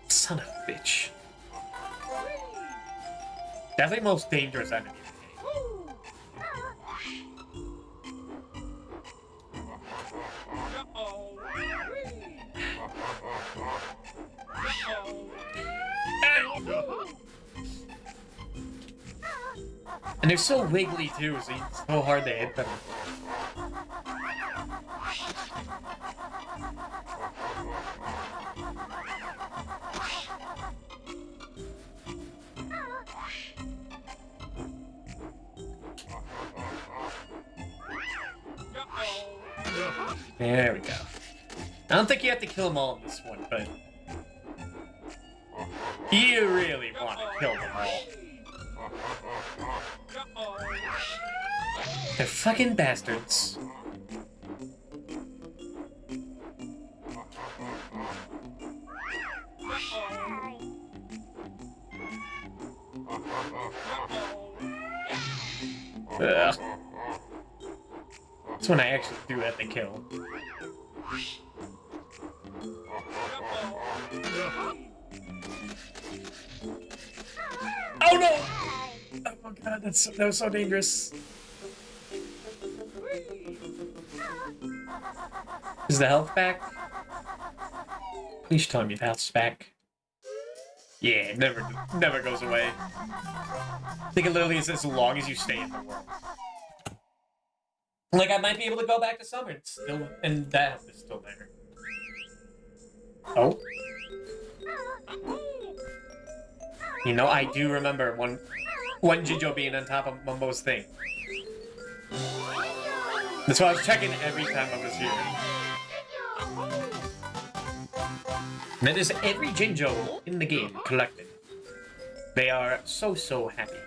Son of a bitch. Definitely most dangerous enemy. And they're so wiggly too, so it's so hard to hit them. There we go. I don't think you have to kill them all in this one, but you really want to kill them all. They're fucking bastards. Ugh. This one I actually do have to kill. Oh no! Oh my god, that was so dangerous. Is the health back? Please tell me the health's back. Yeah, it never goes away. I think it literally is as long as you stay in the world. Like, I might be able to go back to summer and that health is still there. Oh. You know, I do remember one Jinjo being on top of Mumbo's thing. That's why I was checking every time I was here. And that is every Jinjo in the game collected. They are so happy.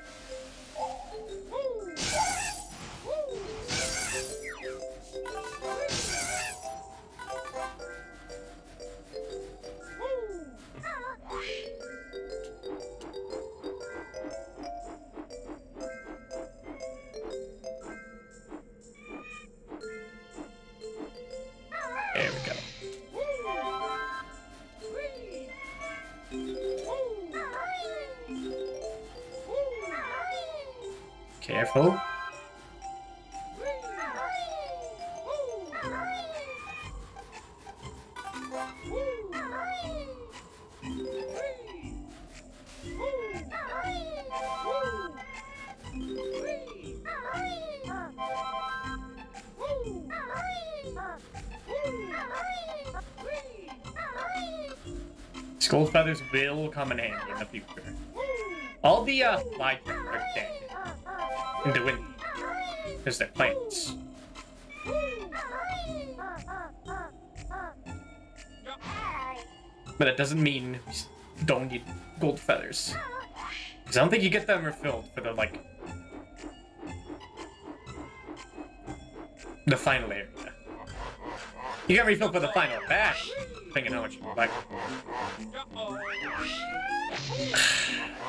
There we go. Careful. Skull feathers will come in handy in the future. All the fly things are dead in the wind because they're plants. But that doesn't mean you don't need gold feathers. Because I don't think you get them refilled for the, like, the final area. You get refilled for the final batch, depending on how much you like.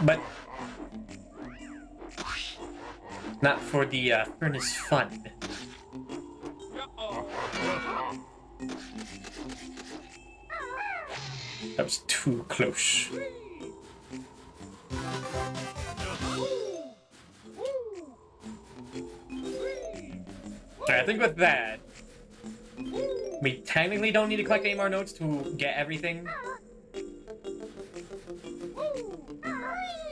But not for the furnace fund. That was too close. Alright, I think with that, we technically don't need to collect any more notes to get everything.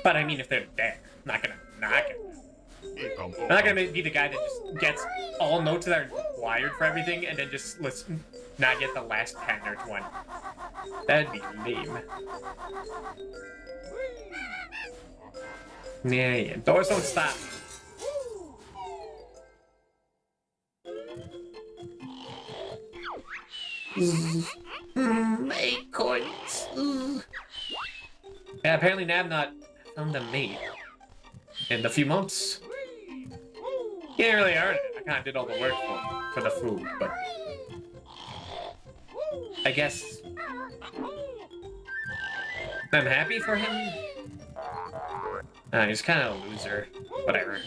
But I mean, if they're there, I'm not gonna. I'm not gonna be the guy that just gets all notes that are required for everything and then just not get the last 10 or 20. That'd be lame. Yeah. Doors don't stop. Acorns. Yeah, apparently Nabnut found a mate in a few months. He didn't really earn it. I kind of did all the work for the food, but I guess I'm happy for him. He's kind of a loser. Whatever.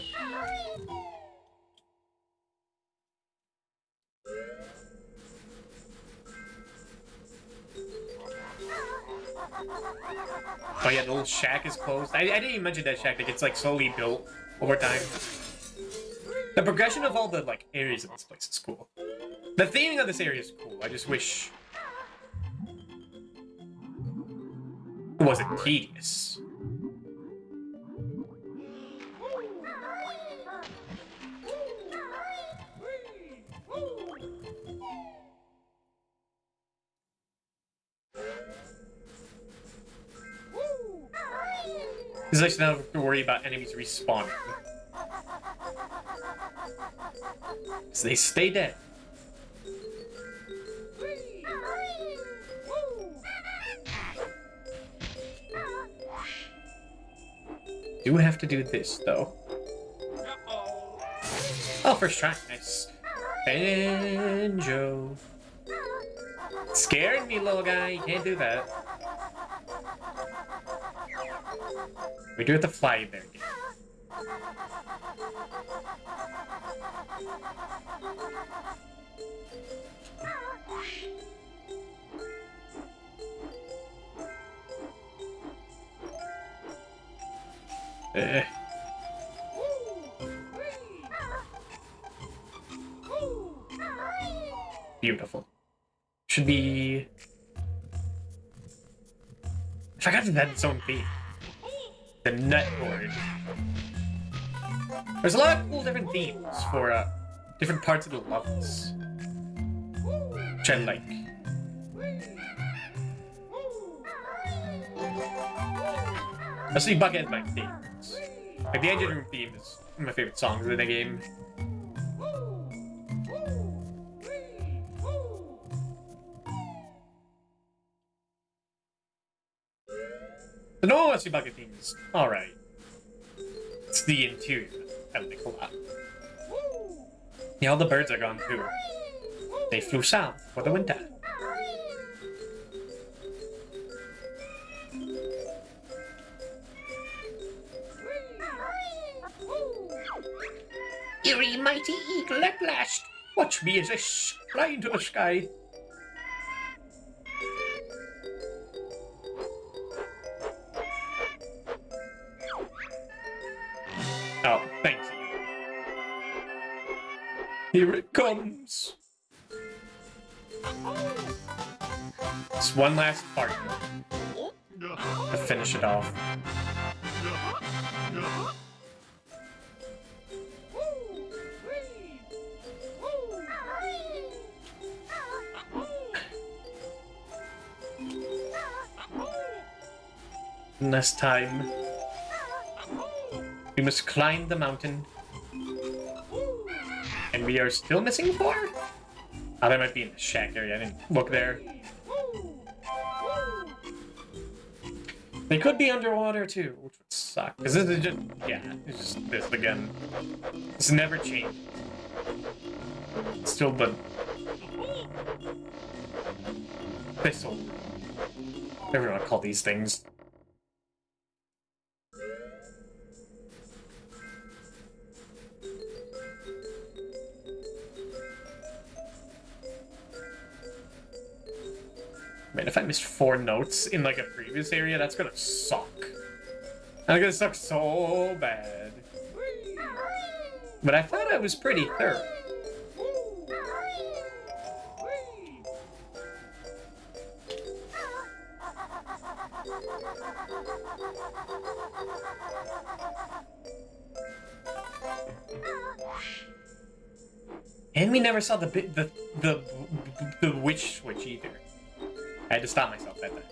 Oh yeah, the little shack is closed. I didn't even mention that shack that gets like slowly built over time. The progression of all the like areas of this place is cool. The theming of this area is cool. I just wish it wasn't tedious. Because I should not have to worry about enemies respawning. So they stay dead. Do have to do this, though. Oh, first try. Nice. Banjo. Scaring me, little guy. You can't do that. We do have to fly there again. Beautiful. Should be... I forgot to have its own theme. The nut board. There's a lot of cool different themes for different parts of the levels, which I like. Especially Bucket is my favorites. Like the engine room theme is one of my favorite songs in the game. The normal Wesley Bucket theme is alright. It's the interior I like a lot. Yeah, all the birds are gone too. They flew south for the winter. Eerie mighty eagle at last. Watch me as I fly into the sky. Oh, thank you. Here it comes. It's one last part to finish it off. This time, we must climb the mountain. And we are still missing 4? Oh, they might be in the shack area. I didn't look there. They could be underwater too, which would suck. Because this is just, yeah, it's just this again. It's never changed. It's still the thistle. Whatever you want to call these things. Man, if I missed 4 notes in like a previous area, that's gonna suck. That's gonna suck so bad. But I thought I was pretty thorough. And we never saw the witch switch either. I had to stop myself that time.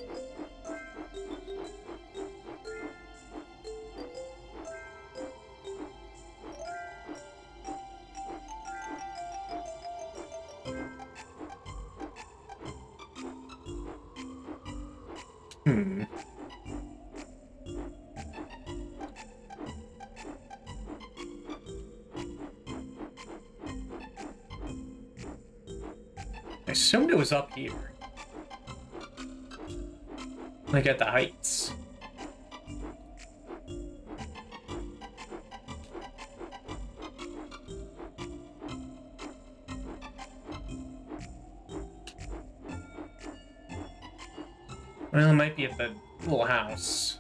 I assumed it was up here. Like at the heights. Well, it might be at the little house.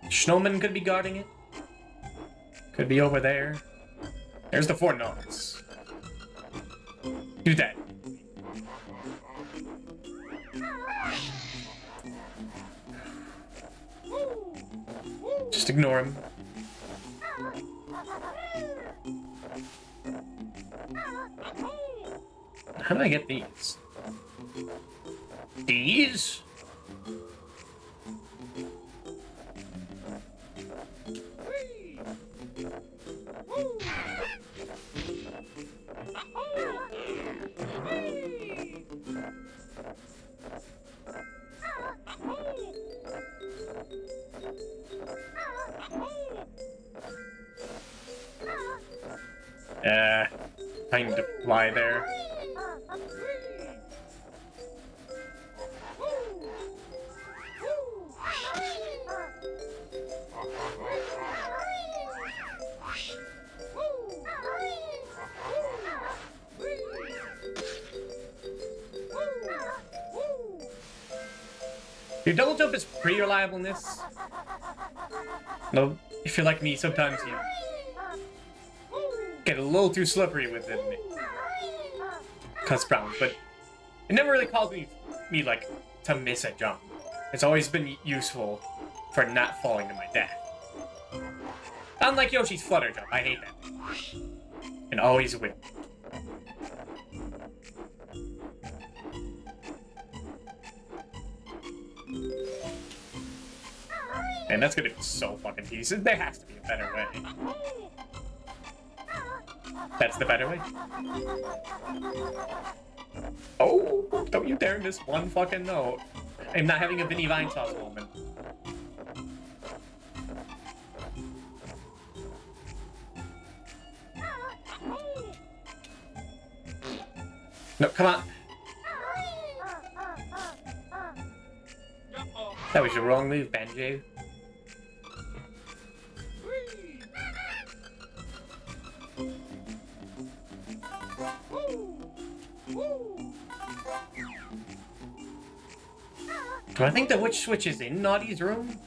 Snowman could be guarding it. Could be over there. There's the 4 notes. Do that. Just ignore him. How do I get these? These? Time to fly there. Your double jump is pretty reliable in this. No, if you're like me, sometimes you get a little too slippery with it. Cuts brown, but it never really caused me like to miss a jump. It's always been useful for not falling to my death. Unlike Yoshi's flutter jump, I hate that. And always will. Man, that's gonna be so fucking tedious. There has to be a better way. That's the better way. Oh, don't you dare miss one fucking note. I'm not having a Vinny Vine Sauce moment. No, come on. That was your wrong move, Banjo. Do I think the witch switch is in Naughty's room?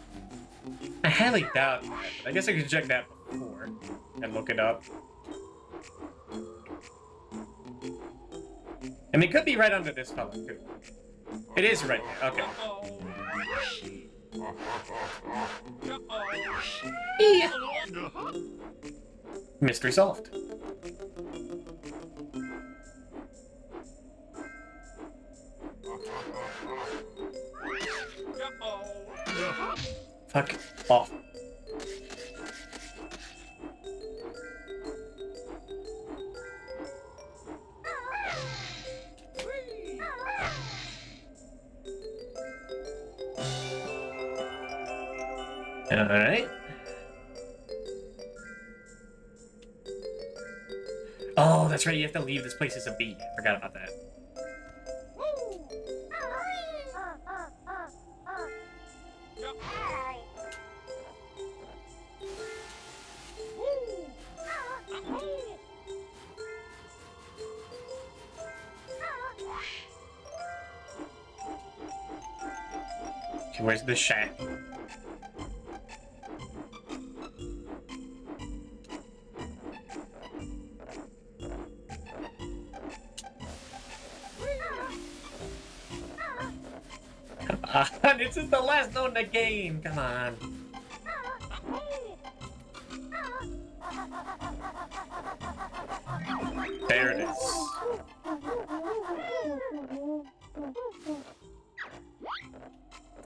I highly doubt that, but I guess I could check that before and look it up. I mean, it could be right under this color, too. It is right there, okay. Yeah. Mystery solved. Fuck off. Alright. Oh, that's right, you have to leave this place as a bee. I forgot about that. Okay, where's the shack? This is the last note in the game. Come on. There it is.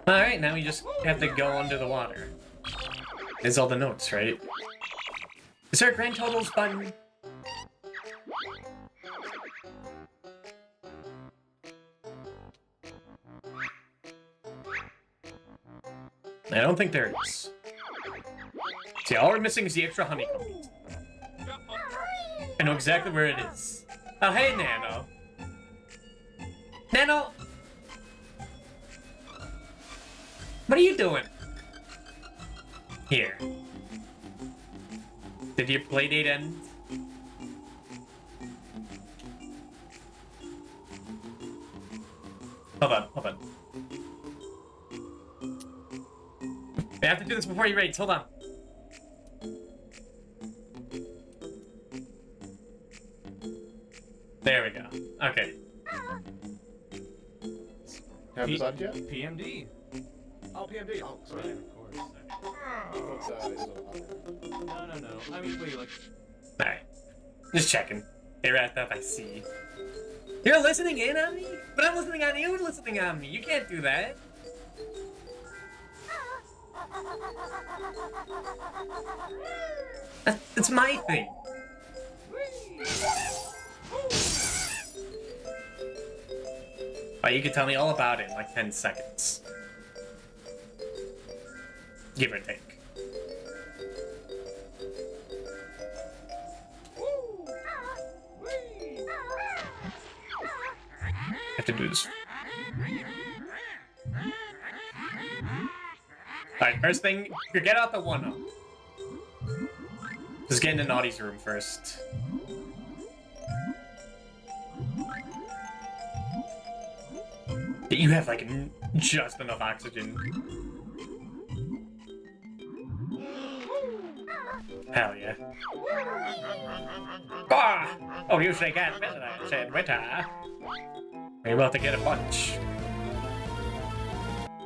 Alright, now we just have to go under the water. There's all the notes, right? Is there a grand totals button? I don't think there is. See, all we're missing is the extra honeycomb. I know exactly where it is. Oh, hey, Nano. Nano! What are you doing? Here. Did your playdate end? Hold on, hold on. I have to do this before you race. Hold on. There we go. Okay. Have you decided yet? PMD. Oh, PMD. Oh, sorry. Of course. No. I mean, wait, like... Alright. Just checking. They wrapped up, I see. You're listening in on me? But I'm listening on you listening on me. You can't do that. It's my thing. Oh, you can tell me all about it in like 10 seconds. Give or take. I have to do this. Alright, first thing, get out the 1-up. Just get into Naughty's room first. You have like just enough oxygen. Hell yeah. Ah! Oh, you say can't visit, I said winter. We're about to get a punch.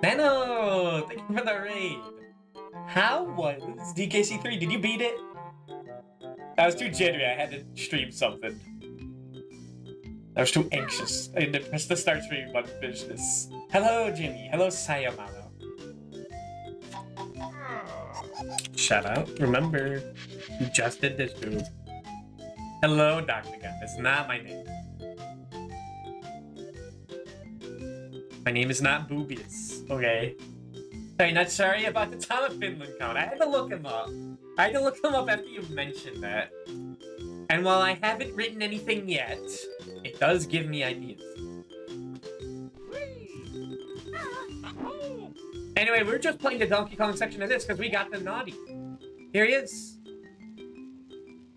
Nano! Thank you for the raid. How was DKC3? Did you beat it? I was too jittery, I had to stream something. I was too anxious. I had to press the start stream button to finish this. Hello, Jimmy. Hello, Sayamalo. Shout out. Remember, you just did this, dude. Hello, Dr. Gun. That's not my name. My name is not Boobius, okay? Are you not sorry about the Tom of Finland count? I had to look him up. I had to look him up after you mentioned that. And while I haven't written anything yet, it does give me ideas. Anyway, we're just playing the Donkey Kong section of this because we got the Naughty. Here he is.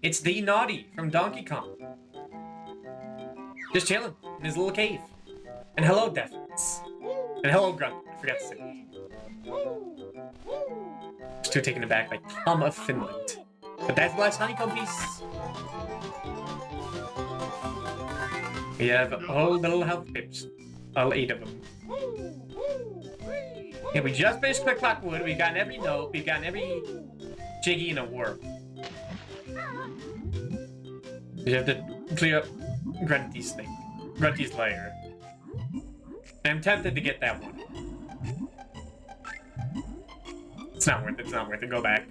It's the Naughty from Donkey Kong. Just chilling in his little cave. And hello, Deathens. And hello, Grunt. I forgot to say. Just too taken aback by Tom of Finland. But that's the last honeycomb piece. We have all little health pips. All 8 of them. Yeah, we just finished Quick Clock Wood. We've gotten every note. We've gotten every Jiggy in a warp. We have to clear up Grunty's thing. Grunty's lair. I'm tempted to get that one. It's not worth it. It's not worth it. Go back.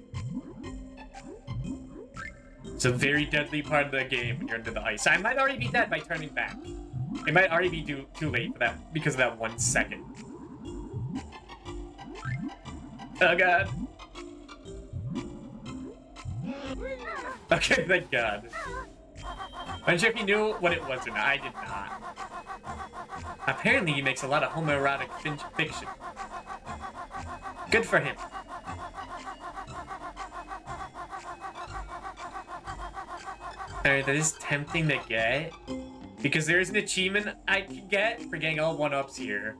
It's a very deadly part of the game when you're under the ice. I might already be dead by turning back. It might already be too late for that because of that 1 second. Oh god. Okay, thank god. I'm not sure if you knew what it was or not. I did not. Apparently he makes a lot of homoerotic fiction. Good for him. Alright, that is tempting to get. Because there is an achievement I can get for getting all 1-ups here.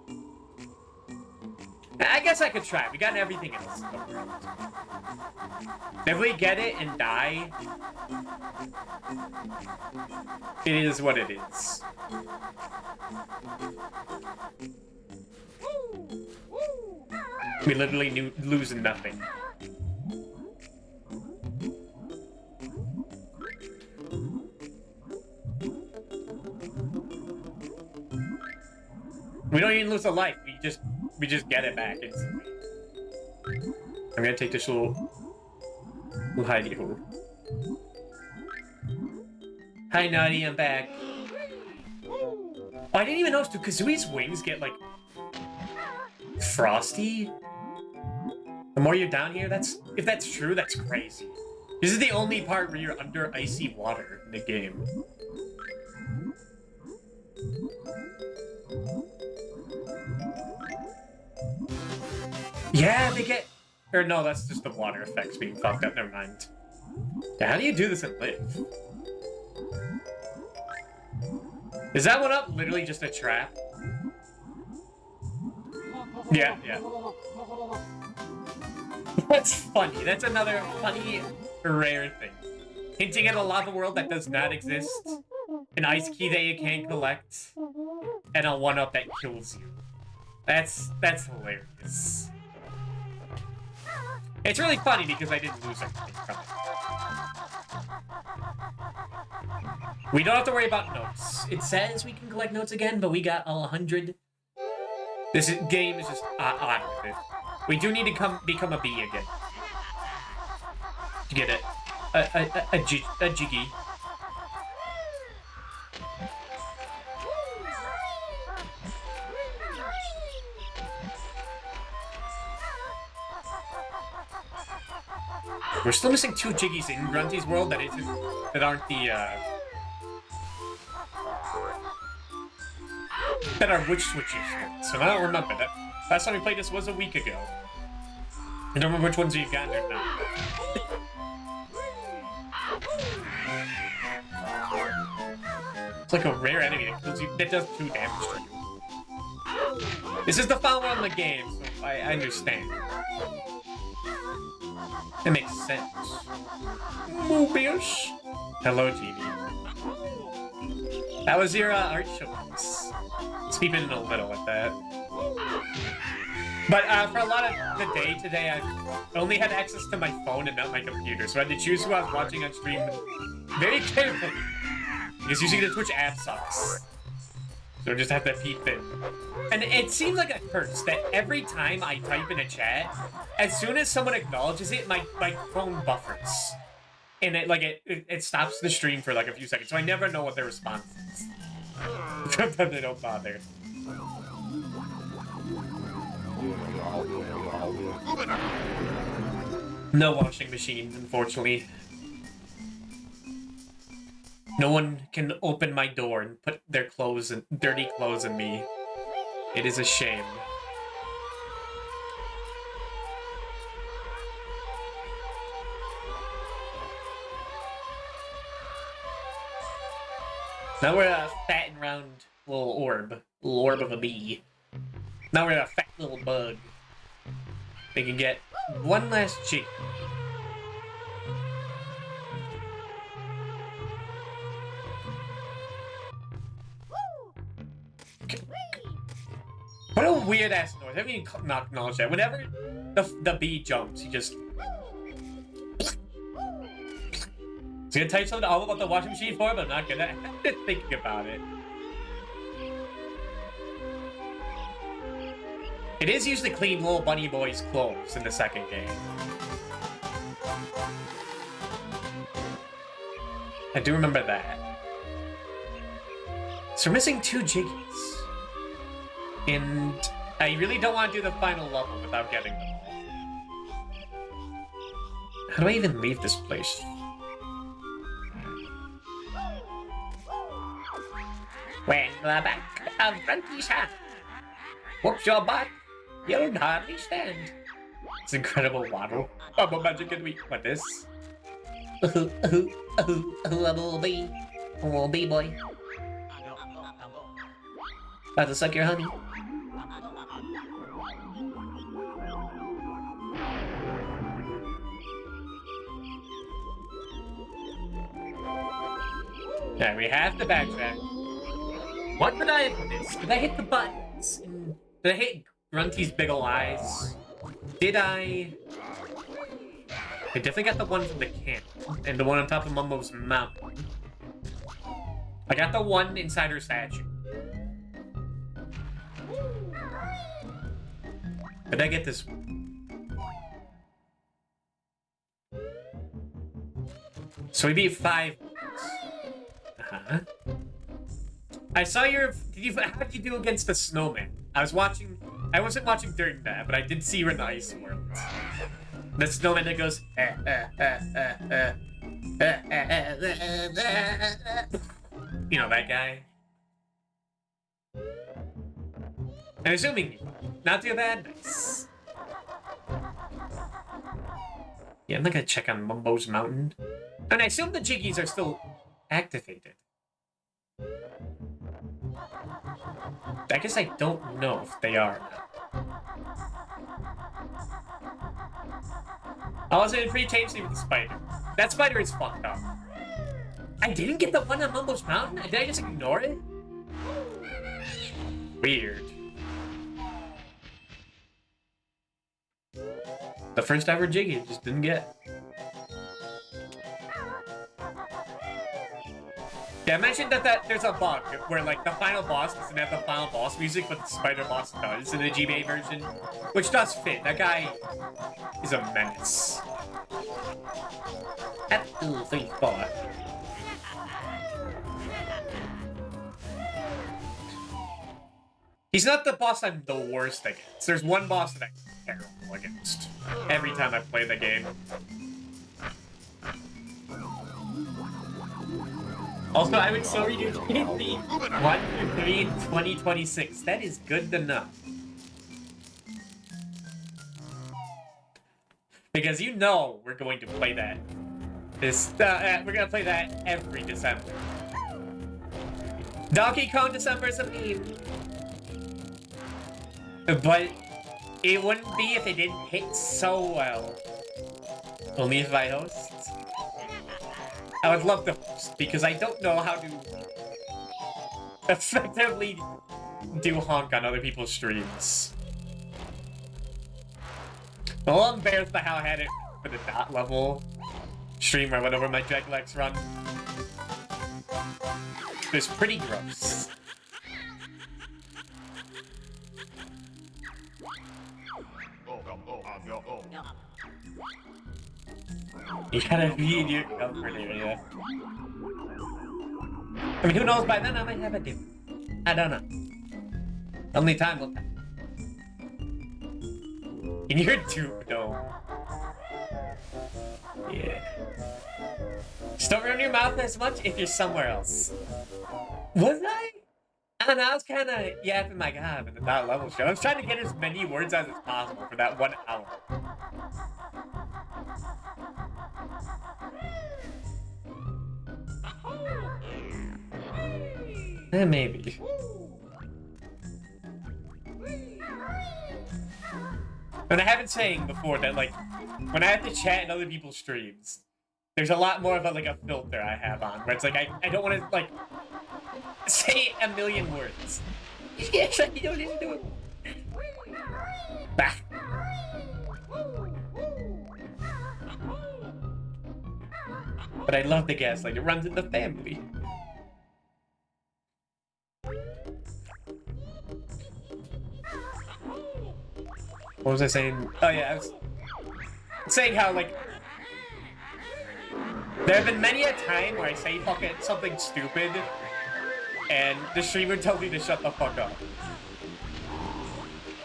I guess I could try. We got everything else. If we get it and die, it is what it is. We literally lose nothing. We don't even lose a life. We just get it back instantly. I'm gonna take this little hidey hole. Hi, Naughty, I'm back. Oh, I didn't even know if Kazooie's wings get like frosty. The more you're down here, if that's true, that's crazy. This is the only part where you're under icy water in the game. Yeah, they get... Or no, that's just the water effects being fucked up, never mind. Yeah, how do you do this and live? Is that one up literally just a trap? Yeah, yeah. That's funny. That's another funny, rare thing. Hinting at a lava world that does not exist. An ice key that you can't collect. And a one-up that kills you. That's hilarious. It's really funny because I didn't lose anything from it. We don't have to worry about notes. It says we can collect notes again, but we got all 100. This game is just odd with it. We do need to become a bee again. To get a jiggy. We're still missing 2 Jiggies in Grunty's world that aren't the that are witch switches. So I don't remember that. Last time we played this was a week ago. I don't remember which ones you've gotten or not. It's like a rare enemy that kills you. That does 2 damage to you. This is the final one in the game, so I understand. It makes sense. Mobius. Hello, Genie. That was your art showcase. Speaking in a little with that. But for a lot of the day today, I only had access to my phone and not my computer, so I had to choose who I was watching on stream very carefully. Because using the Twitch app sucks. So I just have to peep in. And it seems like a curse that every time I type in a chat, as soon as someone acknowledges it, my phone buffers. And it stops the stream for like a few seconds, so I never know what their response is. Sometimes they don't bother. No washing machine, unfortunately. No one can open my door and put their dirty clothes in me. It is a shame. Now we're a fat and round little orb of a bee. Now we're a fat little bug. We can get one last cheek. What a weird ass noise. I haven't even not acknowledged that. Whenever the bee jumps, he just. I was gonna type something all about the washing machine for him, but I'm not gonna. I'm just thinking about it. It is used to clean little bunny boy's clothes in the second game. I do remember that. So we're missing 2 Jiggies. And I really don't want to do the final level without getting them all. How do I even leave this place? When the back of Grunty's hat whoops your butt, you'll hardly stand. It's incredible waddle. Oh, but Banjo-Kazooie. What this? A little bee boy. About to suck your honey. Yeah, we have to backtrack. What did I miss? Did I hit the buttons? Did I hit Grunty's big ol' eyes? Did I definitely got the one from the camp, and the one on top of Mumbo's mountain. I got the one inside her statue. Did I get this one? So we beat 5. Uh-huh. I saw your... How did you do against the snowman? I wasn't watching during that, but I did see you in the ice world. The snowman that goes... You know, that guy. I'm assuming not too bad. Nice. Yeah, I'm not gonna check on Mumbo's mountain. And I assume the Jiggies are still activated. I guess I don't know if they are. I was in pretty tasty with the spider. That spider is fucked up. I didn't get the one on Mumbo's mountain? Did I just ignore it? Weird. The first ever Jiggy just didn't get. Yeah, I mentioned that there's a bug where like the final boss doesn't have the final boss music, but the spider boss does in the GBA version, which does fit. That guy is a menace. 1, 2, 3, 4. He's not the boss I'm the worst against. There's one boss that I'm terrible against every time I play the game. Also, I would so redo 1 through 3 in 2026. That is good to know. Because you know we're going to play that. We're gonna play that every December. Donkey Kong December is a meme. But it wouldn't be if it didn't hit so well. Only if I host. I would love to host, because I don't know how to effectively do honk on other people's streams. I'm a little embarrassed by how I had it for the dot level stream or whatever my Draglex run. It's pretty gross. You gotta be in your comfort area. I mean, who knows, by then I might have a different. I don't know. Only time will tell. In your tube, though. Yeah. Just don't run your mouth as much if you're somewhere else. Was I? I don't know, I was kind of yapping my god in the dot level show. I was trying to get as many words out as possible for that 1 hour. Maybe. And I have been saying before that, like, when I have to chat in other people's streams, there's a lot more of a, like, a filter I have on, where it's like, I don't want to, like, say a million words. Yes, I don't even do it. Bah. But I love the gaslight. It runs in the family. What was I saying? Oh yeah, I was saying how, like, there have been many a time where I say fucking something stupid and the streamer tells me to shut the fuck up.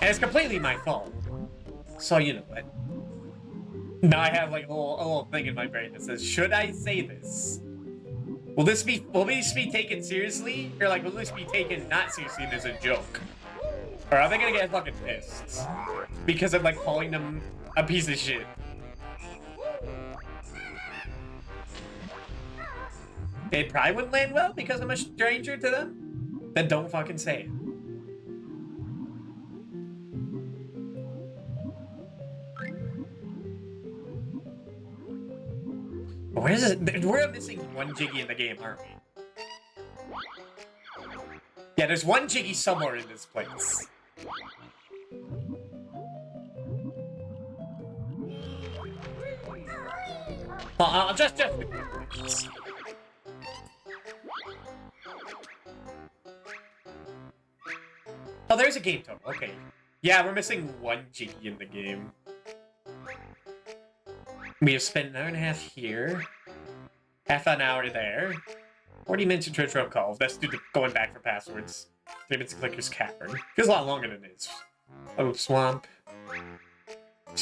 And it's completely my fault. So you know what? Now I have like a little thing in my brain that says, should I say this? Will this be taken seriously? Or like, will this be taken not seriously and as a joke? Or are they gonna get fucking pissed? Because I'm like calling them a piece of shit. It probably wouldn't land well because I'm a stranger to them. Then don't fucking say it. Where is it? We're missing one Jiggy in the game, aren't we? Yeah, there's one Jiggy somewhere in this place. Well, just. Oh, there's a game total. Okay. Yeah, we're missing one Jiggy in the game. We have spent an hour and a half here. Half an hour there. 40 minutes in Treasure Up calls. That's due to going back for passwords. 3 minutes in Clicker's Cavern. Feels a lot longer than it is. Oh, Swamp.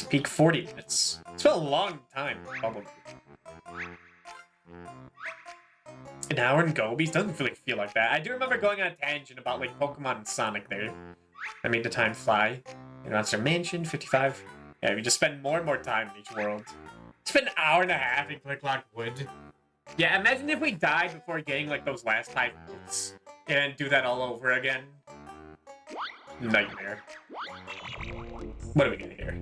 Peak 40 minutes. It's been a long time, probably. An hour in Gobies doesn't really feel like that. I do remember going on a tangent about like Pokemon and Sonic there. I made the time fly. Monster Mansion, 55. Yeah, we just spend more and more time in each world. Spend an hour and a half in Clicklock Wood. Yeah, imagine if we died before getting like those last 5 minutes and do that all over again. Nightmare. What do we get here?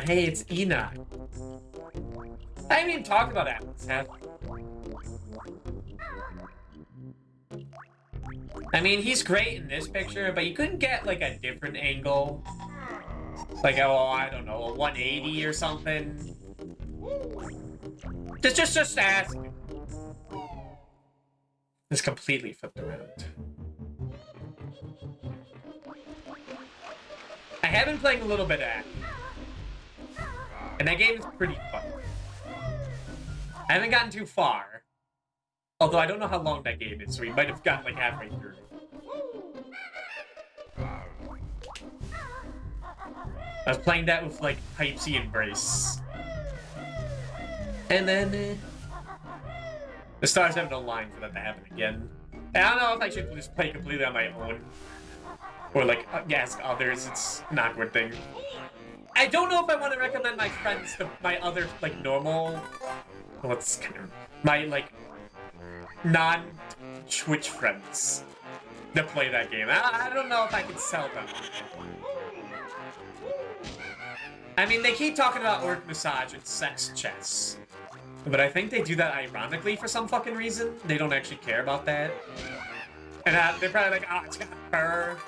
Hey, it's Enoch. I haven't even talked about Atlas, have I mean, he's great in this picture, but you couldn't get, like, a different angle. Like, oh, I don't know, a 180 or something. Just ask. It's completely flipped around. I have been playing a little bit of that. And that game is pretty fun. I haven't gotten too far. Although I don't know how long that game is, so we might have gotten like halfway through. I was playing that with like Pipesy and Brace. And then the stars haven't aligned for that to happen again. And I don't know if I should just play completely on my own. Or like ask others, it's an awkward thing. I don't know if I want to recommend my friends to my other like normal my like non-Twitch friends that play that game. I don't know if I can sell them. I mean, they keep talking about orc massage and sex chess. But I think they do that ironically for some fucking reason. They don't actually care about that. And they're probably like, oh, it's gonna hurt.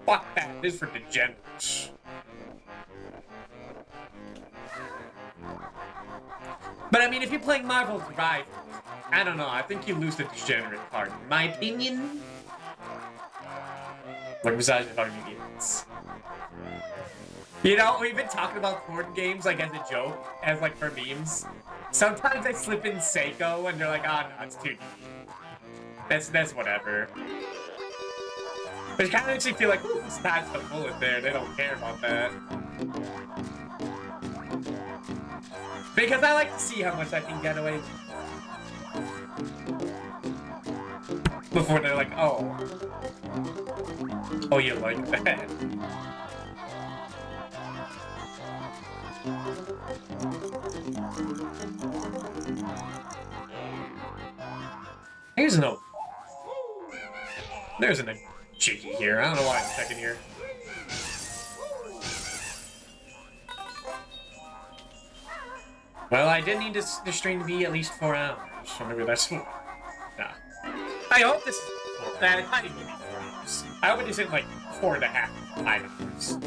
Fuck that, it is for degenerates. But I mean, if you're playing Marvel's Rivals, I don't know, I think you lose the degenerate part, in my opinion. Like, besides the fucking games. You know, we've been talking about porn games, like, as a joke, as, like, for memes. Sometimes I slip in Seiko, and they're like, oh, no, it's too deep. That's whatever. But it kind of makes me feel like, ooh, this dodged the bullet there, they don't care about that. Because I like to see how much I can get away with. Before they're like, oh. Oh, you like that? There's no... There's a Jiggy here. I don't know why I'm checking here. Well, I did need this stream to be at least 4 hours, so maybe that's... Nah. I hope this... I didn't give me 4 hours. I hope it isn't like 4.5, 5 hours.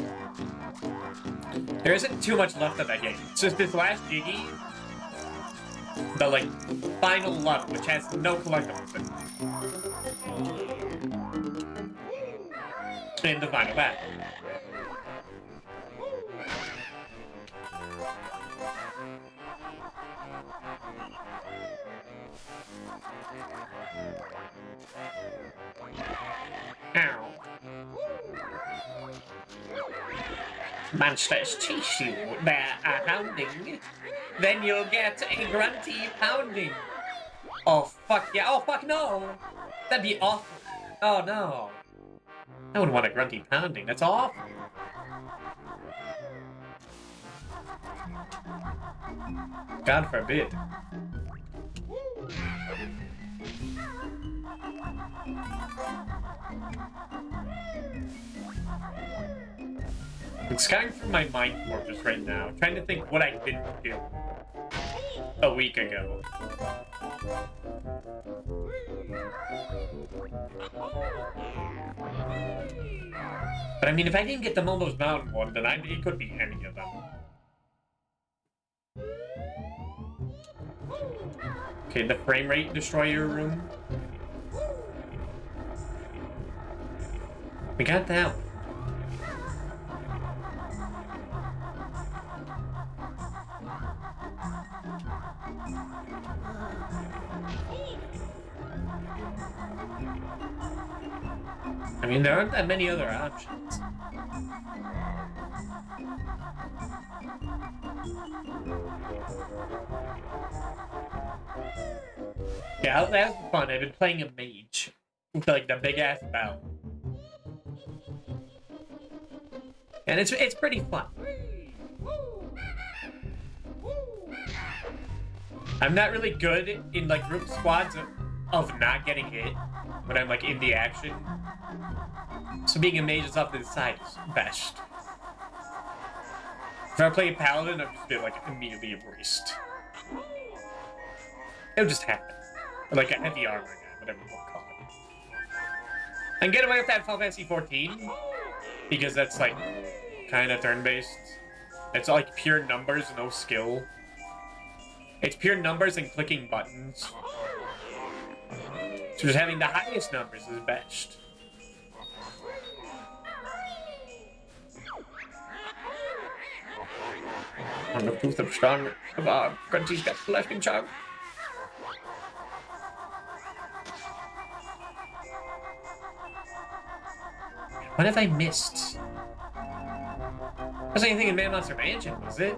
There isn't too much left of that game. It's just this last Jiggy, the like final level, which has no collectibles in it. In the final battle. Ow. Monsters chase you, they're hounding. Then you'll get a grunty pounding. Oh fuck yeah, oh fuck no! That'd be awful. Oh no. I wouldn't want a grunty pounding, that's awful. God forbid. I'm scanning through my mind fortress right now, trying to think what I didn't do a week ago. But I mean, if I didn't get the Momo's Mountain one, then it could be any of them. Okay, the frame rate destroyer room. We got that one. I mean, there aren't that many other options. Yeah, that's fun. I've been playing a mage with like the big ass bow, and it's pretty fun. I'm not really good in like group squads of not getting hit when I'm like in the action. So being a mage is off to the side is best. If I play a paladin, I've just been like immediately embraced. It'll just happen. Or like a heavy armor guy, whatever you want to call it. And get away with that Final Fantasy 14 because that's like kind of turn-based. It's like pure numbers, no skill. It's pure numbers and clicking buttons. So just having the highest numbers is best. On the proof of strong of our country's got the lasting charm. What have I missed? Wasn't anything in Man Monster Mansion, was it?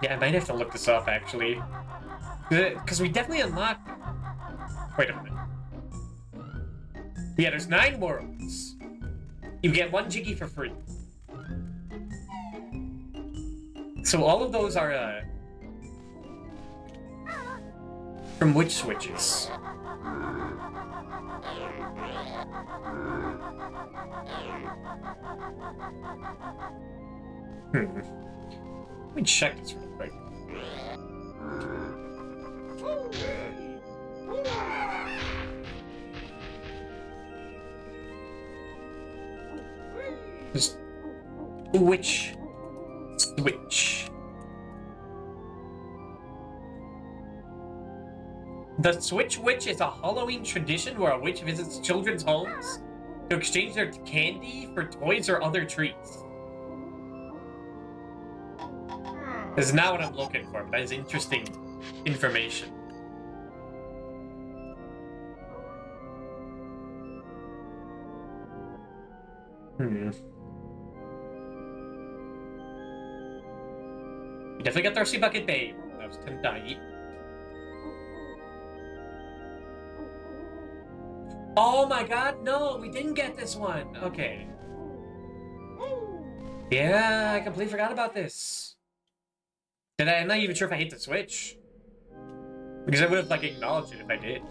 Yeah, I might have to look this up, actually. Because we definitely unlocked it. Wait a minute. Yeah, there's 9 worlds. You get 1 Jiggy for free. So all of those are, from which switches? Let me check this real quick. Just which switch? The Switch Witch is a Halloween tradition where a witch visits children's homes to exchange their candy for toys or other treats. This is not what I'm looking for, but that is interesting information. We definitely got Thirsty Bucket Babe. That was tonight. Oh my god, no, we didn't get this one. Okay. Yeah, I completely forgot about this. I'm not even sure if I hit the switch. Because I would have, like, acknowledged it if I did.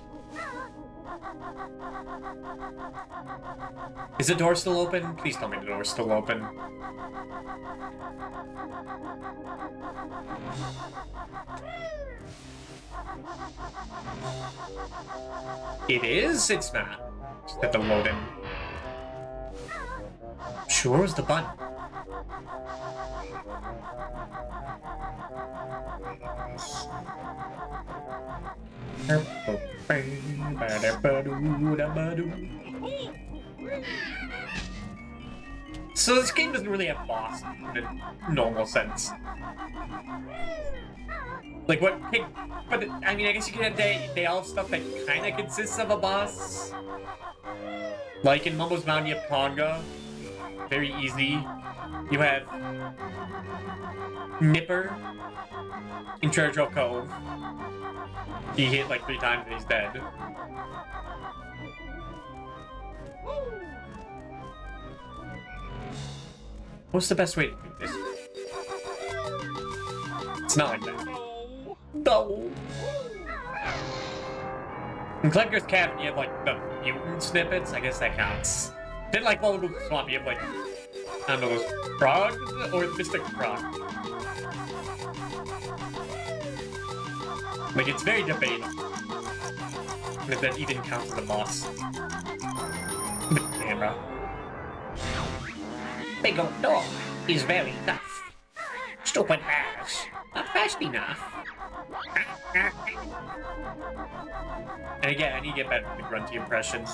Is the door still open? Please tell me the door's still open. It is? It's not. Just at the load in. Sure is the button. So this game doesn't really have boss in the normal sense. Like what? But I mean, I guess you could have they all have stuff that kind of consists of a boss. Like in Mumbo's Mountain, you have Conga, very easy. You have Nipper in Treasure Cove. He hit like 3 times and he's dead. What's the best way to do this? It's not like that. No. In Clegger's Cavern, you have like the mutant snippets. I guess that counts. Didn't like Bubblegum Swamp, you have like, I don't know, those frogs or Mr. Frog. Like, it's very debatable if that even counts as a boss. camera. Big old door is very tough. Stupid ass. Not fast enough. And again, I need to get better at the grunty impression.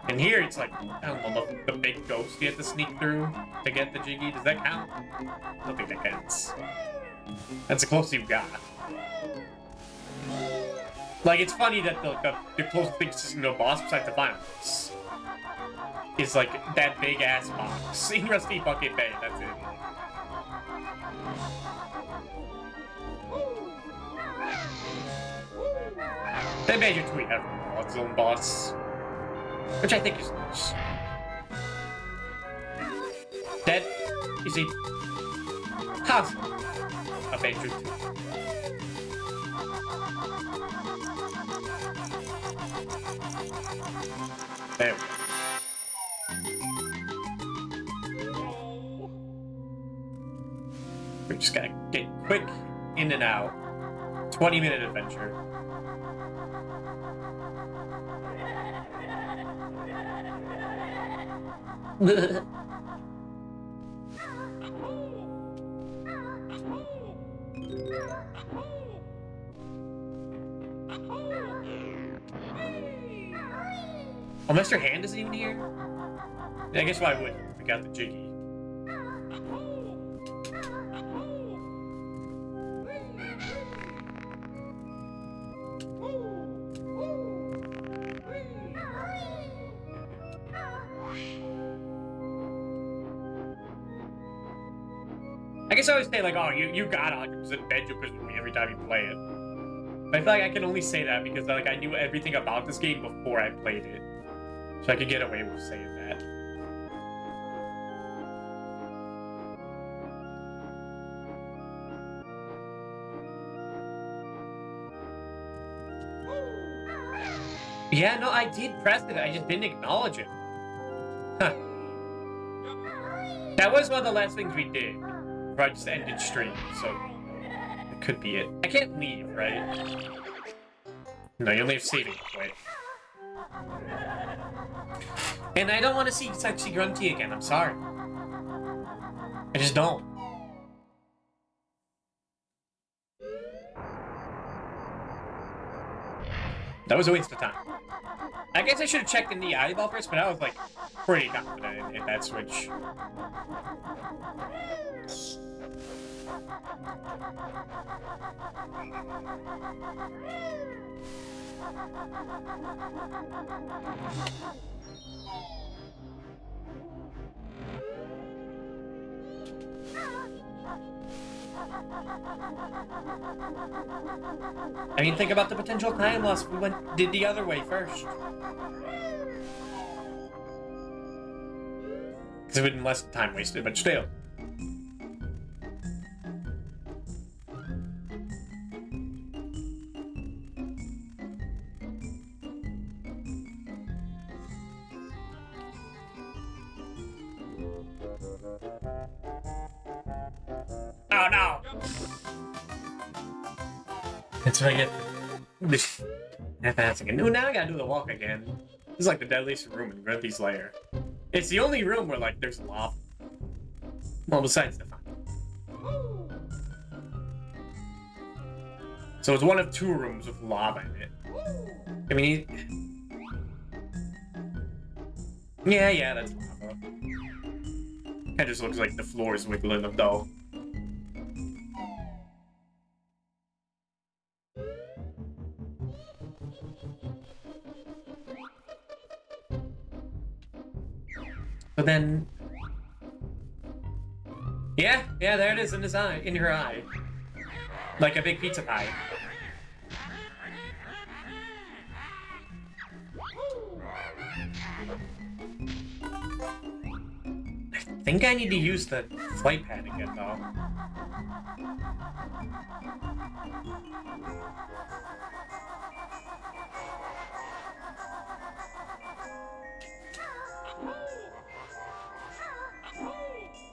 And here it's like, I don't know, the big ghost you have to sneak through to get the Jiggy. Does that count? I don't think that counts. That's the closest you've got. Like, it's funny that the closest thing to a boss besides the final boss is like that big ass box in Rusty Bucket Bay. That's it. That Banjo-Kazooie ever its own boss, which I think is nice. That is a puzzle of Banjo-Kazooie. There we go. We just gotta get quick in and out. 20-minute adventure. Oh, Mr. Hand isn't even here? I guess why would we got the Jiggy. I guess I always say, like, oh, you got 100% Banjo-Kazooie every time you play it. But I feel like I can only say that because, like, I knew everything about this game before I played it. So I could get away with saying that. Yeah, no, I did press it. I just didn't acknowledge it. Huh. That was one of the last things we did. Before I just ended stream, so it could be it. I can't leave, right? No, you only have saving point. And I don't want to see Sexy Grunty again, I'm sorry. I just don't. That was a waste of time. I guess I should have checked in the eyeball first, but I was, like, pretty confident in that switch. I mean, think about the potential time loss. We did the other way first. Because it would have been less time wasted, but still. Oh no! That's what I get. This half-assing. No, now I gotta do the walk again. This is like the deadliest room in Grunty's lair. It's the only room where, like, there's lava. Well, besides the fun. So it's one of two rooms with lava in it. I mean, yeah, that's lava. It just looks like the floor is wiggling up, though. But then, yeah, there it is in his eye, in her eye, like a big pizza pie. I think I need to use the flight pad again, though.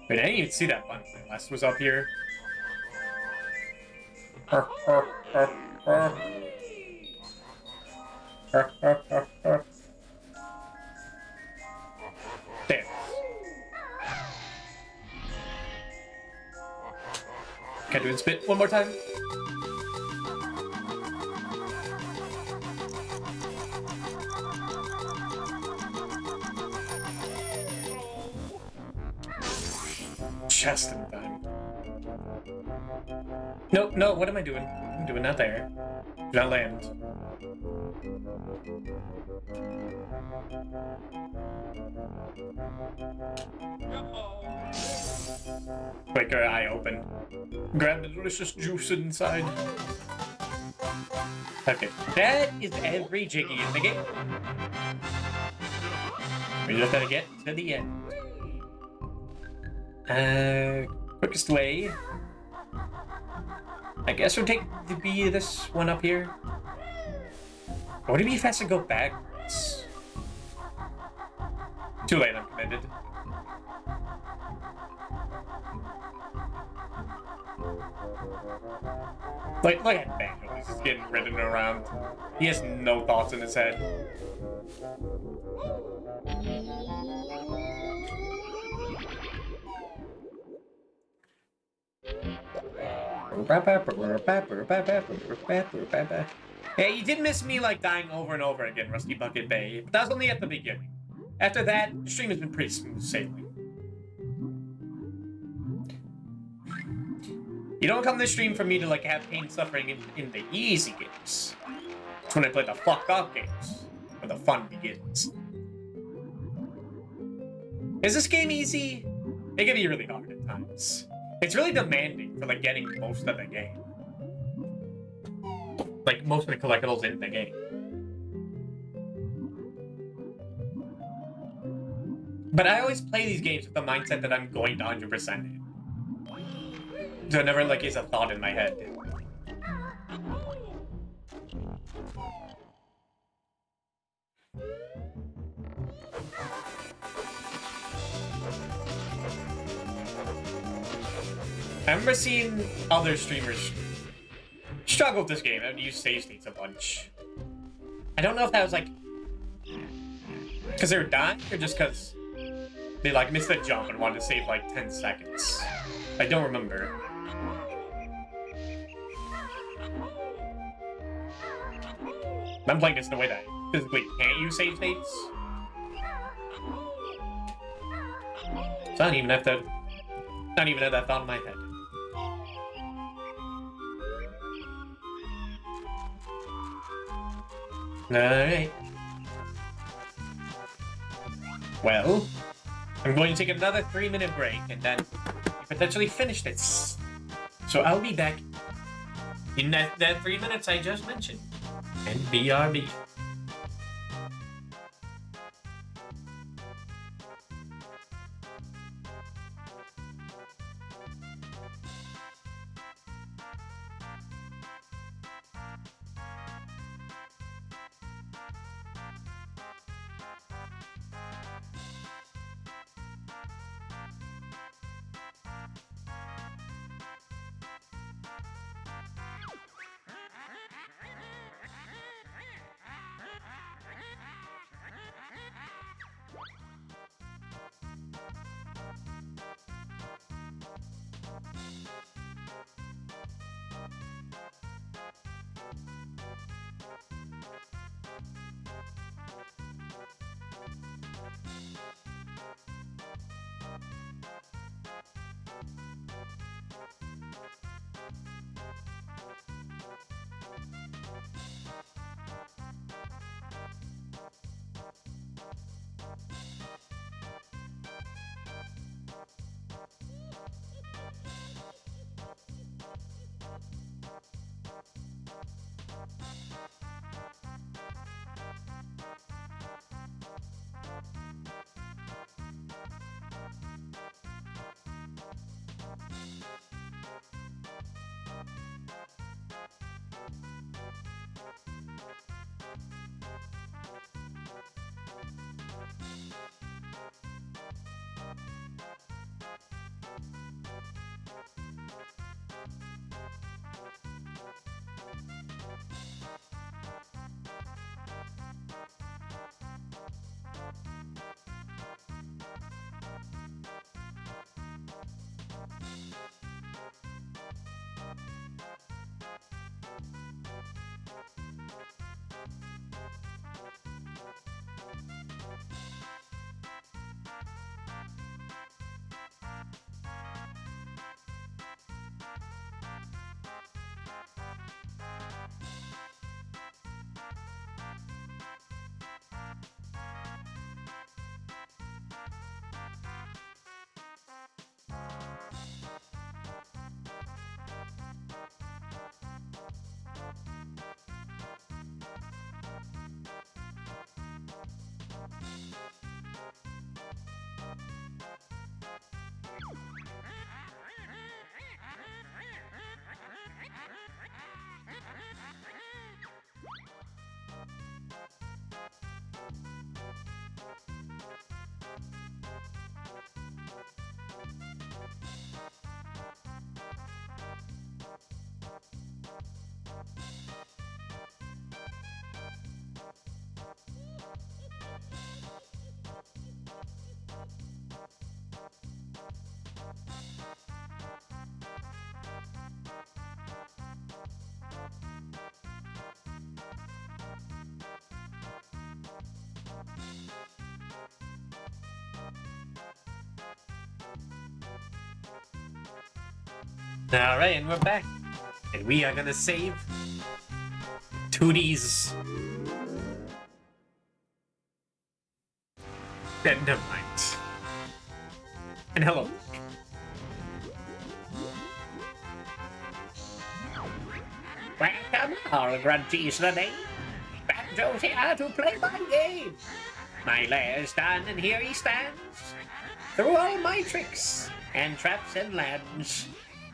Wait, I didn't even see that button when last was up here. There. Can I do it spit one more time? Just in time. No, no, what am I doing? I'm doing that there. Do not land. Break her eye open. Grab the delicious juice inside. Okay, that is every Jiggy in the game. We just gotta get to the end. Quickest way. I guess we'll take this one up here. Would it be faster to go backwards? Too late, I'm committed. Like, look at Banjo, he's just getting ridden around. He has no thoughts in his head. Yeah, you did miss me like dying over and over again, Rusty Bucket Bay, but that was only at the beginning. After that, the stream has been pretty smooth sailing. You don't come to stream for me to like have pain suffering in the easy games. It's when I play the fucked up games, where the fun begins. Is this game easy? It can be really hard at times. It's really demanding for like getting most of the game. Like most of the collectibles in the game. But I always play these games with the mindset that I'm going to 100% it. So it never like is a thought in my head. I remember seeing other streamers struggle with this game and use save states a bunch. I don't know if that was like because they were dying or just because they like missed a jump and wanted to save like 10 seconds. I don't remember. I'm playing this in a way that I physically can't use save states. So I don't even have to. Not even have that thought in my head. Alright. Well, I'm going to take another 3-minute break and then potentially finish this. So I'll be back in that 3 minutes I just mentioned. And BRB. Alright, and we're back. And we are gonna save Tootie's. Never mind. And hello. Welcome, all grunchies today. Banjo's here to play my game. My lair's done, and here he stands. Through all my tricks and traps and lands,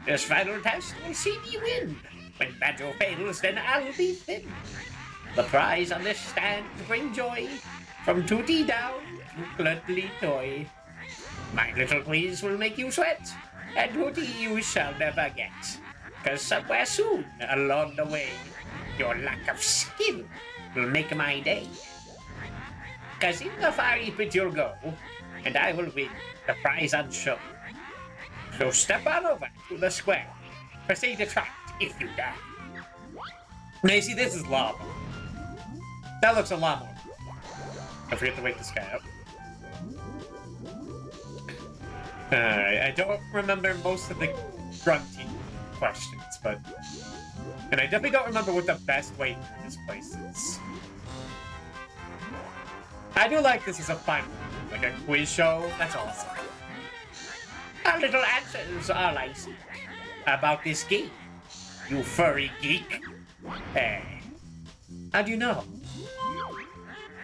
this final test will see me win. When Banjo fails, then I'll be thin. The prize on this stand bring joy, from Tootie down to Gluttly Toy. My little quiz will make you sweat, and Tootie you shall never get. 'Cause somewhere soon along the way, your lack of skill will make my day. 'Cause in the fiery pit you'll go, and I will win the prize on show. So step on over to the square, proceed to try if you dare. Now you see, this is lava. That looks a lot more. I forget to wake this guy up. Alright, I don't remember most of the grunty questions, but... And I definitely don't remember what the best way through this place is. I do like this as a final, like a quiz show. That's awesome. A little answers all I seek about this game, you furry geek. How do you know?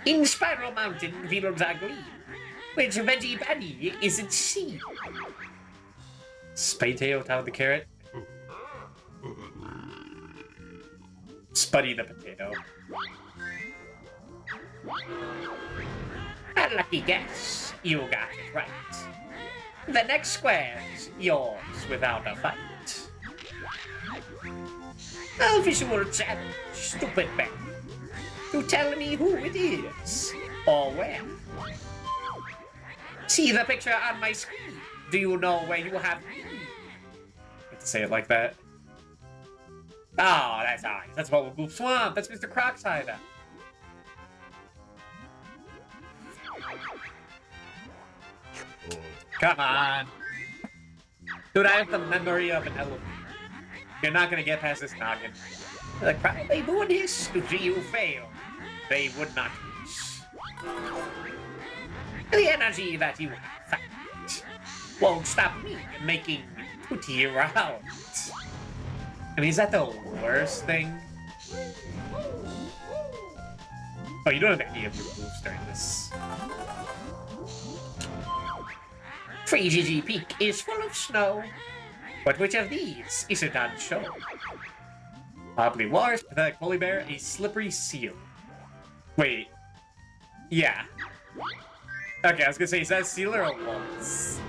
In Spiral Mountain, fields are green, which Veggie Bunny isn't seen. Spateo without the carrot. Spuddy the potato. A lucky guess, you got it right. The next square's yours without a fight. A visual challenge, stupid man, to tell me who it is, or where. See the picture on my screen? Do you know where you have me? I have to say it like that. Oh, that's nice. That's Bubble Boop Swamp. That's Mr. Crocsider. Come on. Dude, I have the memory of an elephant. You're not gonna get past this noggin. The crowd they boo and hiss to see you fail. They would not miss. The energy that you have found won't stop me making Tootie round. I mean, is that the worst thing? Oh, you don't have any of your moves during this. Freezy Peak is full of snow, but which of these isn't on show? Probably Walrus, Pathetic Polar Bear, a Slippery Seal. Wait. Yeah. Okay, I was gonna say, is that Seal or a Walrus?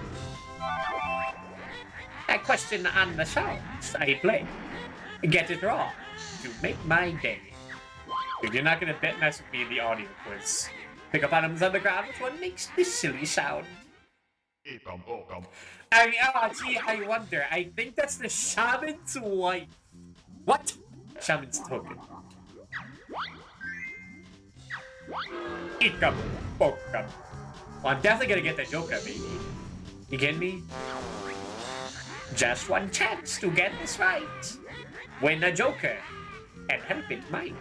A question on the songs I play. Get it wrong to make my day. Dude, you're not gonna bit mess with me in the audio quiz. Pick up items on the ground, which one makes this silly sound? I mean, oh, gee, I wonder. I think that's the shaman's wife. What? Shaman's token. Ikam. Bokam. Well, I'm definitely gonna get the Joker, baby. You kidding me? Just one chance to get this right. Win a Joker, and help it might.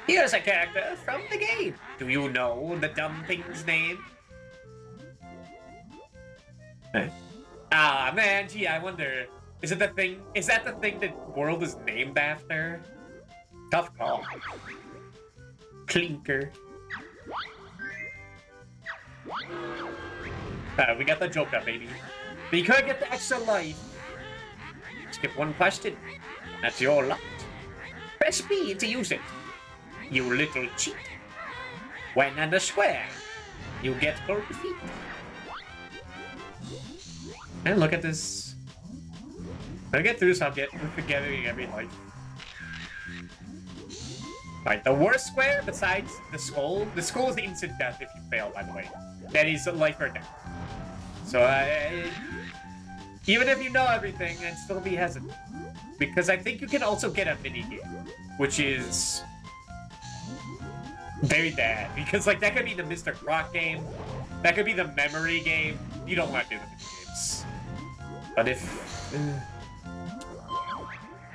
Here's a character from the game. Do you know the dumb thing's name? Ah, man, gee, I wonder. Is it the thing? Is that the thing that world is named after? Tough call. Clinker. We got the Joker, baby. But you could get the extra life. Skip one question. That's your lot. Press B to use it, you little cheat. When on the square, you get cold feet. And look at this. When I get through this, we're forgetting every life. Right, the worst square besides the skull. The skull is instant death if you fail, by the way. That is life or death. So, even if you know everything, I'd still be hesitant. Because I think you can also get a minigame, which is Very bad, because like that could be the Mr. Croc game, that could be the memory game. You don't want to do the mini games. But if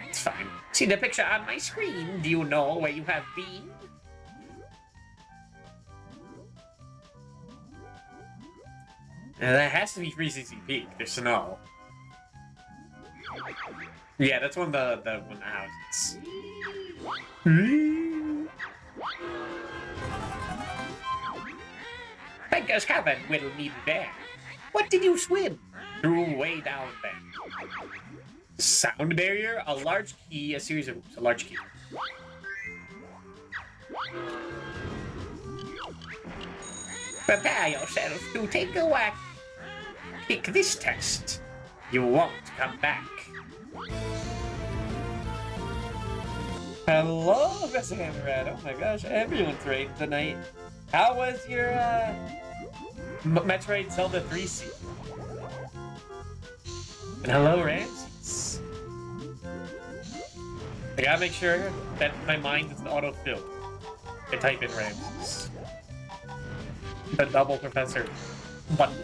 it's fine. See the picture on my screen. Do you know where you have been? That has to be 360 Peak. There's snow. Yeah, that's one of the houses. Beggars Heaven will meet there. What did you swim? Through way down there. Sound barrier, a large key, a series of a large key. Prepare yourself to take a whack. Pick this test. You won't come back. Hello, Professor Hammerhead. Oh my gosh, everyone's rating tonight. How was your Metroid Zelda 3C? And hello, Ramses. I gotta make sure that my mind isn't autofilled. I type in Ramses. The double professor button.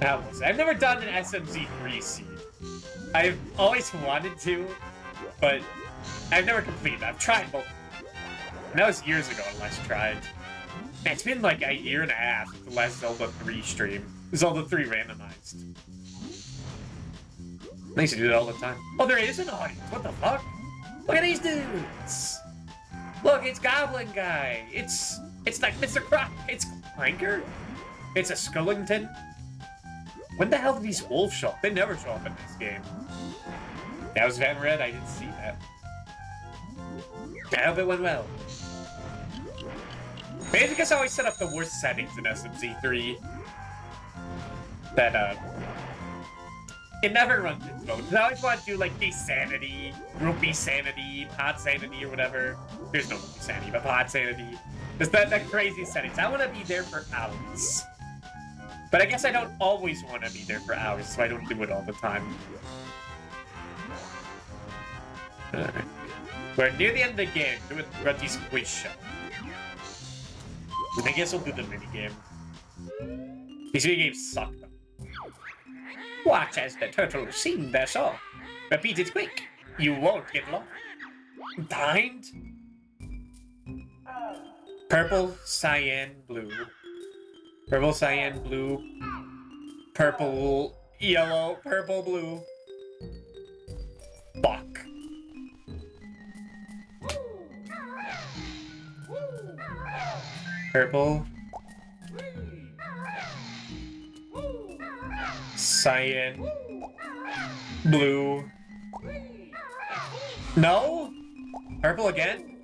I've never done an SMZ 3C. I've always wanted to, but I've never completed it. I've tried both. And that was years ago I last tried. Man, it's been like a year and a half since the last Zelda 3 stream. Zelda 3 randomized. I used to do that all the time. Oh, there is an audience. What the fuck? Look at these dudes. Look, it's Goblin Guy. It's like Mr. Croc. It's Clanker. It's a Skullington. When the hell did these wolves show up? They never show up in this game. That was Van Red. I didn't see that. I hope it went well. Maybe because I always set up the worst settings in SMZ3. That, it never runs its mode. I always want to do, like, Sanity, Rupee Sanity, Pod Sanity, or whatever. There's no Rupee Sanity, but Pod Sanity. Just that crazy settings. I want to be there for hours. But I guess I don't always want to be there for hours, so I don't do it all the time. Alright. We're near the end of the game. Do it Grunty's quiz show. I guess we'll do the minigame. These minigames suck, though. Watch as the turtle sing their song. Repeat it quick. You won't get lost. Bind? Purple, cyan, blue. Purple, cyan, blue. Purple, yellow, purple, blue. Fuck. Purple. Cyan. Blue. No? Purple again?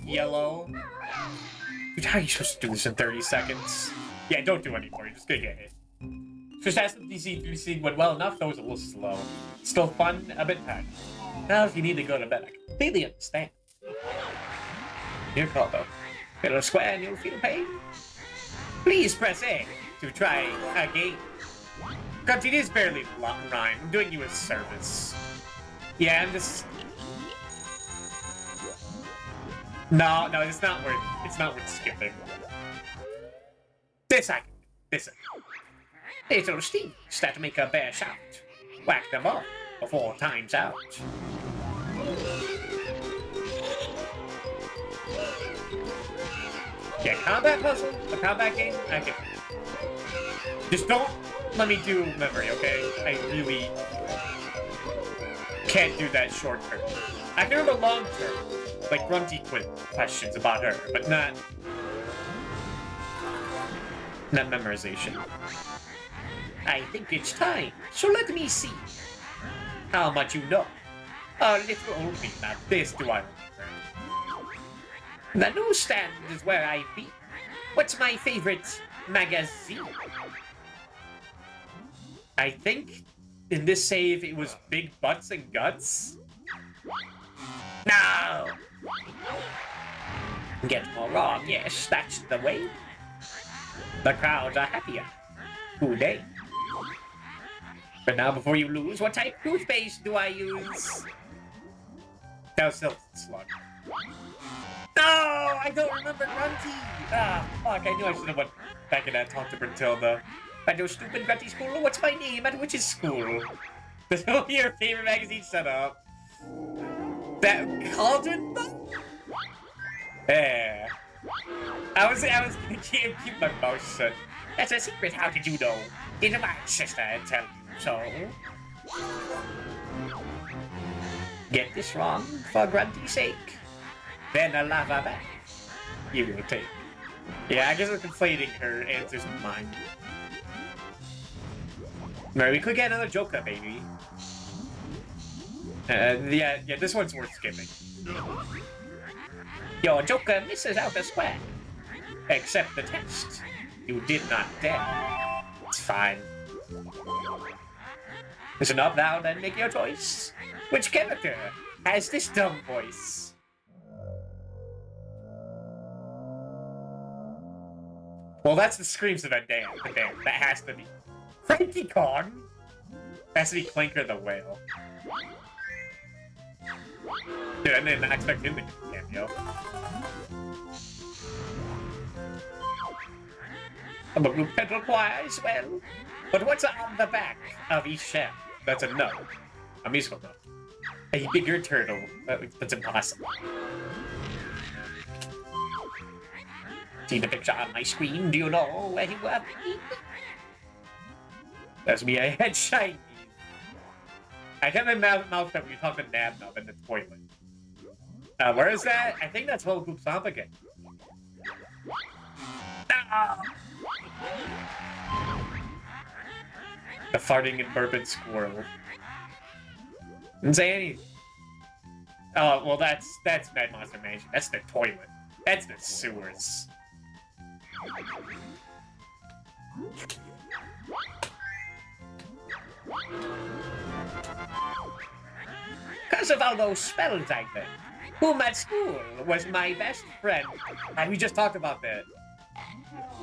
Yellow. Dude, how are you supposed to do this in 30 seconds? Yeah, don't do anymore. You're just gonna get hit. Just as the DC3C went well enough, though, it was a little slow. Still fun, a bit tired. Now, if you need to go to bed, I completely understand. Your call, though. Hit a square and you'll feel pain. Please press A to try again. Grunty, it is barely long rhyme. I'm doing you a service. Yeah, I'm just... No, it's not worth skipping. This I can. Little steeds that make a bear shout. Whack them up before time's out. Yeah, combat puzzle, a combat game, I can. Just don't let me do memory, okay? I really can't do that short term. I can remember long term, like Grunty questions about her, but not memorization. I think it's time, so let me see how much you know. A little bit about this do I remember. The newsstand is where I be. What's my favorite magazine? I think in this save it was Big Butts and Guts. No! Get more wrong, yes, that's the way. The crowds are happier today. But now before you lose, what type of toothpaste do I use? That was still Slug. No! I don't remember Grunty! Ah, fuck, I knew I should have went back in and talked to Brintilda. I know stupid Grunty school, what's my name at which is school? Your favorite magazine, shut up. That Cauldron? Yeah. I was gonna keep my mouth shut. That's a secret, how did you know? Didn't my sister tell you so? Get this wrong for Grunty's sake. Then a lava bath you will take. Yeah, I guess I'm conflating her answers with mine. Alright, we could get another Joker, baby. Yeah, this one's worth skipping. Your Joker misses out a square. Accept the test. You did not dare. It's fine. Listen up now, then make your choice. Which character has this dumb voice? Well, that's the screams of a dam. That has to be Frankie Kong. Has to be Clinker the Whale. Dude, I did not expect him to get a cameo. I'm a blue petal choir as well. But what's on the back of each shell? That's a no. A musical note. A bigger turtle. That's impossible. See the picture on my screen? Do you know where you are? That's me, I had shiny. I kept my mouth shut when you talk to Nabnub in the toilet. Where is that? I think that's Whole Goop Stomp again. Ah! The farting and burping squirrel. Didn't say anything. Oh, well, that's Mad Monster Mansion. That's the toilet. That's the sewers. Because of all those spells I learned, whom at school was my best friend. And we just talked about that.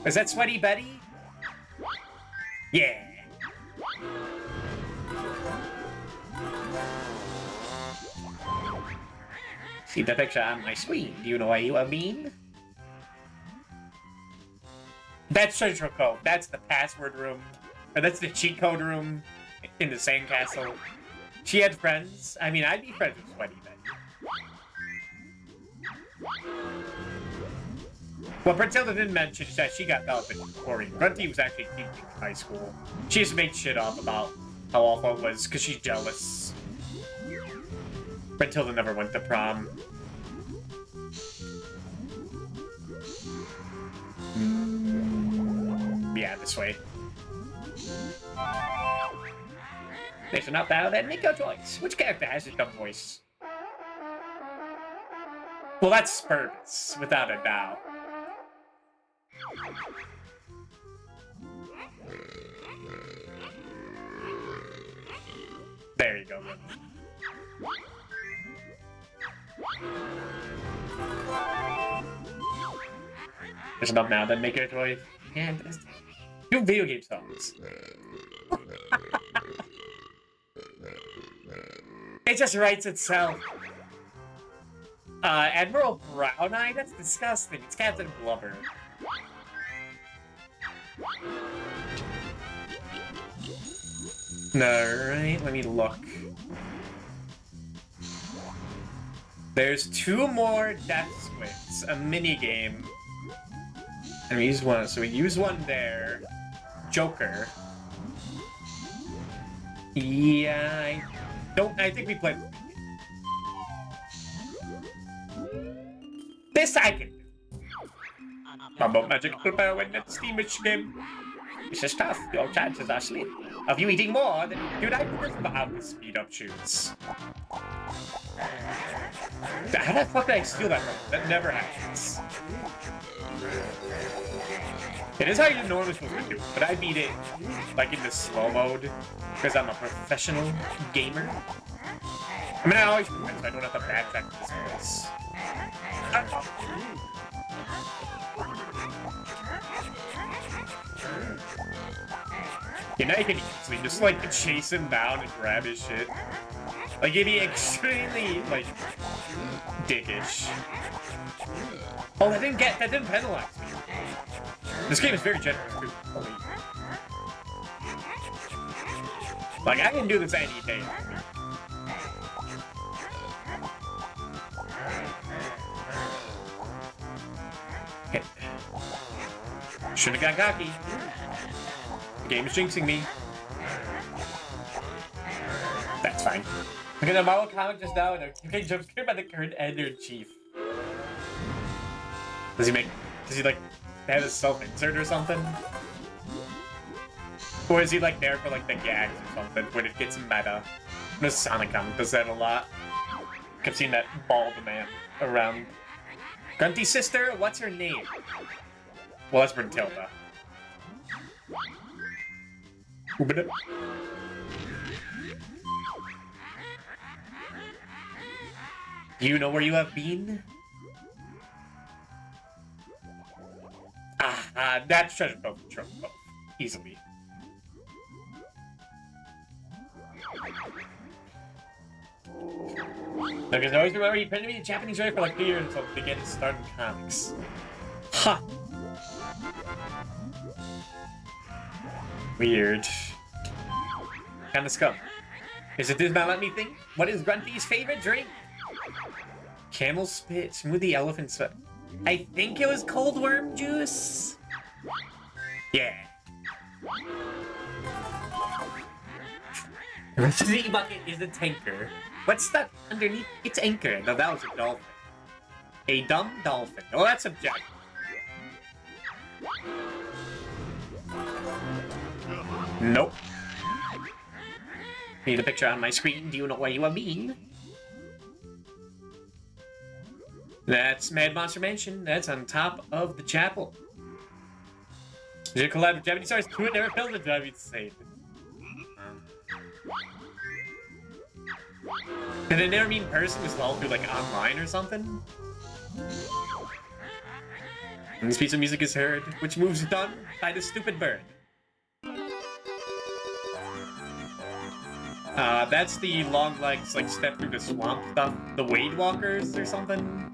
Was that Sweaty Betty? Yeah. See the picture on my screen. Do you know what you mean? That's Central Code. That's the password room. Or that's the cheat code room in the sandcastle. She had friends. I mean, I'd be friends with Sweaty Betty. What Brintilda didn't mention is that she got valedictorian. Grunty was actually teaching in high school. She just made shit up about how awful it was because she's jealous. Brintilda never went to prom. Yeah, this way. Listen up now, then make your choice. Which character has a dumb voice? Well, that's Spurvis, without a doubt. There you go. Listen up now, then make your choice. And do video game songs. It just writes itself. Admiral Brown Eye? That's disgusting. It's Captain Blubber. Alright, let me look. There's 2 more Death Squids, a minigame. And we use one, so we use one there. Joker. Yeah, I think we played. This I can do. About magical power in that steamish game. This is tough. Your chances are slim of you eating more than you'd like to about the speed up shoots. How the fuck did I steal that from? That never happens. It is how you're normally supposed to do it, but I beat it like in the slow mode because I'm a professional gamer. I mean, I always do it, so I don't have to backtrack to this place. You know, you can easily just like chase him down and grab his shit. Like, it'd be extremely like dickish. Oh, that didn't penalize me. This game is very generous too. Holy. Like, I can do this any day. Okay. Should've got cocky. The game is jinxing me. That's fine. Look at the Marvel comic just now, and a jump scared by the current editor-in-chief. Does he like have his self-insert or something? Or is he like there for like the gags or something when it gets meta? The Sonic comic does that a lot. I've seen that bald man around. Grunty's sister, what's her name? Well, that's Brentilda. You know where you have been? That's treasure trove, easily. Because I always remember he printed me a Japanese writer for like 2 years until to get his start in comics. Ha! Weird. Kinda scum. Is it this not let me think? What is Grunty's favorite drink? Camel spit, smoothie, elephant sweat. I think it was cold worm juice. Yeah. The bucket is a tanker. What's stuck underneath its anchor? No, that was a dolphin. A dumb dolphin. Oh, that's subjective. Nope. Need a picture on my screen. Do you know where you have been? That's Mad Monster Mansion. That's on top of the chapel. Did you collab with Japanese stars? Who never filmed a Japanese state? Did they never meet in person? Was it all through like online or something? And this piece of music is heard. Which move's done by the stupid bird? That's the long legs, like step through the swamp stuff. The Wade Walkers or something.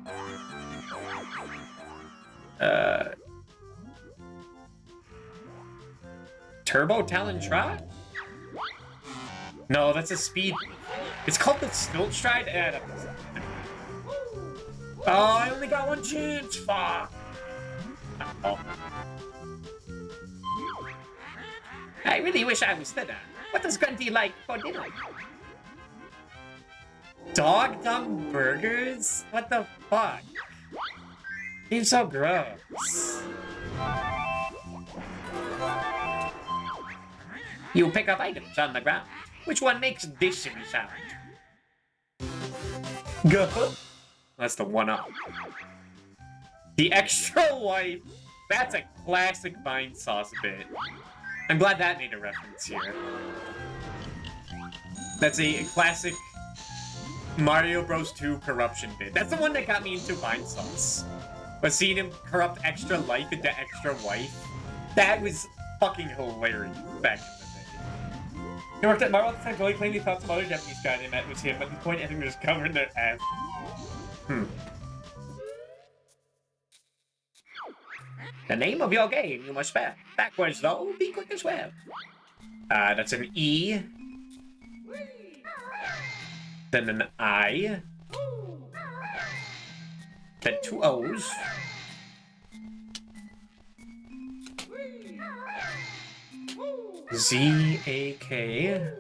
Turbo Talon Trot? No, that's a speed. It's called the Stilt Stride. Oh, I only got one chance. Fuck. Oh. I really wish I was thinner. What does Grunty like for dinner? Dog dung burgers? What the fuck? Seems so gross. You pick up items on the ground. Which one makes this shimmy sound? Go. That's the one-up. The extra wife. That's a classic Vine Sauce bit. I'm glad that made a reference here. That's a classic Mario Bros. 2 corruption bit. That's the one that got me into Vine Sauce. But seeing him corrupt extra life into extra wife, that was fucking hilarious back in the day. He worked at Marvel at the time, Billy claimed he thought some other Japanese guy they met was him, but at this point I think they're just covering their ass. The name of your game you must spell. Backwards though, be quick as well. That's an E. Then an I. Then two O's. Z-A-K.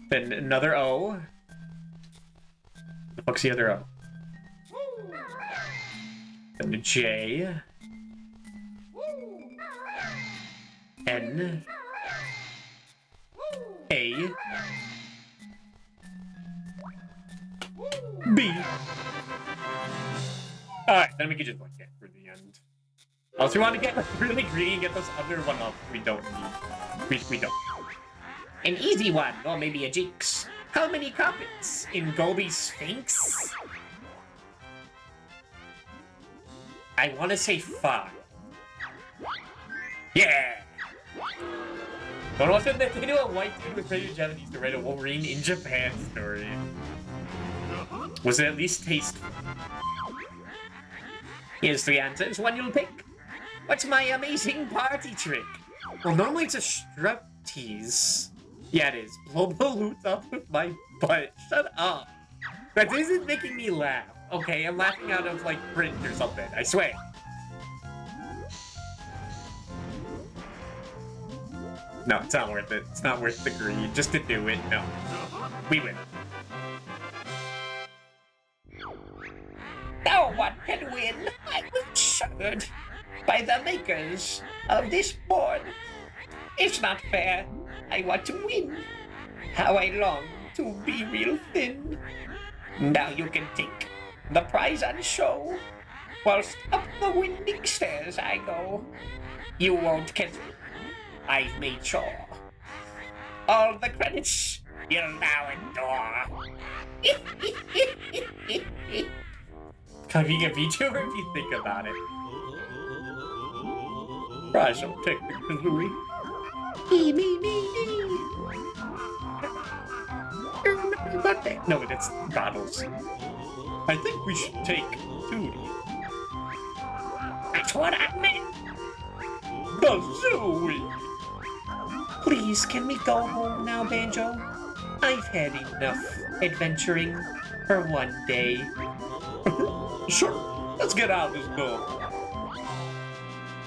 Then another O. The fuck's the other O? Then a J. N. A. B. Alright, then we can just like get through the end. Also, we want to get like really greedy and get those other one up we don't need. We don't. An easy one, or maybe a jinx. How many carpets in Gobi's Sphinx? I want to say 5. Yeah! But also, they do a white dude with regular Japanese to write a Wolverine in Japan story. Was it at least tasteful? Here's 3 answers, one you'll pick. What's my amazing party trick? Well, normally it's a striptease. Yeah, it is. Blow balloons up with my butt. Shut up. That isn't making me laugh. Okay, I'm laughing out of, like, print or something. I swear. No, it's not worth it. It's not worth the greed. Just to do it, no. We win. No one can win. I was shuddered by the makers of this board. It's not fair. I want to win. How I long to be real thin. Now you can take the prize on show, whilst up the winding stairs I go. You won't catch me. I've made sure. All the credits you'll now endure. Can we get VTuber if you think about it? Prize will take the Kazooie. No, it's bottles. I think we should take Tootie. That's what I meant. Kazooie! Please, can we go home now, Banjo? I've had enough adventuring for one day. Sure, let's get out of this door.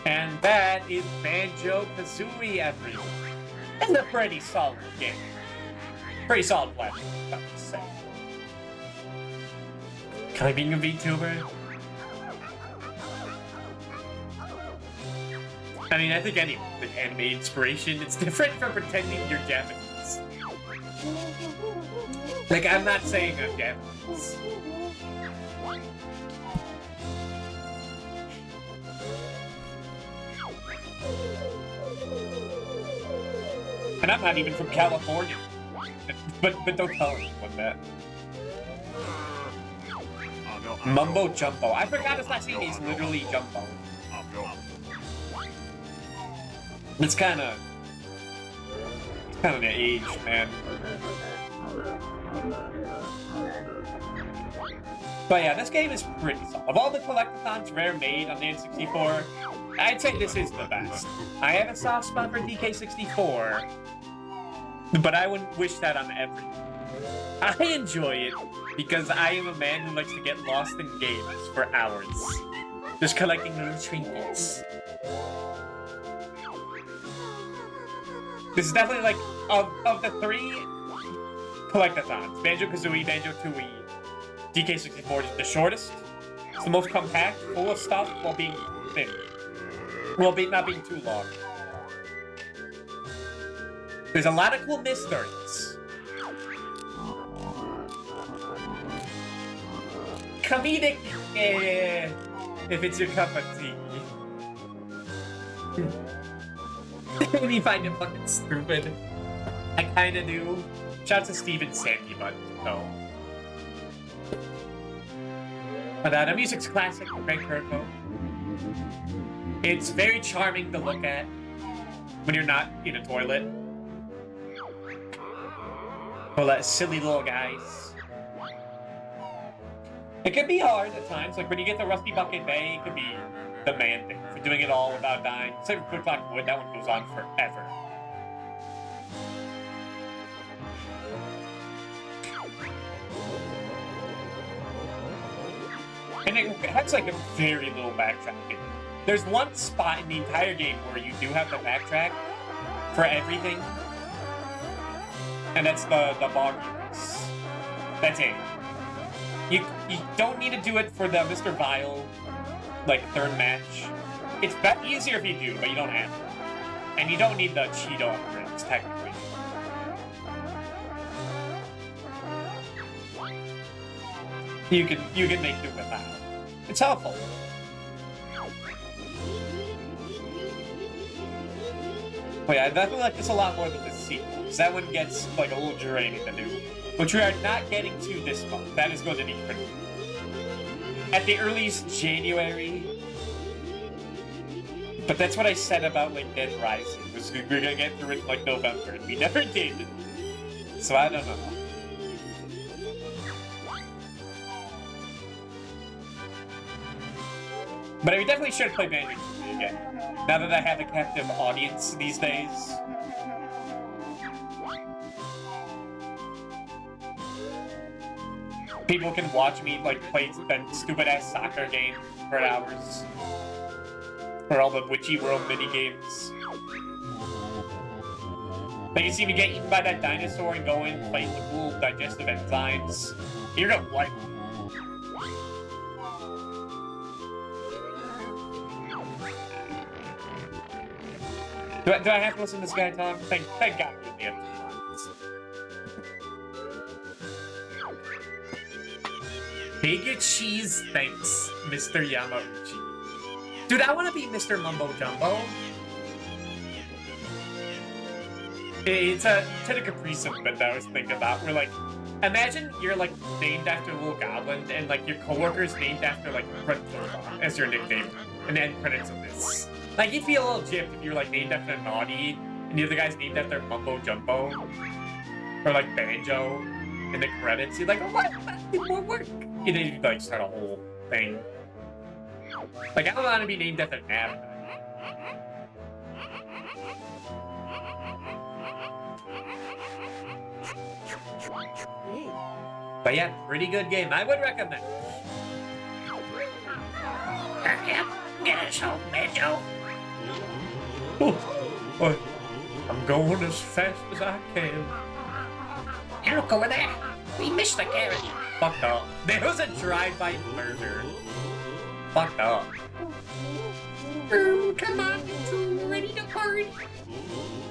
And that is Banjo-Kazooie, everyone. And a pretty solid game. Pretty solid platform, I have to say. Can I be a VTuber? I mean, I think anyone with anime inspiration, it's different from pretending you're Japanese. Like, I'm not saying I'm Japanese. And I'm not even from California. But don't tell anyone that. Mumbo Jumbo. I forgot his last name is literally Jumbo. It's kind of an age, man. But yeah, this game is pretty solid. Of all the collectathons Rare made on the N64, I'd say this is the best. I have a soft spot for DK64, but I wouldn't wish that on everyone. I enjoy it because I am a man who likes to get lost in games for hours, just collecting little trinkets. This is definitely like, of the 3 collectathons, Banjo-Kazooie, Banjo-Tooie, DK64 is the shortest. It's the most compact, full of stuff, while being thin. Well, not being too long. There's a lot of cool mysteries. Comedic, if it's your cup of tea. Maybe find it fucking stupid. I kinda do. Shout out to Steven Sandy, but no. But the music's classic, Greg Kirkhope. It's very charming to look at when you're not in a toilet. All that silly little guys. It can be hard at times, like when you get to Rusty Bucket Bay, it could be the man thing for doing it all without dying. Save for Quick Clock Wood, that one goes on forever. And it has like a very little backtracking. There's one spot in the entire game where you do have to backtrack for everything. And that's the bog race. That's it. You don't need to do it for the Mr. Vile, like, 3rd match. It's easier if you do, but you don't have to. And you don't need the Cheeto upgrades, technically. You can make do with that. It's helpful. But yeah, I definitely like this a lot more than the sequel, because that one gets like a little draining to do. Which we are not getting to this month. That is going to be pretty. At the earliest January. But that's what I said about like Dead Rising. Was we were gonna get through it in like November, and we never did. So I don't know. But I definitely should play Banjo-Kazooie again. Now that I have a captive audience these days. People can watch me like play that stupid ass soccer game for hours. Or all the Witchy World mini games. They can see me get eaten by that dinosaur and go in, play the cool digestive enzymes. You're gonna what? Do I have to listen to this guy talk? Thank God for the end. Big cheese, thanks, Mr. Yamauchi. Dude, I want to be Mr. Mumbo Jumbo. It's a caprice of that I was thinking about. Where like, imagine you're like named after a little goblin, and like your coworker's named after like Fredova as your nickname, and then credits of this. Like you'd feel a little gypped if you were like named after Naughty, and the other guy's named after Mumbo Jumbo, or like Banjo in the credits. You're like, oh what? That did more work. And then you like start a whole thing. Like I don't want to be named after Nab. But yeah, pretty good game. I would recommend. Hurry up, get us home, Banjo. Oh, I'm going as fast as I can. Hey, look over there. We missed the carrot. Fucked up. There was a drive-by murder. Fucked up. Oh, come on, you two. Ready to party?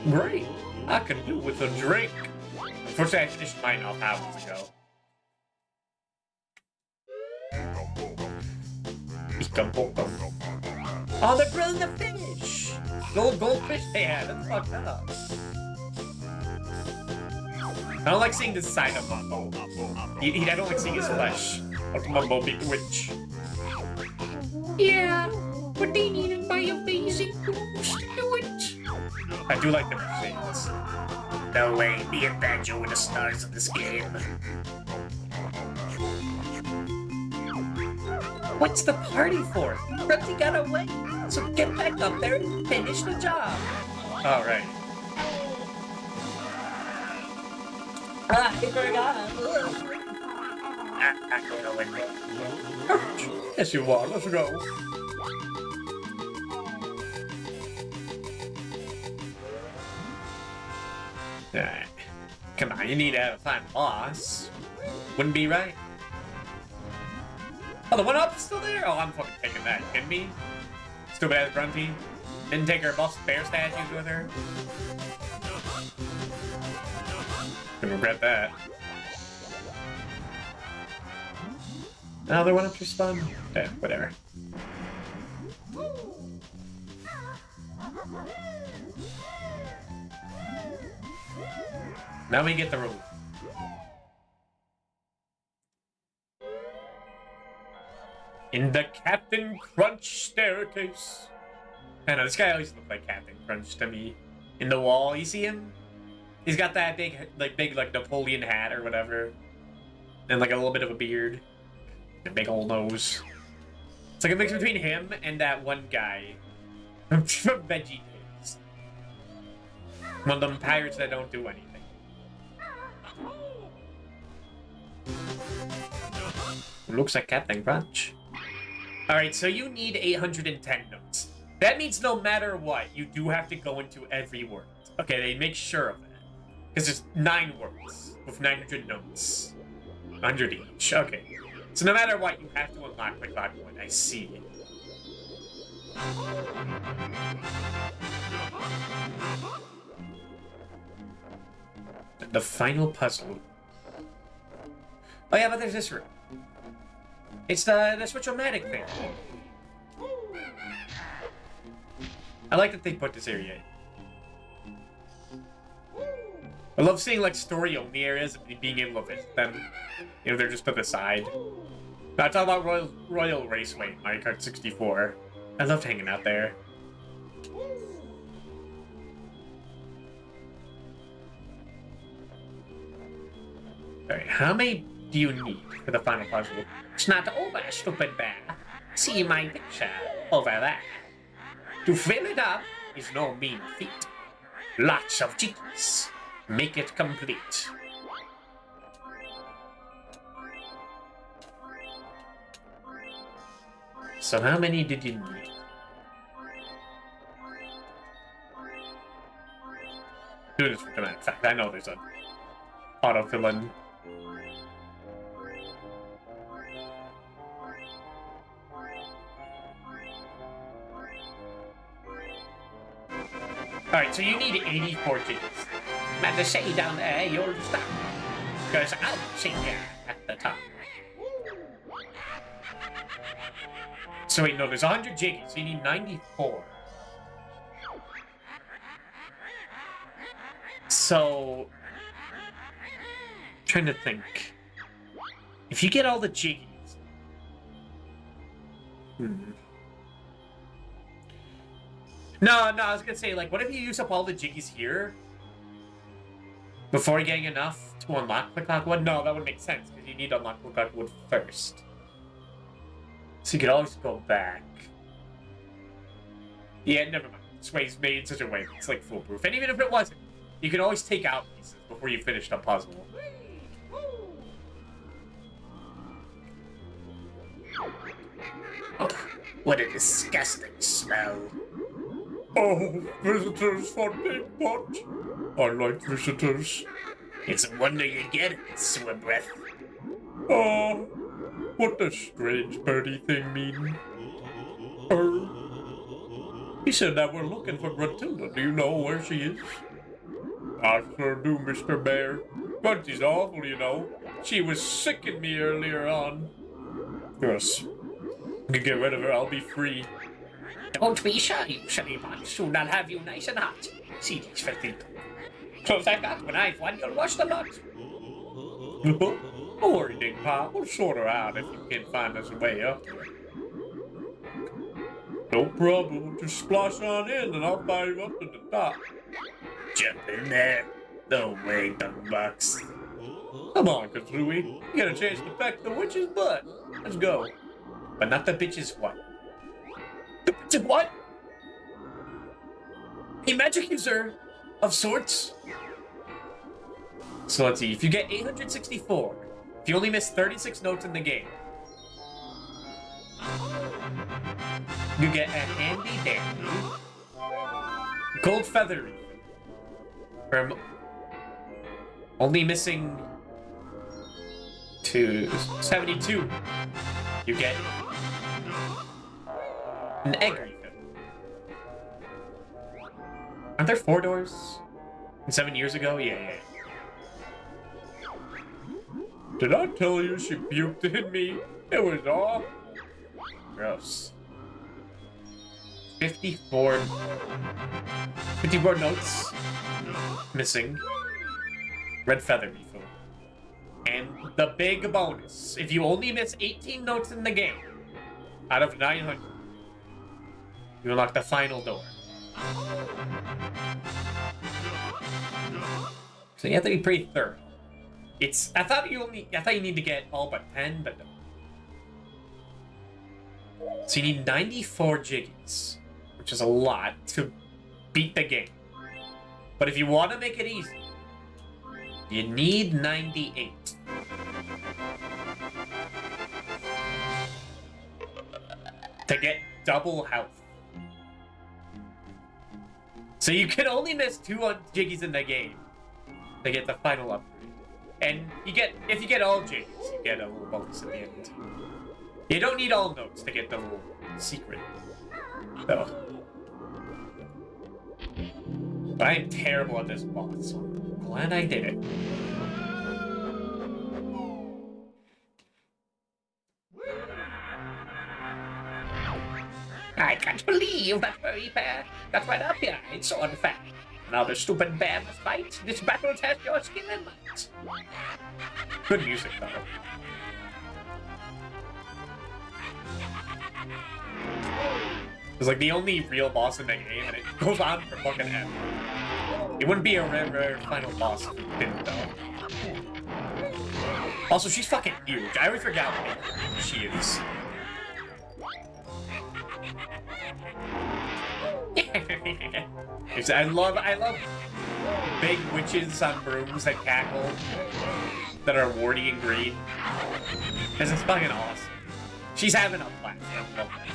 Great. I can do with a drink. Unfortunately, I finished mine off hours ago. Oh, they're grilling the fish! The old goldfish they had, that's fucked up. I don't like seeing this side of Mumbo. I don't like seeing his flesh. Like Mumbo being a witch. Yeah, but they needed my amazing moves to do it. I do like the machines. No way, me and Banjo were the stars of this game. What's the party for? Grunty got away, so get back up there and finish the job. Alright. I forgot. I'm not going. Yes, you are. Let's go. Alright. Come on, you need to have a fine boss. Wouldn't be right. Oh, the one up's still there? Oh, I'm fucking taking that. Kidding me? Stupid ass Grunty. Didn't take her boss bear statues with her. Gonna regret that. Another one up to spawn? Yeah, whatever. Now we get the rule. In the Captain Crunch staircase. I know, this guy always looked like Captain Crunch to me. In the wall, you see him? He's got that big Napoleon hat or whatever. And like a little bit of a beard. A big old nose. It's like a mix between him and that one guy from Veggie Days. One of them pirates that don't do anything. Looks like Captain Crunch. Alright, so you need 810 notes. That means no matter what, you do have to go into every word. Okay, they make sure of that. Because there's 9 words with 900 notes. 100 each. Okay. So no matter what, you have to unlock the clock one. I see. The final puzzle. Oh yeah, but there's this room. It's the switch-o-matic thing. I like that they put this area in. I love seeing like story-only areas and being able to visit them. You know, they're just put aside. Now, I talk about Royal Raceway, Mario Kart 64. I loved hanging out there. Alright, how many do you need for the final puzzle? It's not over, stupid bear. See my picture over there. To fill it up is no mean feat. Lots of jiggies. Make it complete. So how many did you need? Do this for dramatic fact. I know there's a autofill-in. Alright, so you need 84 jiggies. And to say down there, you'll stop. Because I'll see you at the top. So wait, no, there's 100 jiggies, so you need 94. So... trying to think. If you get all the jiggies... No, I was gonna say, like, what if you use up all the jiggies here? Before getting enough to unlock the Clockwood? No, that would make sense, because you need to unlock the Clockwood first. So you could always go back. Yeah, never mind. This way's made in such a way it's like foolproof. And even if it wasn't, you could always take out pieces before you finish the puzzle. Oh, what a disgusting smell. Oh, visitors for Big Pot. I like visitors. It's a wonder you get it, sewer breath. Oh, what does strange birdie thing mean? He said that we're looking for Gruntilda. Do you know where she is? I sure do, Mr. Bear. Grunty's awful, you know. She was sicking me earlier on. Yes. You get rid of her, I'll be free. Don't be shy, you silly pot. Soon I'll have you nice and hot. See these filthy clothes I got. When I've won, you'll wash the lot. Don't worry, Ding Pop. We'll sort her out if you can find us a way up there. No problem. Just splash on in and I'll fire you up to the top. Jump in there. No way, Duckbox. Come on, Kazooie. You get a chance to peck the witch's butt. Let's go. But not the bitch's what? The bitch's what? A magic user of sorts? So let's see. If you get 864, if you only miss 36 notes in the game, you get a handy dandy gold feather from only missing to 72. You get an egg refill. Aren't there 4 doors? 7 years ago? Yeah. Did I tell you she puked in me? It was awful. Gross. 54 notes missing. Red feather refill. And the big bonus, if you only miss 18 notes in the game out of 900, you unlock the final door. So you have to be pretty thorough. I thought you need to get all but 10, but no. So you need 94 jiggies, which is a lot to beat the game. But if you want to make it easy, you need 98. To get double health. So you can only miss 2 jiggies in the game to get the final upgrade. And if you get all jiggies, you get a little bonus at the end. You don't need all notes to get the little secret, though. But I am terrible at this boss, so I'm glad I did it. I can't believe that furry bear got right up here. It's so unfair. Now the stupid bear must fight. This battle tests your skill and might. Good music, though. It's like the only real boss in the game, and it goes on for fucking ever. It wouldn't be a rare final boss if it didn't, though. Also, she's fucking huge. I always forget how big she is. I love big witches on brooms that cackle, that are warty and green. This is fucking awesome. She's having a blast. I love that.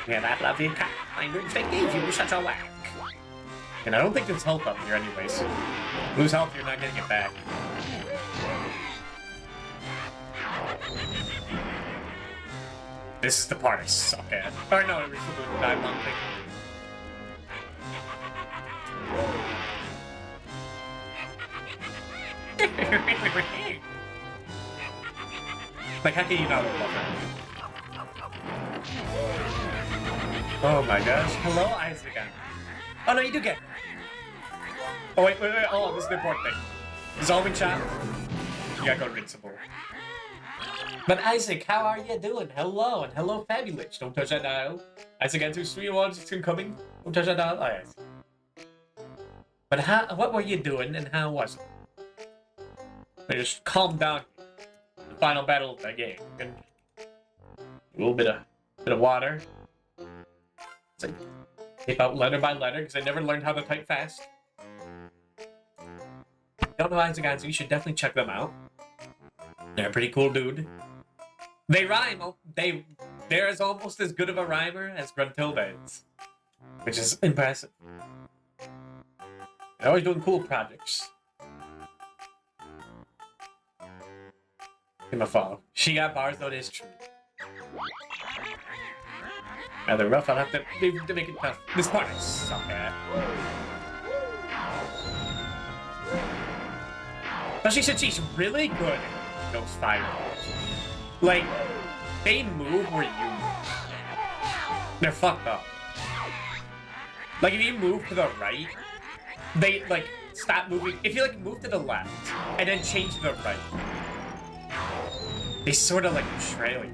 Yeah, that lovely cat finders that gave you such a whack. And I don't think there's health up here anyways. Lose health, you're not getting it back. This is the part I suck at. Or no, we're still doing the dive bomb thing. Like, how can you not love that? Oh my gosh. Hello, Isaac. Oh no, you do get it. Oh wait. Oh, this is the important thing. Dissolving shot. You gotta go invincible. But Isaac, how are you doing? Hello, and hello, Fabulous. Don't touch that dial. Isaac answers 3 awards incoming. Don't touch that dial. Oh, yes. But what were you doing, and how was it? Just calm down. The final battle of the game. And a little bit of water. It's like type out letter by letter because I never learned how to type fast. Don't know Isaac Answer, you should definitely check them out. They're a pretty cool dude. They rhyme. They're almost as good of a rhymer as Gruntilda is, which is impressive. They're always doing cool projects. Give him a follow. She got bars though, it is true. Now they're rough, I'll have to make it tough. This part I suck at. But she said she's really good at those fireballs. Like, they move where you move. They're fucked up. Like, if you move to the right, they, like, stop moving. If you, like, move to the left and then change to the right, they sort of, like, trail you.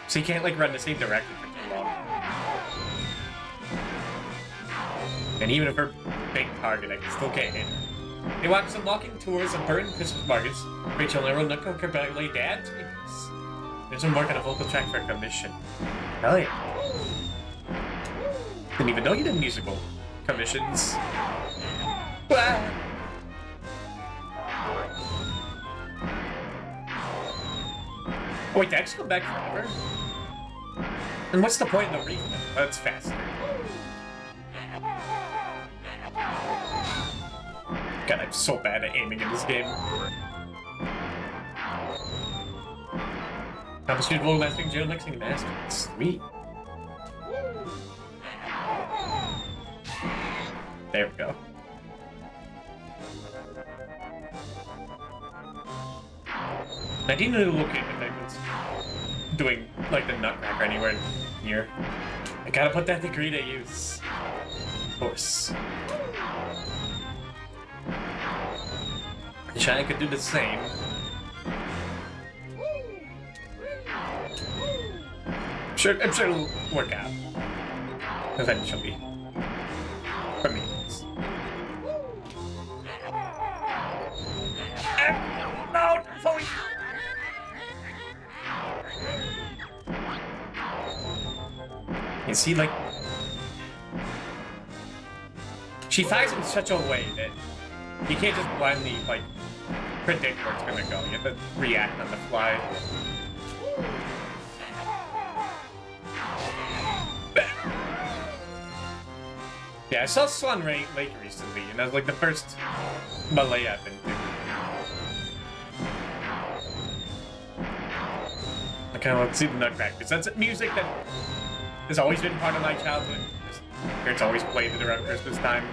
So you can't, like, run the same direction for too long. And even if her big target, I still can't hit her. They want some walking tours of Burton Christmas markets. Rachel and Earl Knuckle congratulate Dad. There's some work on a vocal track for a commission. Hell yeah. Didn't even know you did musical commissions. Ah. Wait, did I just go back forever? And what's the point of the reef? That's faster. God, I'm so bad at aiming in this game. Thomas Goodwell, Mastering Joe, Mixing Master. Sweet. There we go. I didn't know to locate the penguins doing like the nutcracker anywhere near. I gotta put that degree to use. Of course. Wish I could do the same. I'm sure it'll work out. Eventually. For me. No! Sorry! You see, like... She fires in such a way that you can't just blindly, like, predict where it's gonna go. You have to react on the fly. Yeah, I saw Swan Lake recently, and that was like the first ballet I've been to. I kind of want to see the Nutcracker, because that's music that has always been part of my childhood. Parents always played it around Christmas time.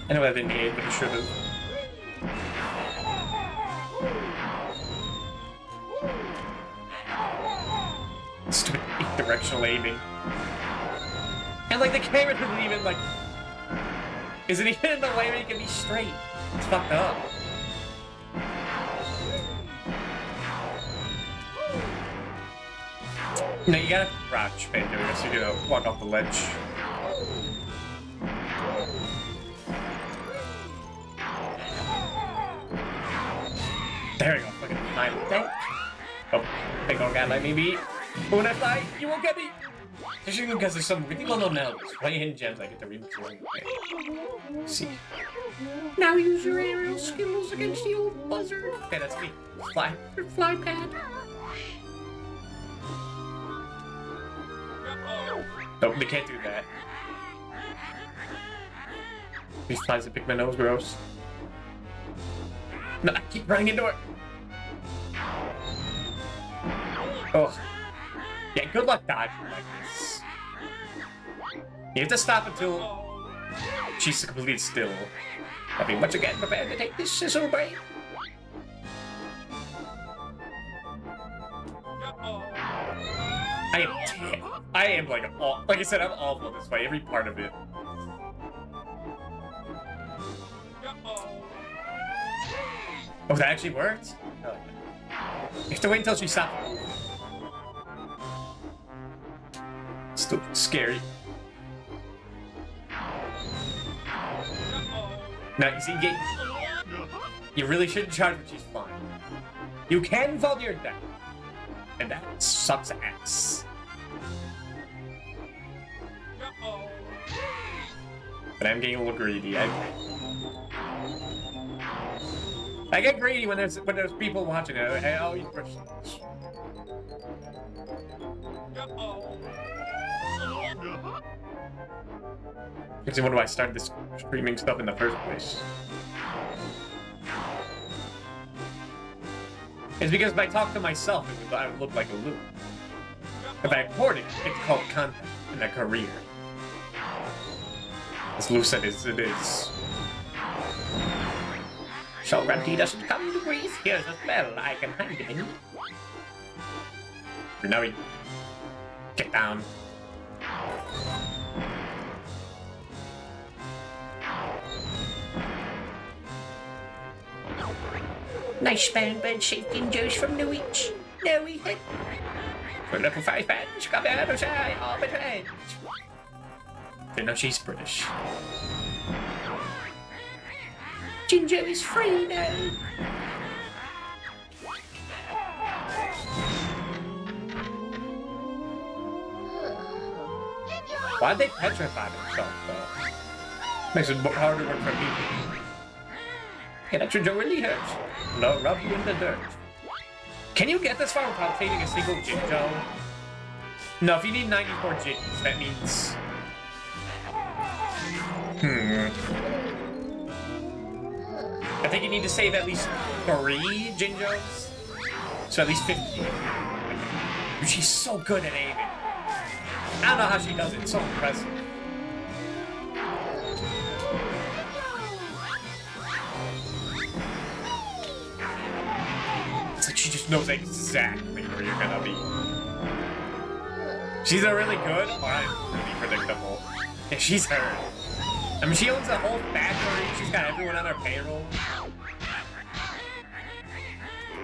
I know I didn't need, but I should have. Stupid directional aiming. And like the camera doesn't even like Is it even in the way where he can be straight? It's fucked up. No, you gotta crouch, Banjo, so you gotta walk off the ledge. There we go, fucking fly with that. Oh, big old guy like me beat. But when I fly, you won't get me! Especially because there's some really well-known elements. Play hidden gems, I get to read them. See. Now use your aerial skills against the old buzzard. Okay, that's me. Fly pad. Nope, they can't do that. These flies that pick my nose, gross. No, I keep running into it. Oh. Yeah, good luck dodging like this. You have to stop until she's completely still. I'll be once again prepared to take this sizzle break. I am like I said, I'm awful this way, every part of it. Oh, that actually worked? Oh, yeah. You have to wait until she stops. Still scary. Now, you see, you really shouldn't charge when she's flying. You can fall to your death. And that sucks ass. But I'm getting a little greedy. I get greedy when there's people watching it. I always push this. Because when do I start this streaming stuff in the first place? It's because if I talk to myself, I would look like a loop. If I record it, it's called content and a career. As Lou said, it is. So Grunty doesn't come to grief. Here's a spell I can hand him in. Now we get down. Nice span-bed shaking juice from the witch. Now we hit. For level 5 fans, come out of side, all but hands. You know she's British. Ginger is free now. Why'd they petrify themselves, though? Makes it harder work for me. Yeah, that Ginger really hurts. No, rub you in the dirt. Can you get this far without fading a single Jinjo? No, if you need 94 Jins, that means... I think you need to save at least 3 Jinjos. So at least 15. She's so good at aiming. I don't know how she does it. It's so impressive. It's like she just knows exactly where you're gonna be. She's either really good or I'm really predictable. Yeah, she's her. I mean, she owns a whole factory. She's got everyone on her payroll.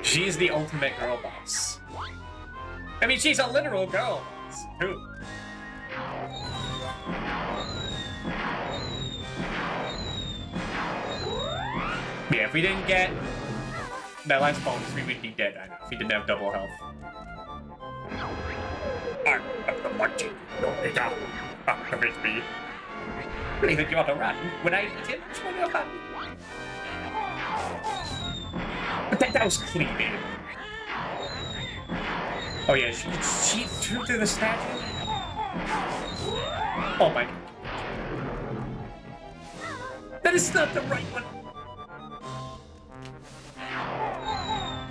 She's the ultimate girl boss. I mean, she's a literal girl boss, too. Yeah, if we didn't get that last bonus, we would be dead, I know, if we didn't have double health. I'm the marching. Activate me. Really think you ought to run. When I eat him, it's when you're fun. But that was clean, man. Oh yeah, she threw through the statue? Oh my... That is not the right one!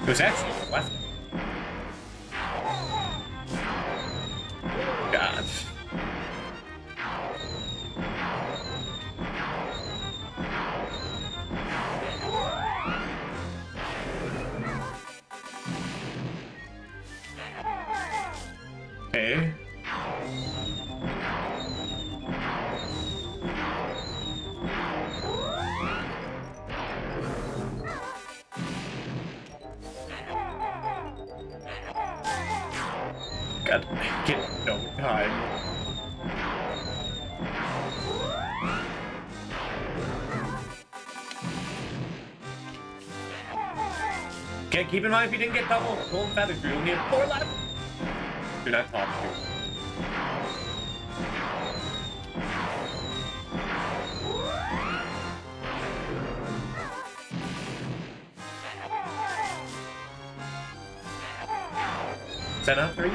It was actually the left. God. Okay. God, get no time. Okay, keep in mind if you didn't get double golden feathers, you only have 4 left. Do not talk to me. Is that not 3?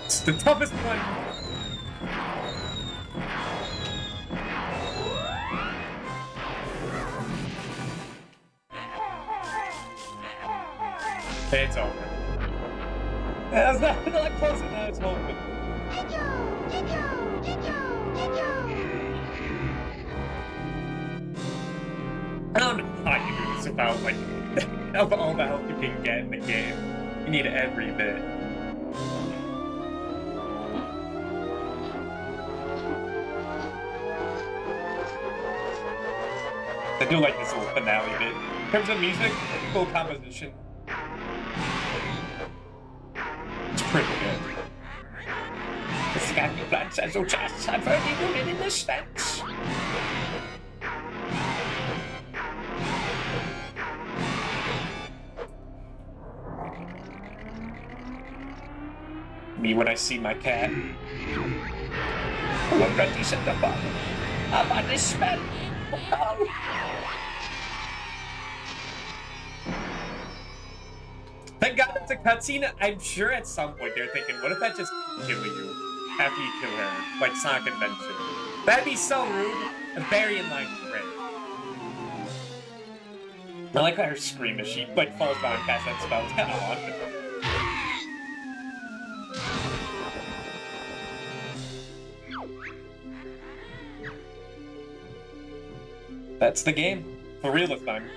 It's the toughest one. It's over. That's not close enough. It's over. I don't know how you do this without, like, of all the help you can get in the game. You need every bit. I do like this little finale bit. In terms of music, full composition. It's pretty good. The scanty plants as though chests are firmly rooted in the stance. Me when I see my cat. Already set the bottom. Up on this smell. Oh. Thank God it's a cutscene. I'm sure at some point they're thinking, what if that just kills you after you kill her, like Sonic Adventure? That'd be so rude. And very in line with Ray. I like her scream as she like falls down and casts that spell. It's kind of odd. That's the game. For real this time.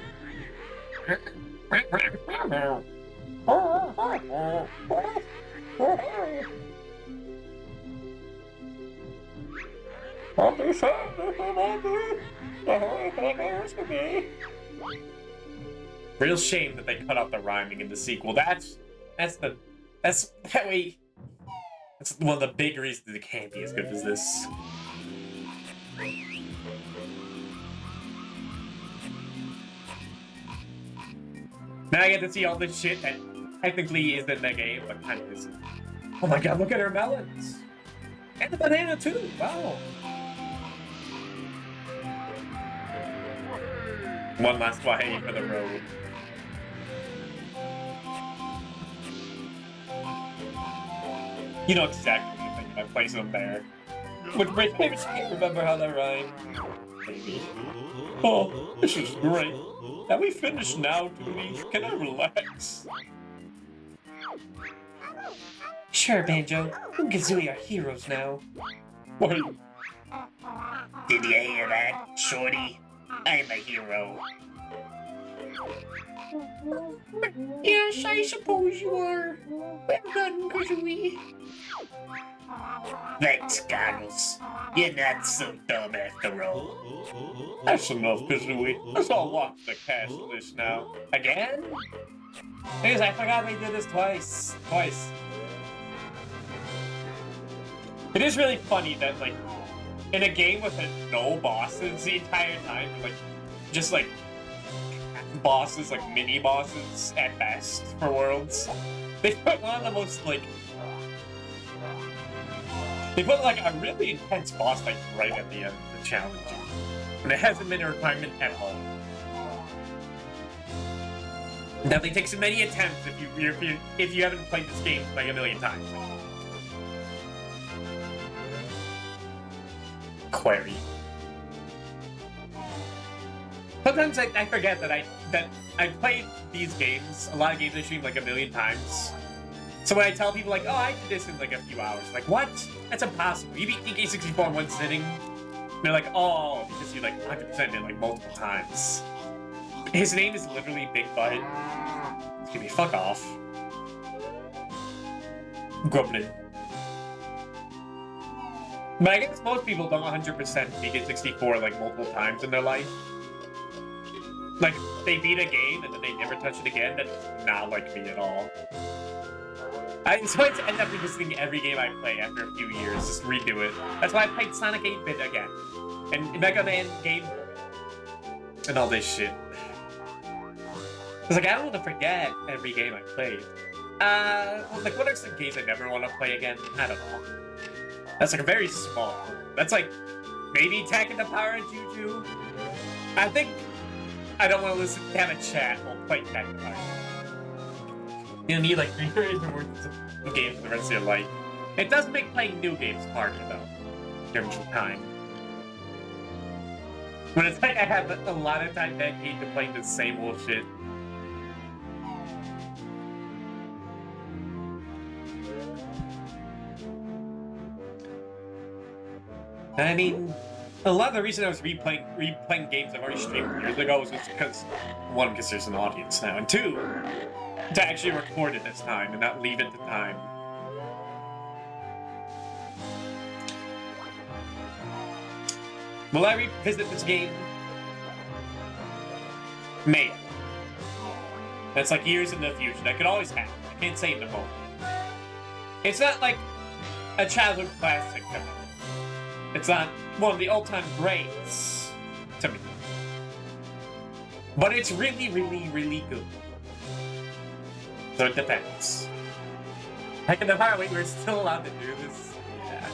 Real shame that they cut out the rhyming in the sequel. That's that way. That's one of the big reasons it can't be as good as this. Now I get to see all this shit that technically isn't in the game, but kind of isn't. Oh my god, look at her melons! And the banana too! Wow! One last way for the road. You know exactly what I'm thinking. I place them there. Which makes me can't remember how that rhymed. Maybe. Oh, this is great. Have we finished now, Duty? Can I relax? Sure, Banjo. You and Kazooie are heroes now. What? Did you hear that, Shorty? I'm a hero. Yes, I suppose you are. Well done, Kazooie. Thanks, Goggles. You're not so dumb after all. That's enough, Kazooie. Let's all watch the cast list now. Again? Because I forgot they did this twice. It is really funny that, like, in a game with no bosses the entire time, like, just, like, bosses, like, mini-bosses at best for Worlds, they put one of the most, like, they put, like, a really intense boss fight right at the end of the challenge. And it hasn't been a requirement at all. Definitely takes many attempts if you haven't played this game, like, a million times. Query. Sometimes I forget that I played these games, a lot of games I stream like a million times. So when I tell people like, oh, I did this in like a few hours, like, what? That's impossible. You beat DK64 in one sitting? They're like, oh, because you like 100% it like multiple times. His name is literally Big Butt. Excuse me, fuck off. Grublin. But I guess most people don't 100% beat it 64 like multiple times in their life. Like, they beat a game and then they never touch it again. That's not like me at all. So I end up revisiting every game I play after a few years, just redo it. That's why I played Sonic 8-Bit again. And Mega Man Game Boy. And all this shit. It's like, I don't want to forget every game I played. Like, what are some games I never want to play again? I don't know. That's like a very small. That's like, maybe Attack the Power of Juju? I think I don't want to listen to have a chat while playing Attack the Power. You'll need like 3 years worth of games for the rest of your life. It does make playing new games harder though, in terms of time. But it's like I have a lot of time dedicated to playing the same old shit. I mean, a lot of the reason I was replaying games I've already streamed years ago was just because, one, because there's an audience now, and two, to actually record it this time and not leave it to time. Will I revisit this game? May. That's like years in the future. That could always happen. I can't say in the moment. It's not like a childhood classic to me. It's not one of the all-time greats to me. But it's really, really, really good. So it depends. Heck in the fire, wait, we're still allowed to do this? Yeah.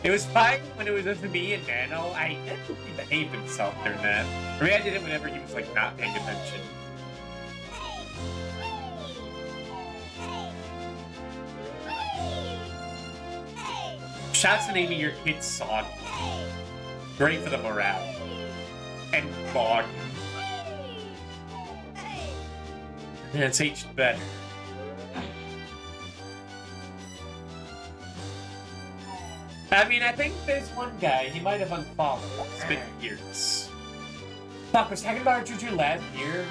It was fine when it was just me and Nano. I didn't he behaved himself during that. I mean, I did it whenever he was, like, not paying attention. Shouts to naming your kid's Soggy. Great for the morale. And Bog. And it's aged better. I mean, I think there's one guy, he might have unfollowed. It's been years. Fuck, was talking about Juju last year?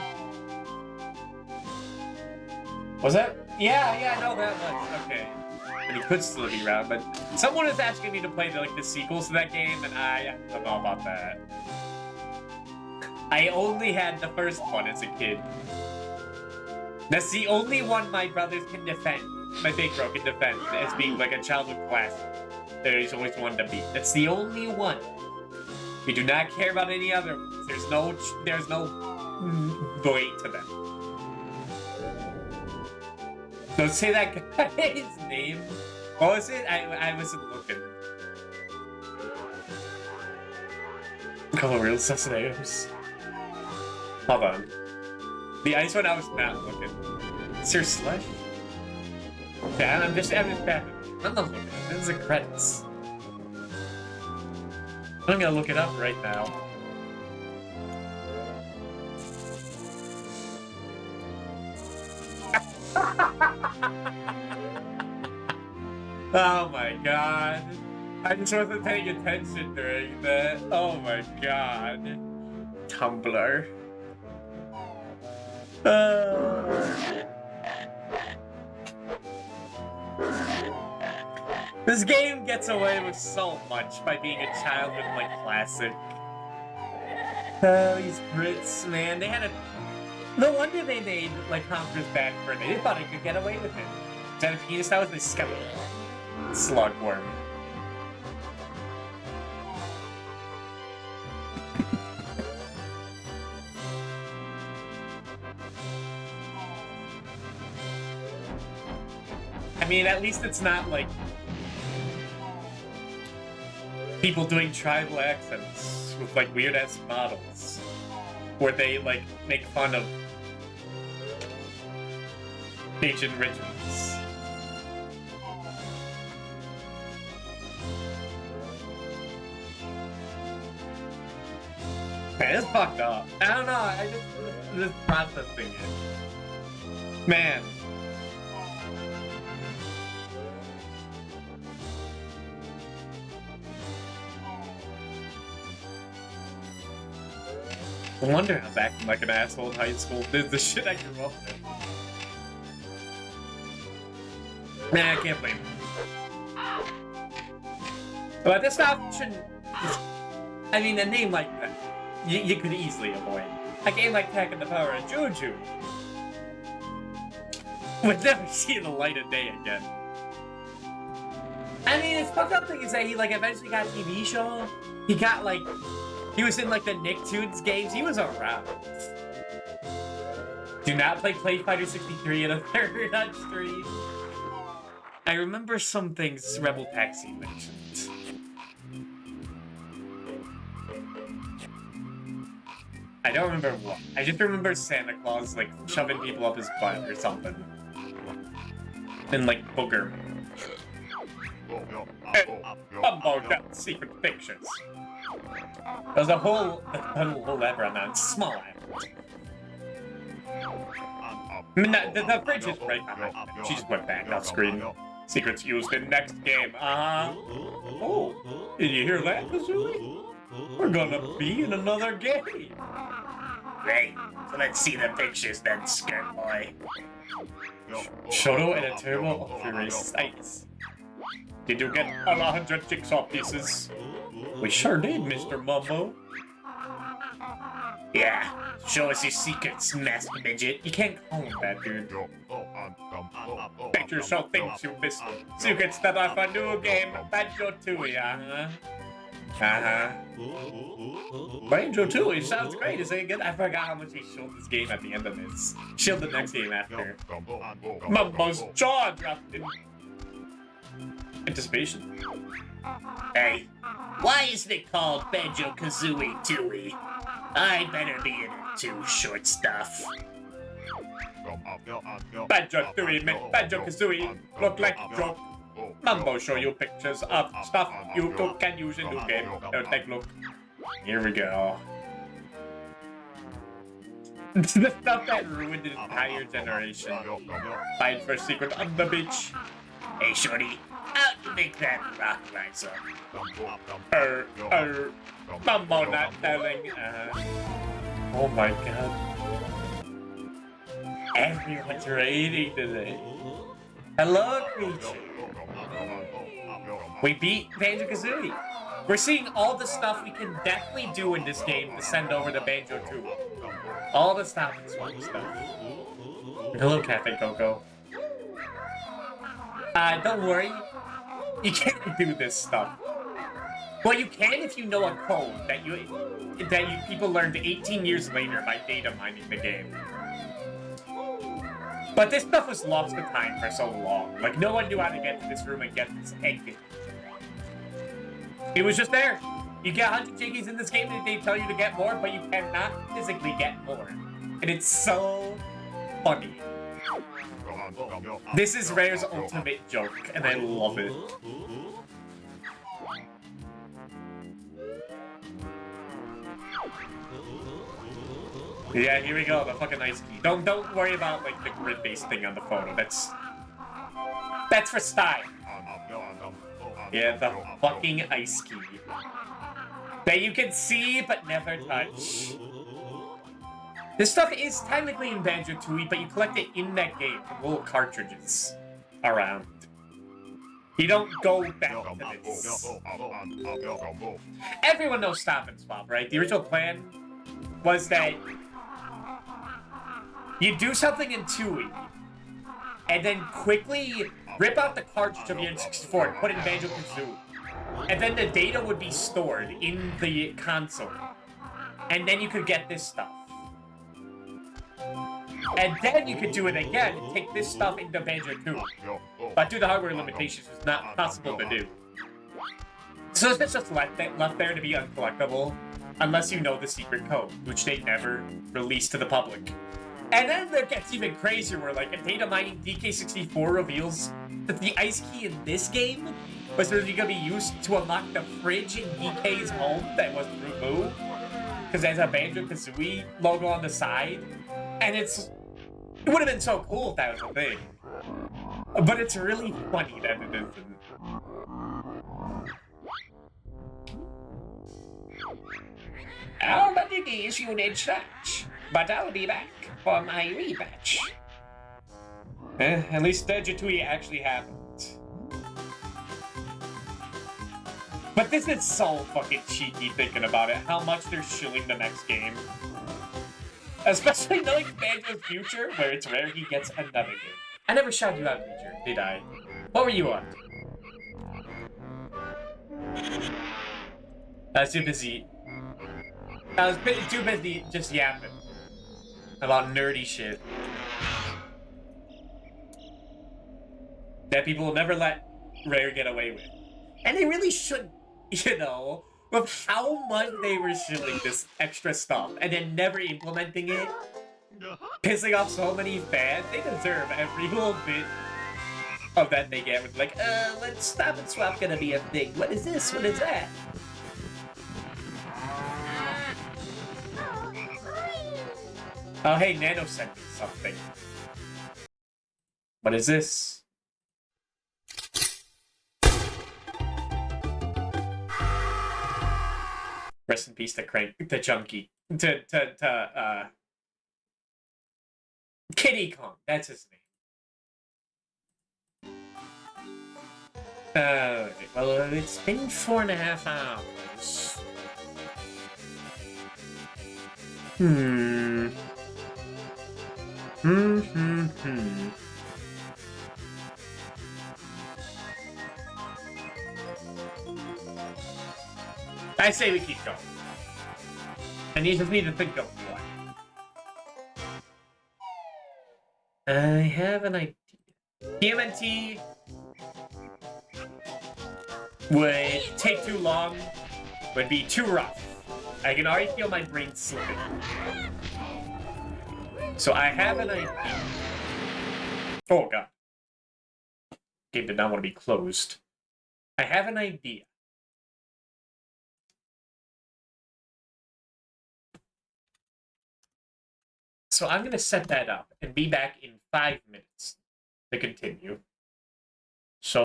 Was that? Yeah, no, that was. Okay. And he could still be around, but someone is asking me to play the sequels to that game, and I don't know about that. I only had the first one as a kid. That's the only one my brothers can defend. My big bro can defend as being like a childhood classic. There's always one to beat. That's the only one. We do not care about any other ones. There's no weight to them. Don't say that guy's name. What was it? I wasn't looking. A couple real sus names. Hold on. The ice one I was not looking. Is there slush? Yeah, I'm just bad. I'm not looking. This is the credits. I'm gonna look it up right now. Oh my god. I just wasn't paying attention during that. Oh my god. Tumblr. This game gets away with so much by being a childhood classic. Oh, these Brits, man, they had a... No wonder they made Conker's Bad Fur. They thought it could get away with it. Is that a penis? That was the skeleton. Slugworm. I mean, at least it's not people doing tribal accents with weird ass models where they make fun of ancient rituals. Man, it's fucked up. I don't know, I just processing it. Man. No wonder I was acting like an asshole in high school. This is the shit I grew up with. Nah, I can't blame him. But this option, I mean, a name like that, you could easily avoid. A game like Packing the Power of Juju would never see the light of day again. I mean, it's fucked up thing is that he, like, eventually got a TV show. He got, like, he was in, like, the Nicktoons games. He was around. Do not play Fighter 63 in a third on stream. I remember some things Rebel Taxi mentioned. I don't remember what. I just remember Santa Claus, like, shoving people up his butt or something. And, like, booger. Bumbo got secret pictures. There's a whole ever on small island. The fridge is right behind me. She just went back off screen. Secrets used in next game. Oh, did you hear that, Kazooie? We're gonna be in another game. Great. So let's see the pictures then, skirt boy. Shoto and a turbo racist ice. Did you get all 100 jigsaw pieces? We sure did, Mr. Mumbo. Yeah. Show us your secrets, master midget. You can't call him that, dude. Pictures show things you missed. Secrets that are for new game, Banjo-Kazooie, Banjo-Kazooie sounds great, isn't it good? I forgot how much he showed this game at the end of this. Showed the next game after. Mumbo's jaw dropped in anticipation. Hey, why isn't it called Banjo-Kazooie Tooie? I better be in it too, short stuff. Banjo-Kazooie make Banjo-Kazooie look like a joke. Mumbo show you pictures of stuff you can use in new game. Take a look. Here we go. The stuff that ruined an entire generation. Find for secret on the beach. Hey, shorty, how'd you make that rock rise up? Mumbo not telling. Oh my god. Everyone's raiding today. Hello, creature. We beat Banjo-Kazooie. We're seeing all the stuff we can definitely do in this game to send over to Banjo-Kazooie. All the stop and swap stuff. Hello, Cafe Coco. Don't worry. You can't do this stuff. Well, you can if you know a code that people learned 18 years later by data mining the game. But this stuff was lost to time for so long. Like, no one knew how to get to this room and get this egg. It was just there. You get 100 jiggies in this game and they tell you to get more, but you cannot physically get more. And it's so funny. This is Rare's ultimate joke, and I love it. Yeah, here we go, the fucking ice key. Don't worry about like the grid-based thing on the photo. That's for style. Yeah, the fucking ice key. That you can see but never touch. This stuff is technically in Banjo-Tooie, but you collect it in that game from little cartridges around. You don't go back to this. Everyone knows Stop and Swap, right? The original plan was that you do something in Tooie, and then quickly rip out the cartridge of your N64 and put it in Banjo-Kazooie. And then the data would be stored in the console. And then you could get this stuff. And then you could do it again and take this stuff into Banjo-Kazooie. But due to hardware limitations, it's not possible to do. So it's just left there to be uncollectible, unless you know the secret code, which they never released to the public. And then it gets even crazier, where like a data mining DK64 reveals that the ice key in this game was really gonna be used to unlock the fridge in DK's home that was removed, because there's a Banjo-Kazooie logo on the side, and it would have been so cool if that was a thing. But it's really funny that it isn't. How many days you did search? But I'll be back for my rematch. At least Banjo-Kazooie actually happened. But this is so fucking cheeky thinking about it, how much they're shilling the next game. Especially knowing Banjo's future, where it's rare he gets another game. I never shot you out, Future, did I? What were you up to? I was too busy. I was too busy just yapping about nerdy shit that people will never let Rare get away with. And they really should, you know, with how much they were shilling this extra stuff and then never implementing it, pissing off so many fans. They deserve every little bit of that they get with like, let's stop and swap gonna be a thing. What is this? What is that? Oh, hey, Nano sent me something. What is this? Rest in peace to Crank, to Junkie, to Kitty Kong. That's his name. Well, it's been 4.5 hours. I say we keep going. And you just need to think of one. I have an idea. TMNT would take too long, would be too rough. I can already feel my brain slipping. So I have an idea. Oh god. Game did not want to be closed. I have an idea. So I'm going to set that up and be back in 5 minutes to continue.